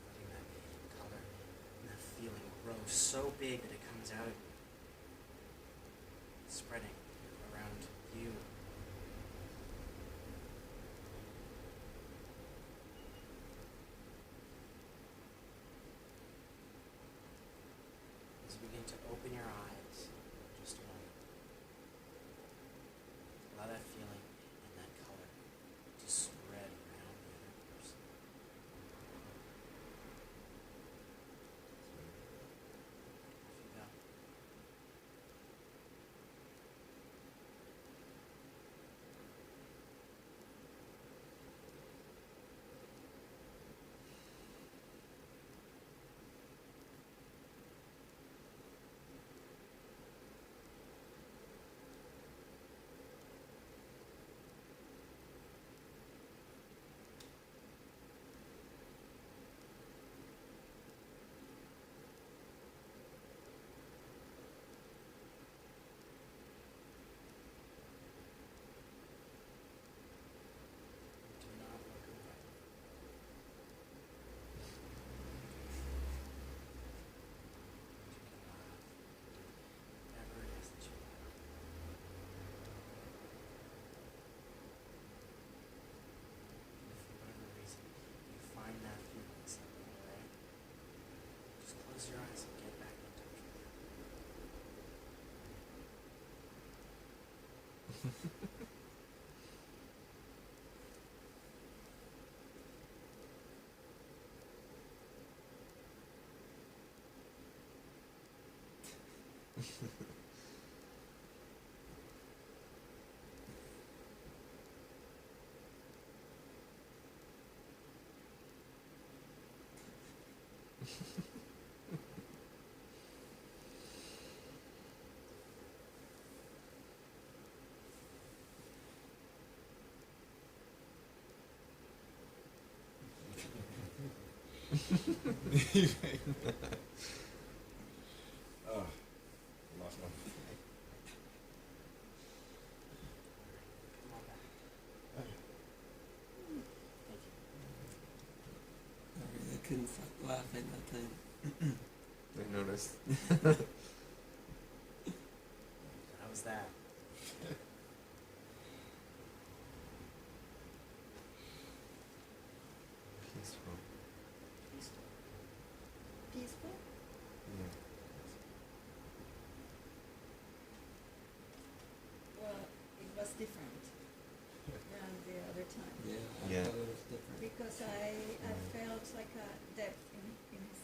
Letting that color and that feeling grow so big that it comes out of you, spreading around you. As you begin to open your eyes, just a moment. Allow that feeling and that color to spread around the other person. Off you go. Oh, lost my. Come on back. Thank you. I really couldn't stop laughing that time. I noticed. How was that? Peaceful. Peaceful. Peaceful? Yeah. Well, it was different than the other time. Yeah, I Yeah. thought it was different. Because I felt like a depth in his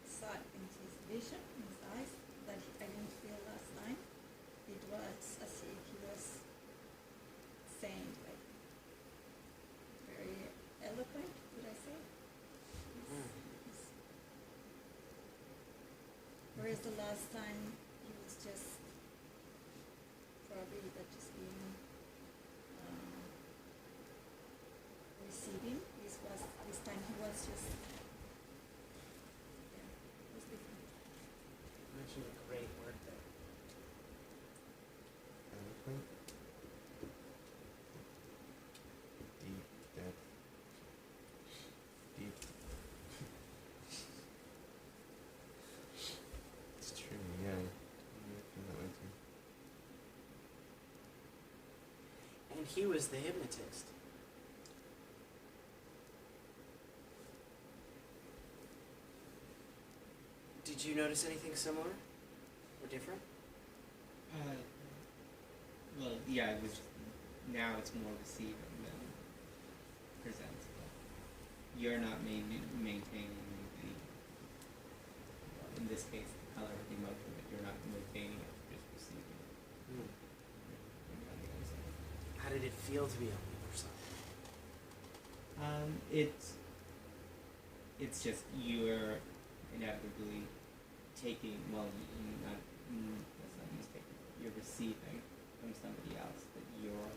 sight, in his vision, in his eyes, that I didn't feel last time. It was as if he was saying, like, very eloquent, would I say? Whereas the last time he was just probably that just being receiving. This time he was just it was different. You mentioned a great word there. Eloquent. Deep depth. Deep. It's true, yeah. I feel that way too. And he was the hypnotist. Did you notice anything similar or different? Well, yeah, it was. Now it's more receiving than presents. But you're not maintaining the, in this case, the color of the emotion, but you're not maintaining it, you're just receiving it. You're on the other side. How did it feel to be on the other side? It's just you're inevitably taking, well, not, that's not mistaken. You're receiving from somebody else that you're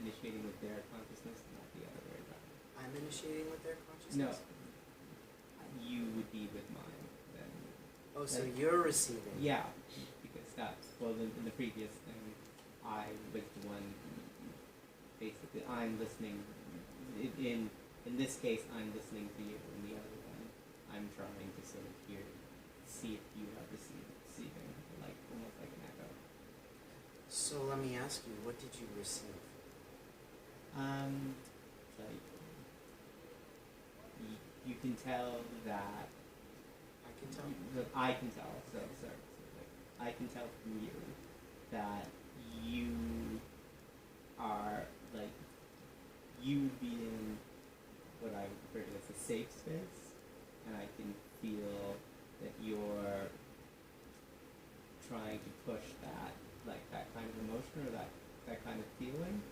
initiating with their consciousness, not the other way around. I'm initiating with their No, consciousness? you would be with mine then. Oh, so you're receiving. Yeah, because that's, well, in the previous thing, I was the one, basically, I'm listening, in this case, I'm listening to you, in the other one, I'm trying to sort of see if you are receiving, like, almost like an echo. So let me ask you, what did you receive? Like, you can tell that, I can tell. I can tell, so, sorry, I can tell from you that you are, like, you would be in what I would refer to as a safe space, and I can feel that you're trying to push that, like, that kind of emotion or that kind of feeling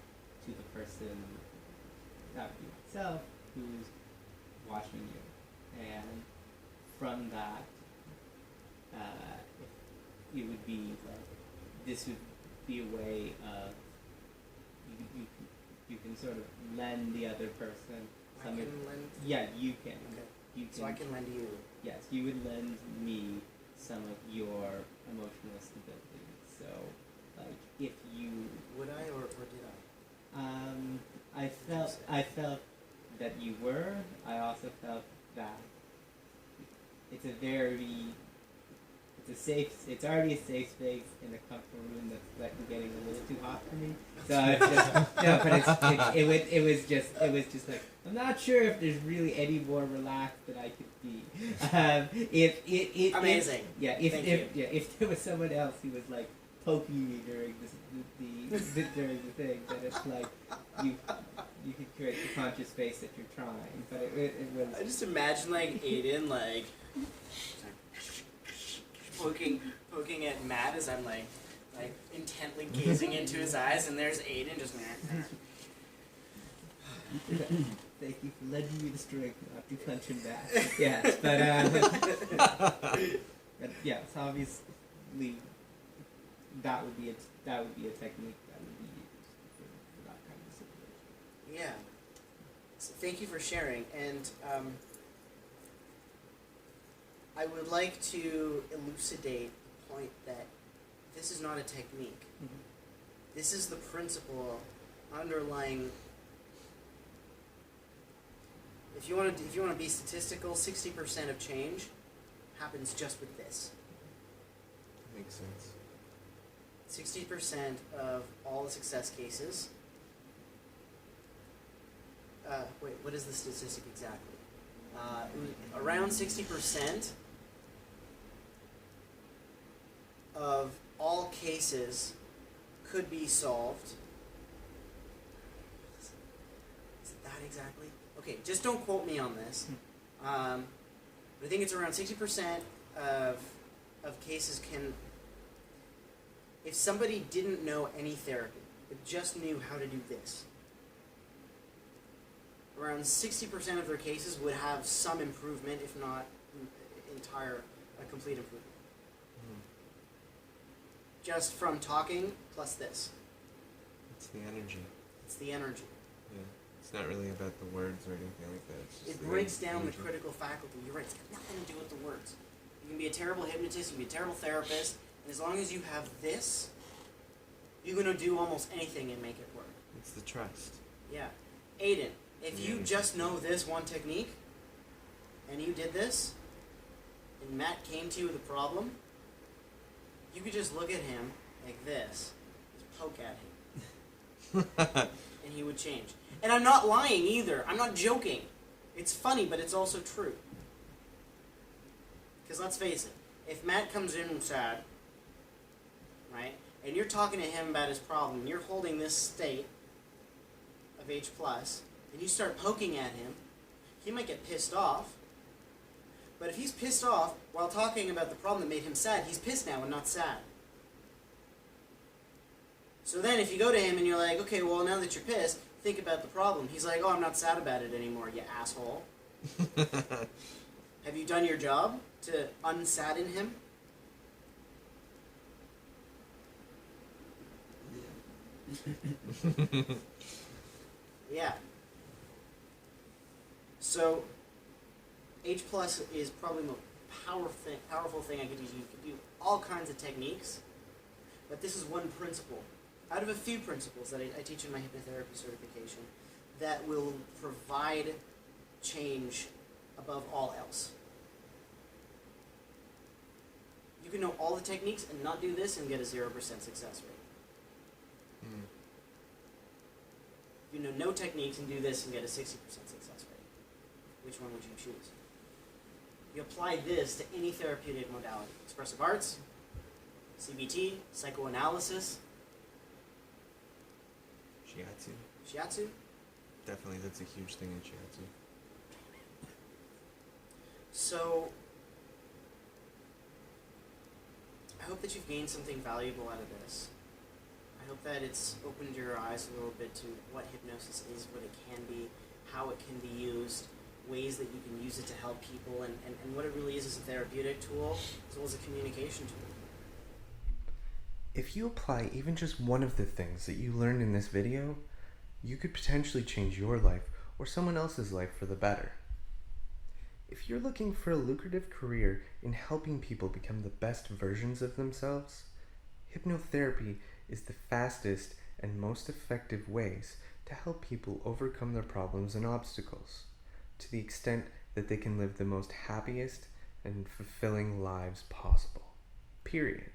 to the person, that would be myself, who's watching you. And from that, it would be like, this would be a way of, you can sort of lend the other person I some. can lend. Yeah, you can. Okay. You So I can lend you. Yes, you would lend me some of your emotional stability. So, like, if you. Would I or did I? I felt that you were. I also felt that it's a very It's already a safe space in a comfortable room that's like getting a little too hot for me. So I just no, but it was just like I'm not sure if there's really any more relaxed that I could be. Amazing. If there was someone else who was like poking me during during the thing, then it's like you could create the conscious space that you're trying. But it was. I just imagine like Aiden like poking at Matt as I'm like intently gazing into his eyes, and there's Aiden just. Thank you for lending me the strength not to punch him back. Yes, but yes, obviously that would be a technique that would be used for that kind of situation. Yeah. So thank you for sharing, and I would like to elucidate the point that this is not a technique. Mm-hmm. This is the principle underlying. If you want to be statistical, 60% of change happens just with this. Makes sense. 60% of all the success cases. What is the statistic exactly? Around 60% of all cases could be solved. Is it that exactly? Okay, just don't quote me on this. But I think it's around 60% of cases can. If somebody didn't know any therapy, but just knew how to do this, around 60% of their cases would have some improvement, if not complete improvement. Just from talking plus this. It's the energy. It's the energy. Yeah. It's not really about the words or anything like that. It's just It the breaks down energy. the critical faculty. You're right. It's got nothing to do with the words. You can be a terrible hypnotist. You can be a terrible therapist. And as long as you have this, you're going to do almost anything and make it work. It's the trust. Yeah. Aiden, if you Yeah. just know this one technique, and you did this, and Matt came to you with a problem, you could just look at him like this, just poke at him, and he would change. And I'm not lying either. I'm not joking. It's funny, but it's also true. Because let's face it, if Matt comes in sad, right, and you're talking to him about his problem, and you're holding this state of H+, and you start poking at him, he might get pissed off. But if he's pissed off while talking about the problem that made him sad, he's pissed now and not sad. So then if you go to him and you're like, okay, well, now that you're pissed, think about the problem. He's like, oh, I'm not sad about it anymore, you asshole. Have you done your job to unsadden him? Yeah. So, H+ is probably the most powerful thing I could use. You could do all kinds of techniques, but this is one principle out of a few principles that I teach in my hypnotherapy certification that will provide change above all else. You can know all the techniques and not do this and get a 0% success rate. Mm. You know no techniques and do this and get a 60% success rate. Which one would you choose? You apply this to any therapeutic modality. Expressive arts, CBT, psychoanalysis, shiatsu. Definitely, that's a huge thing in shiatsu. So, I hope that you've gained something valuable out of this. I hope that it's opened your eyes a little bit to what hypnosis is, what it can be, how it can be used, ways that you can use it to help people, and what it really is as a therapeutic tool, as well as a communication tool. If you apply even just one of the things that you learned in this video, you could potentially change your life or someone else's life for the better. If you're looking for a lucrative career in helping people become the best versions of themselves, hypnotherapy is the fastest and most effective ways to help people overcome their problems and obstacles to the extent that they can live the most happiest and fulfilling lives possible. period.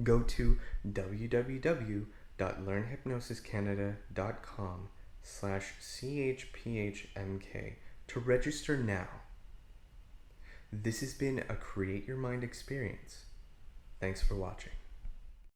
Go to www.learnhypnosiscanada.com/chphmk to register now. This has been a Create Your Mind experience. Thanks for watching.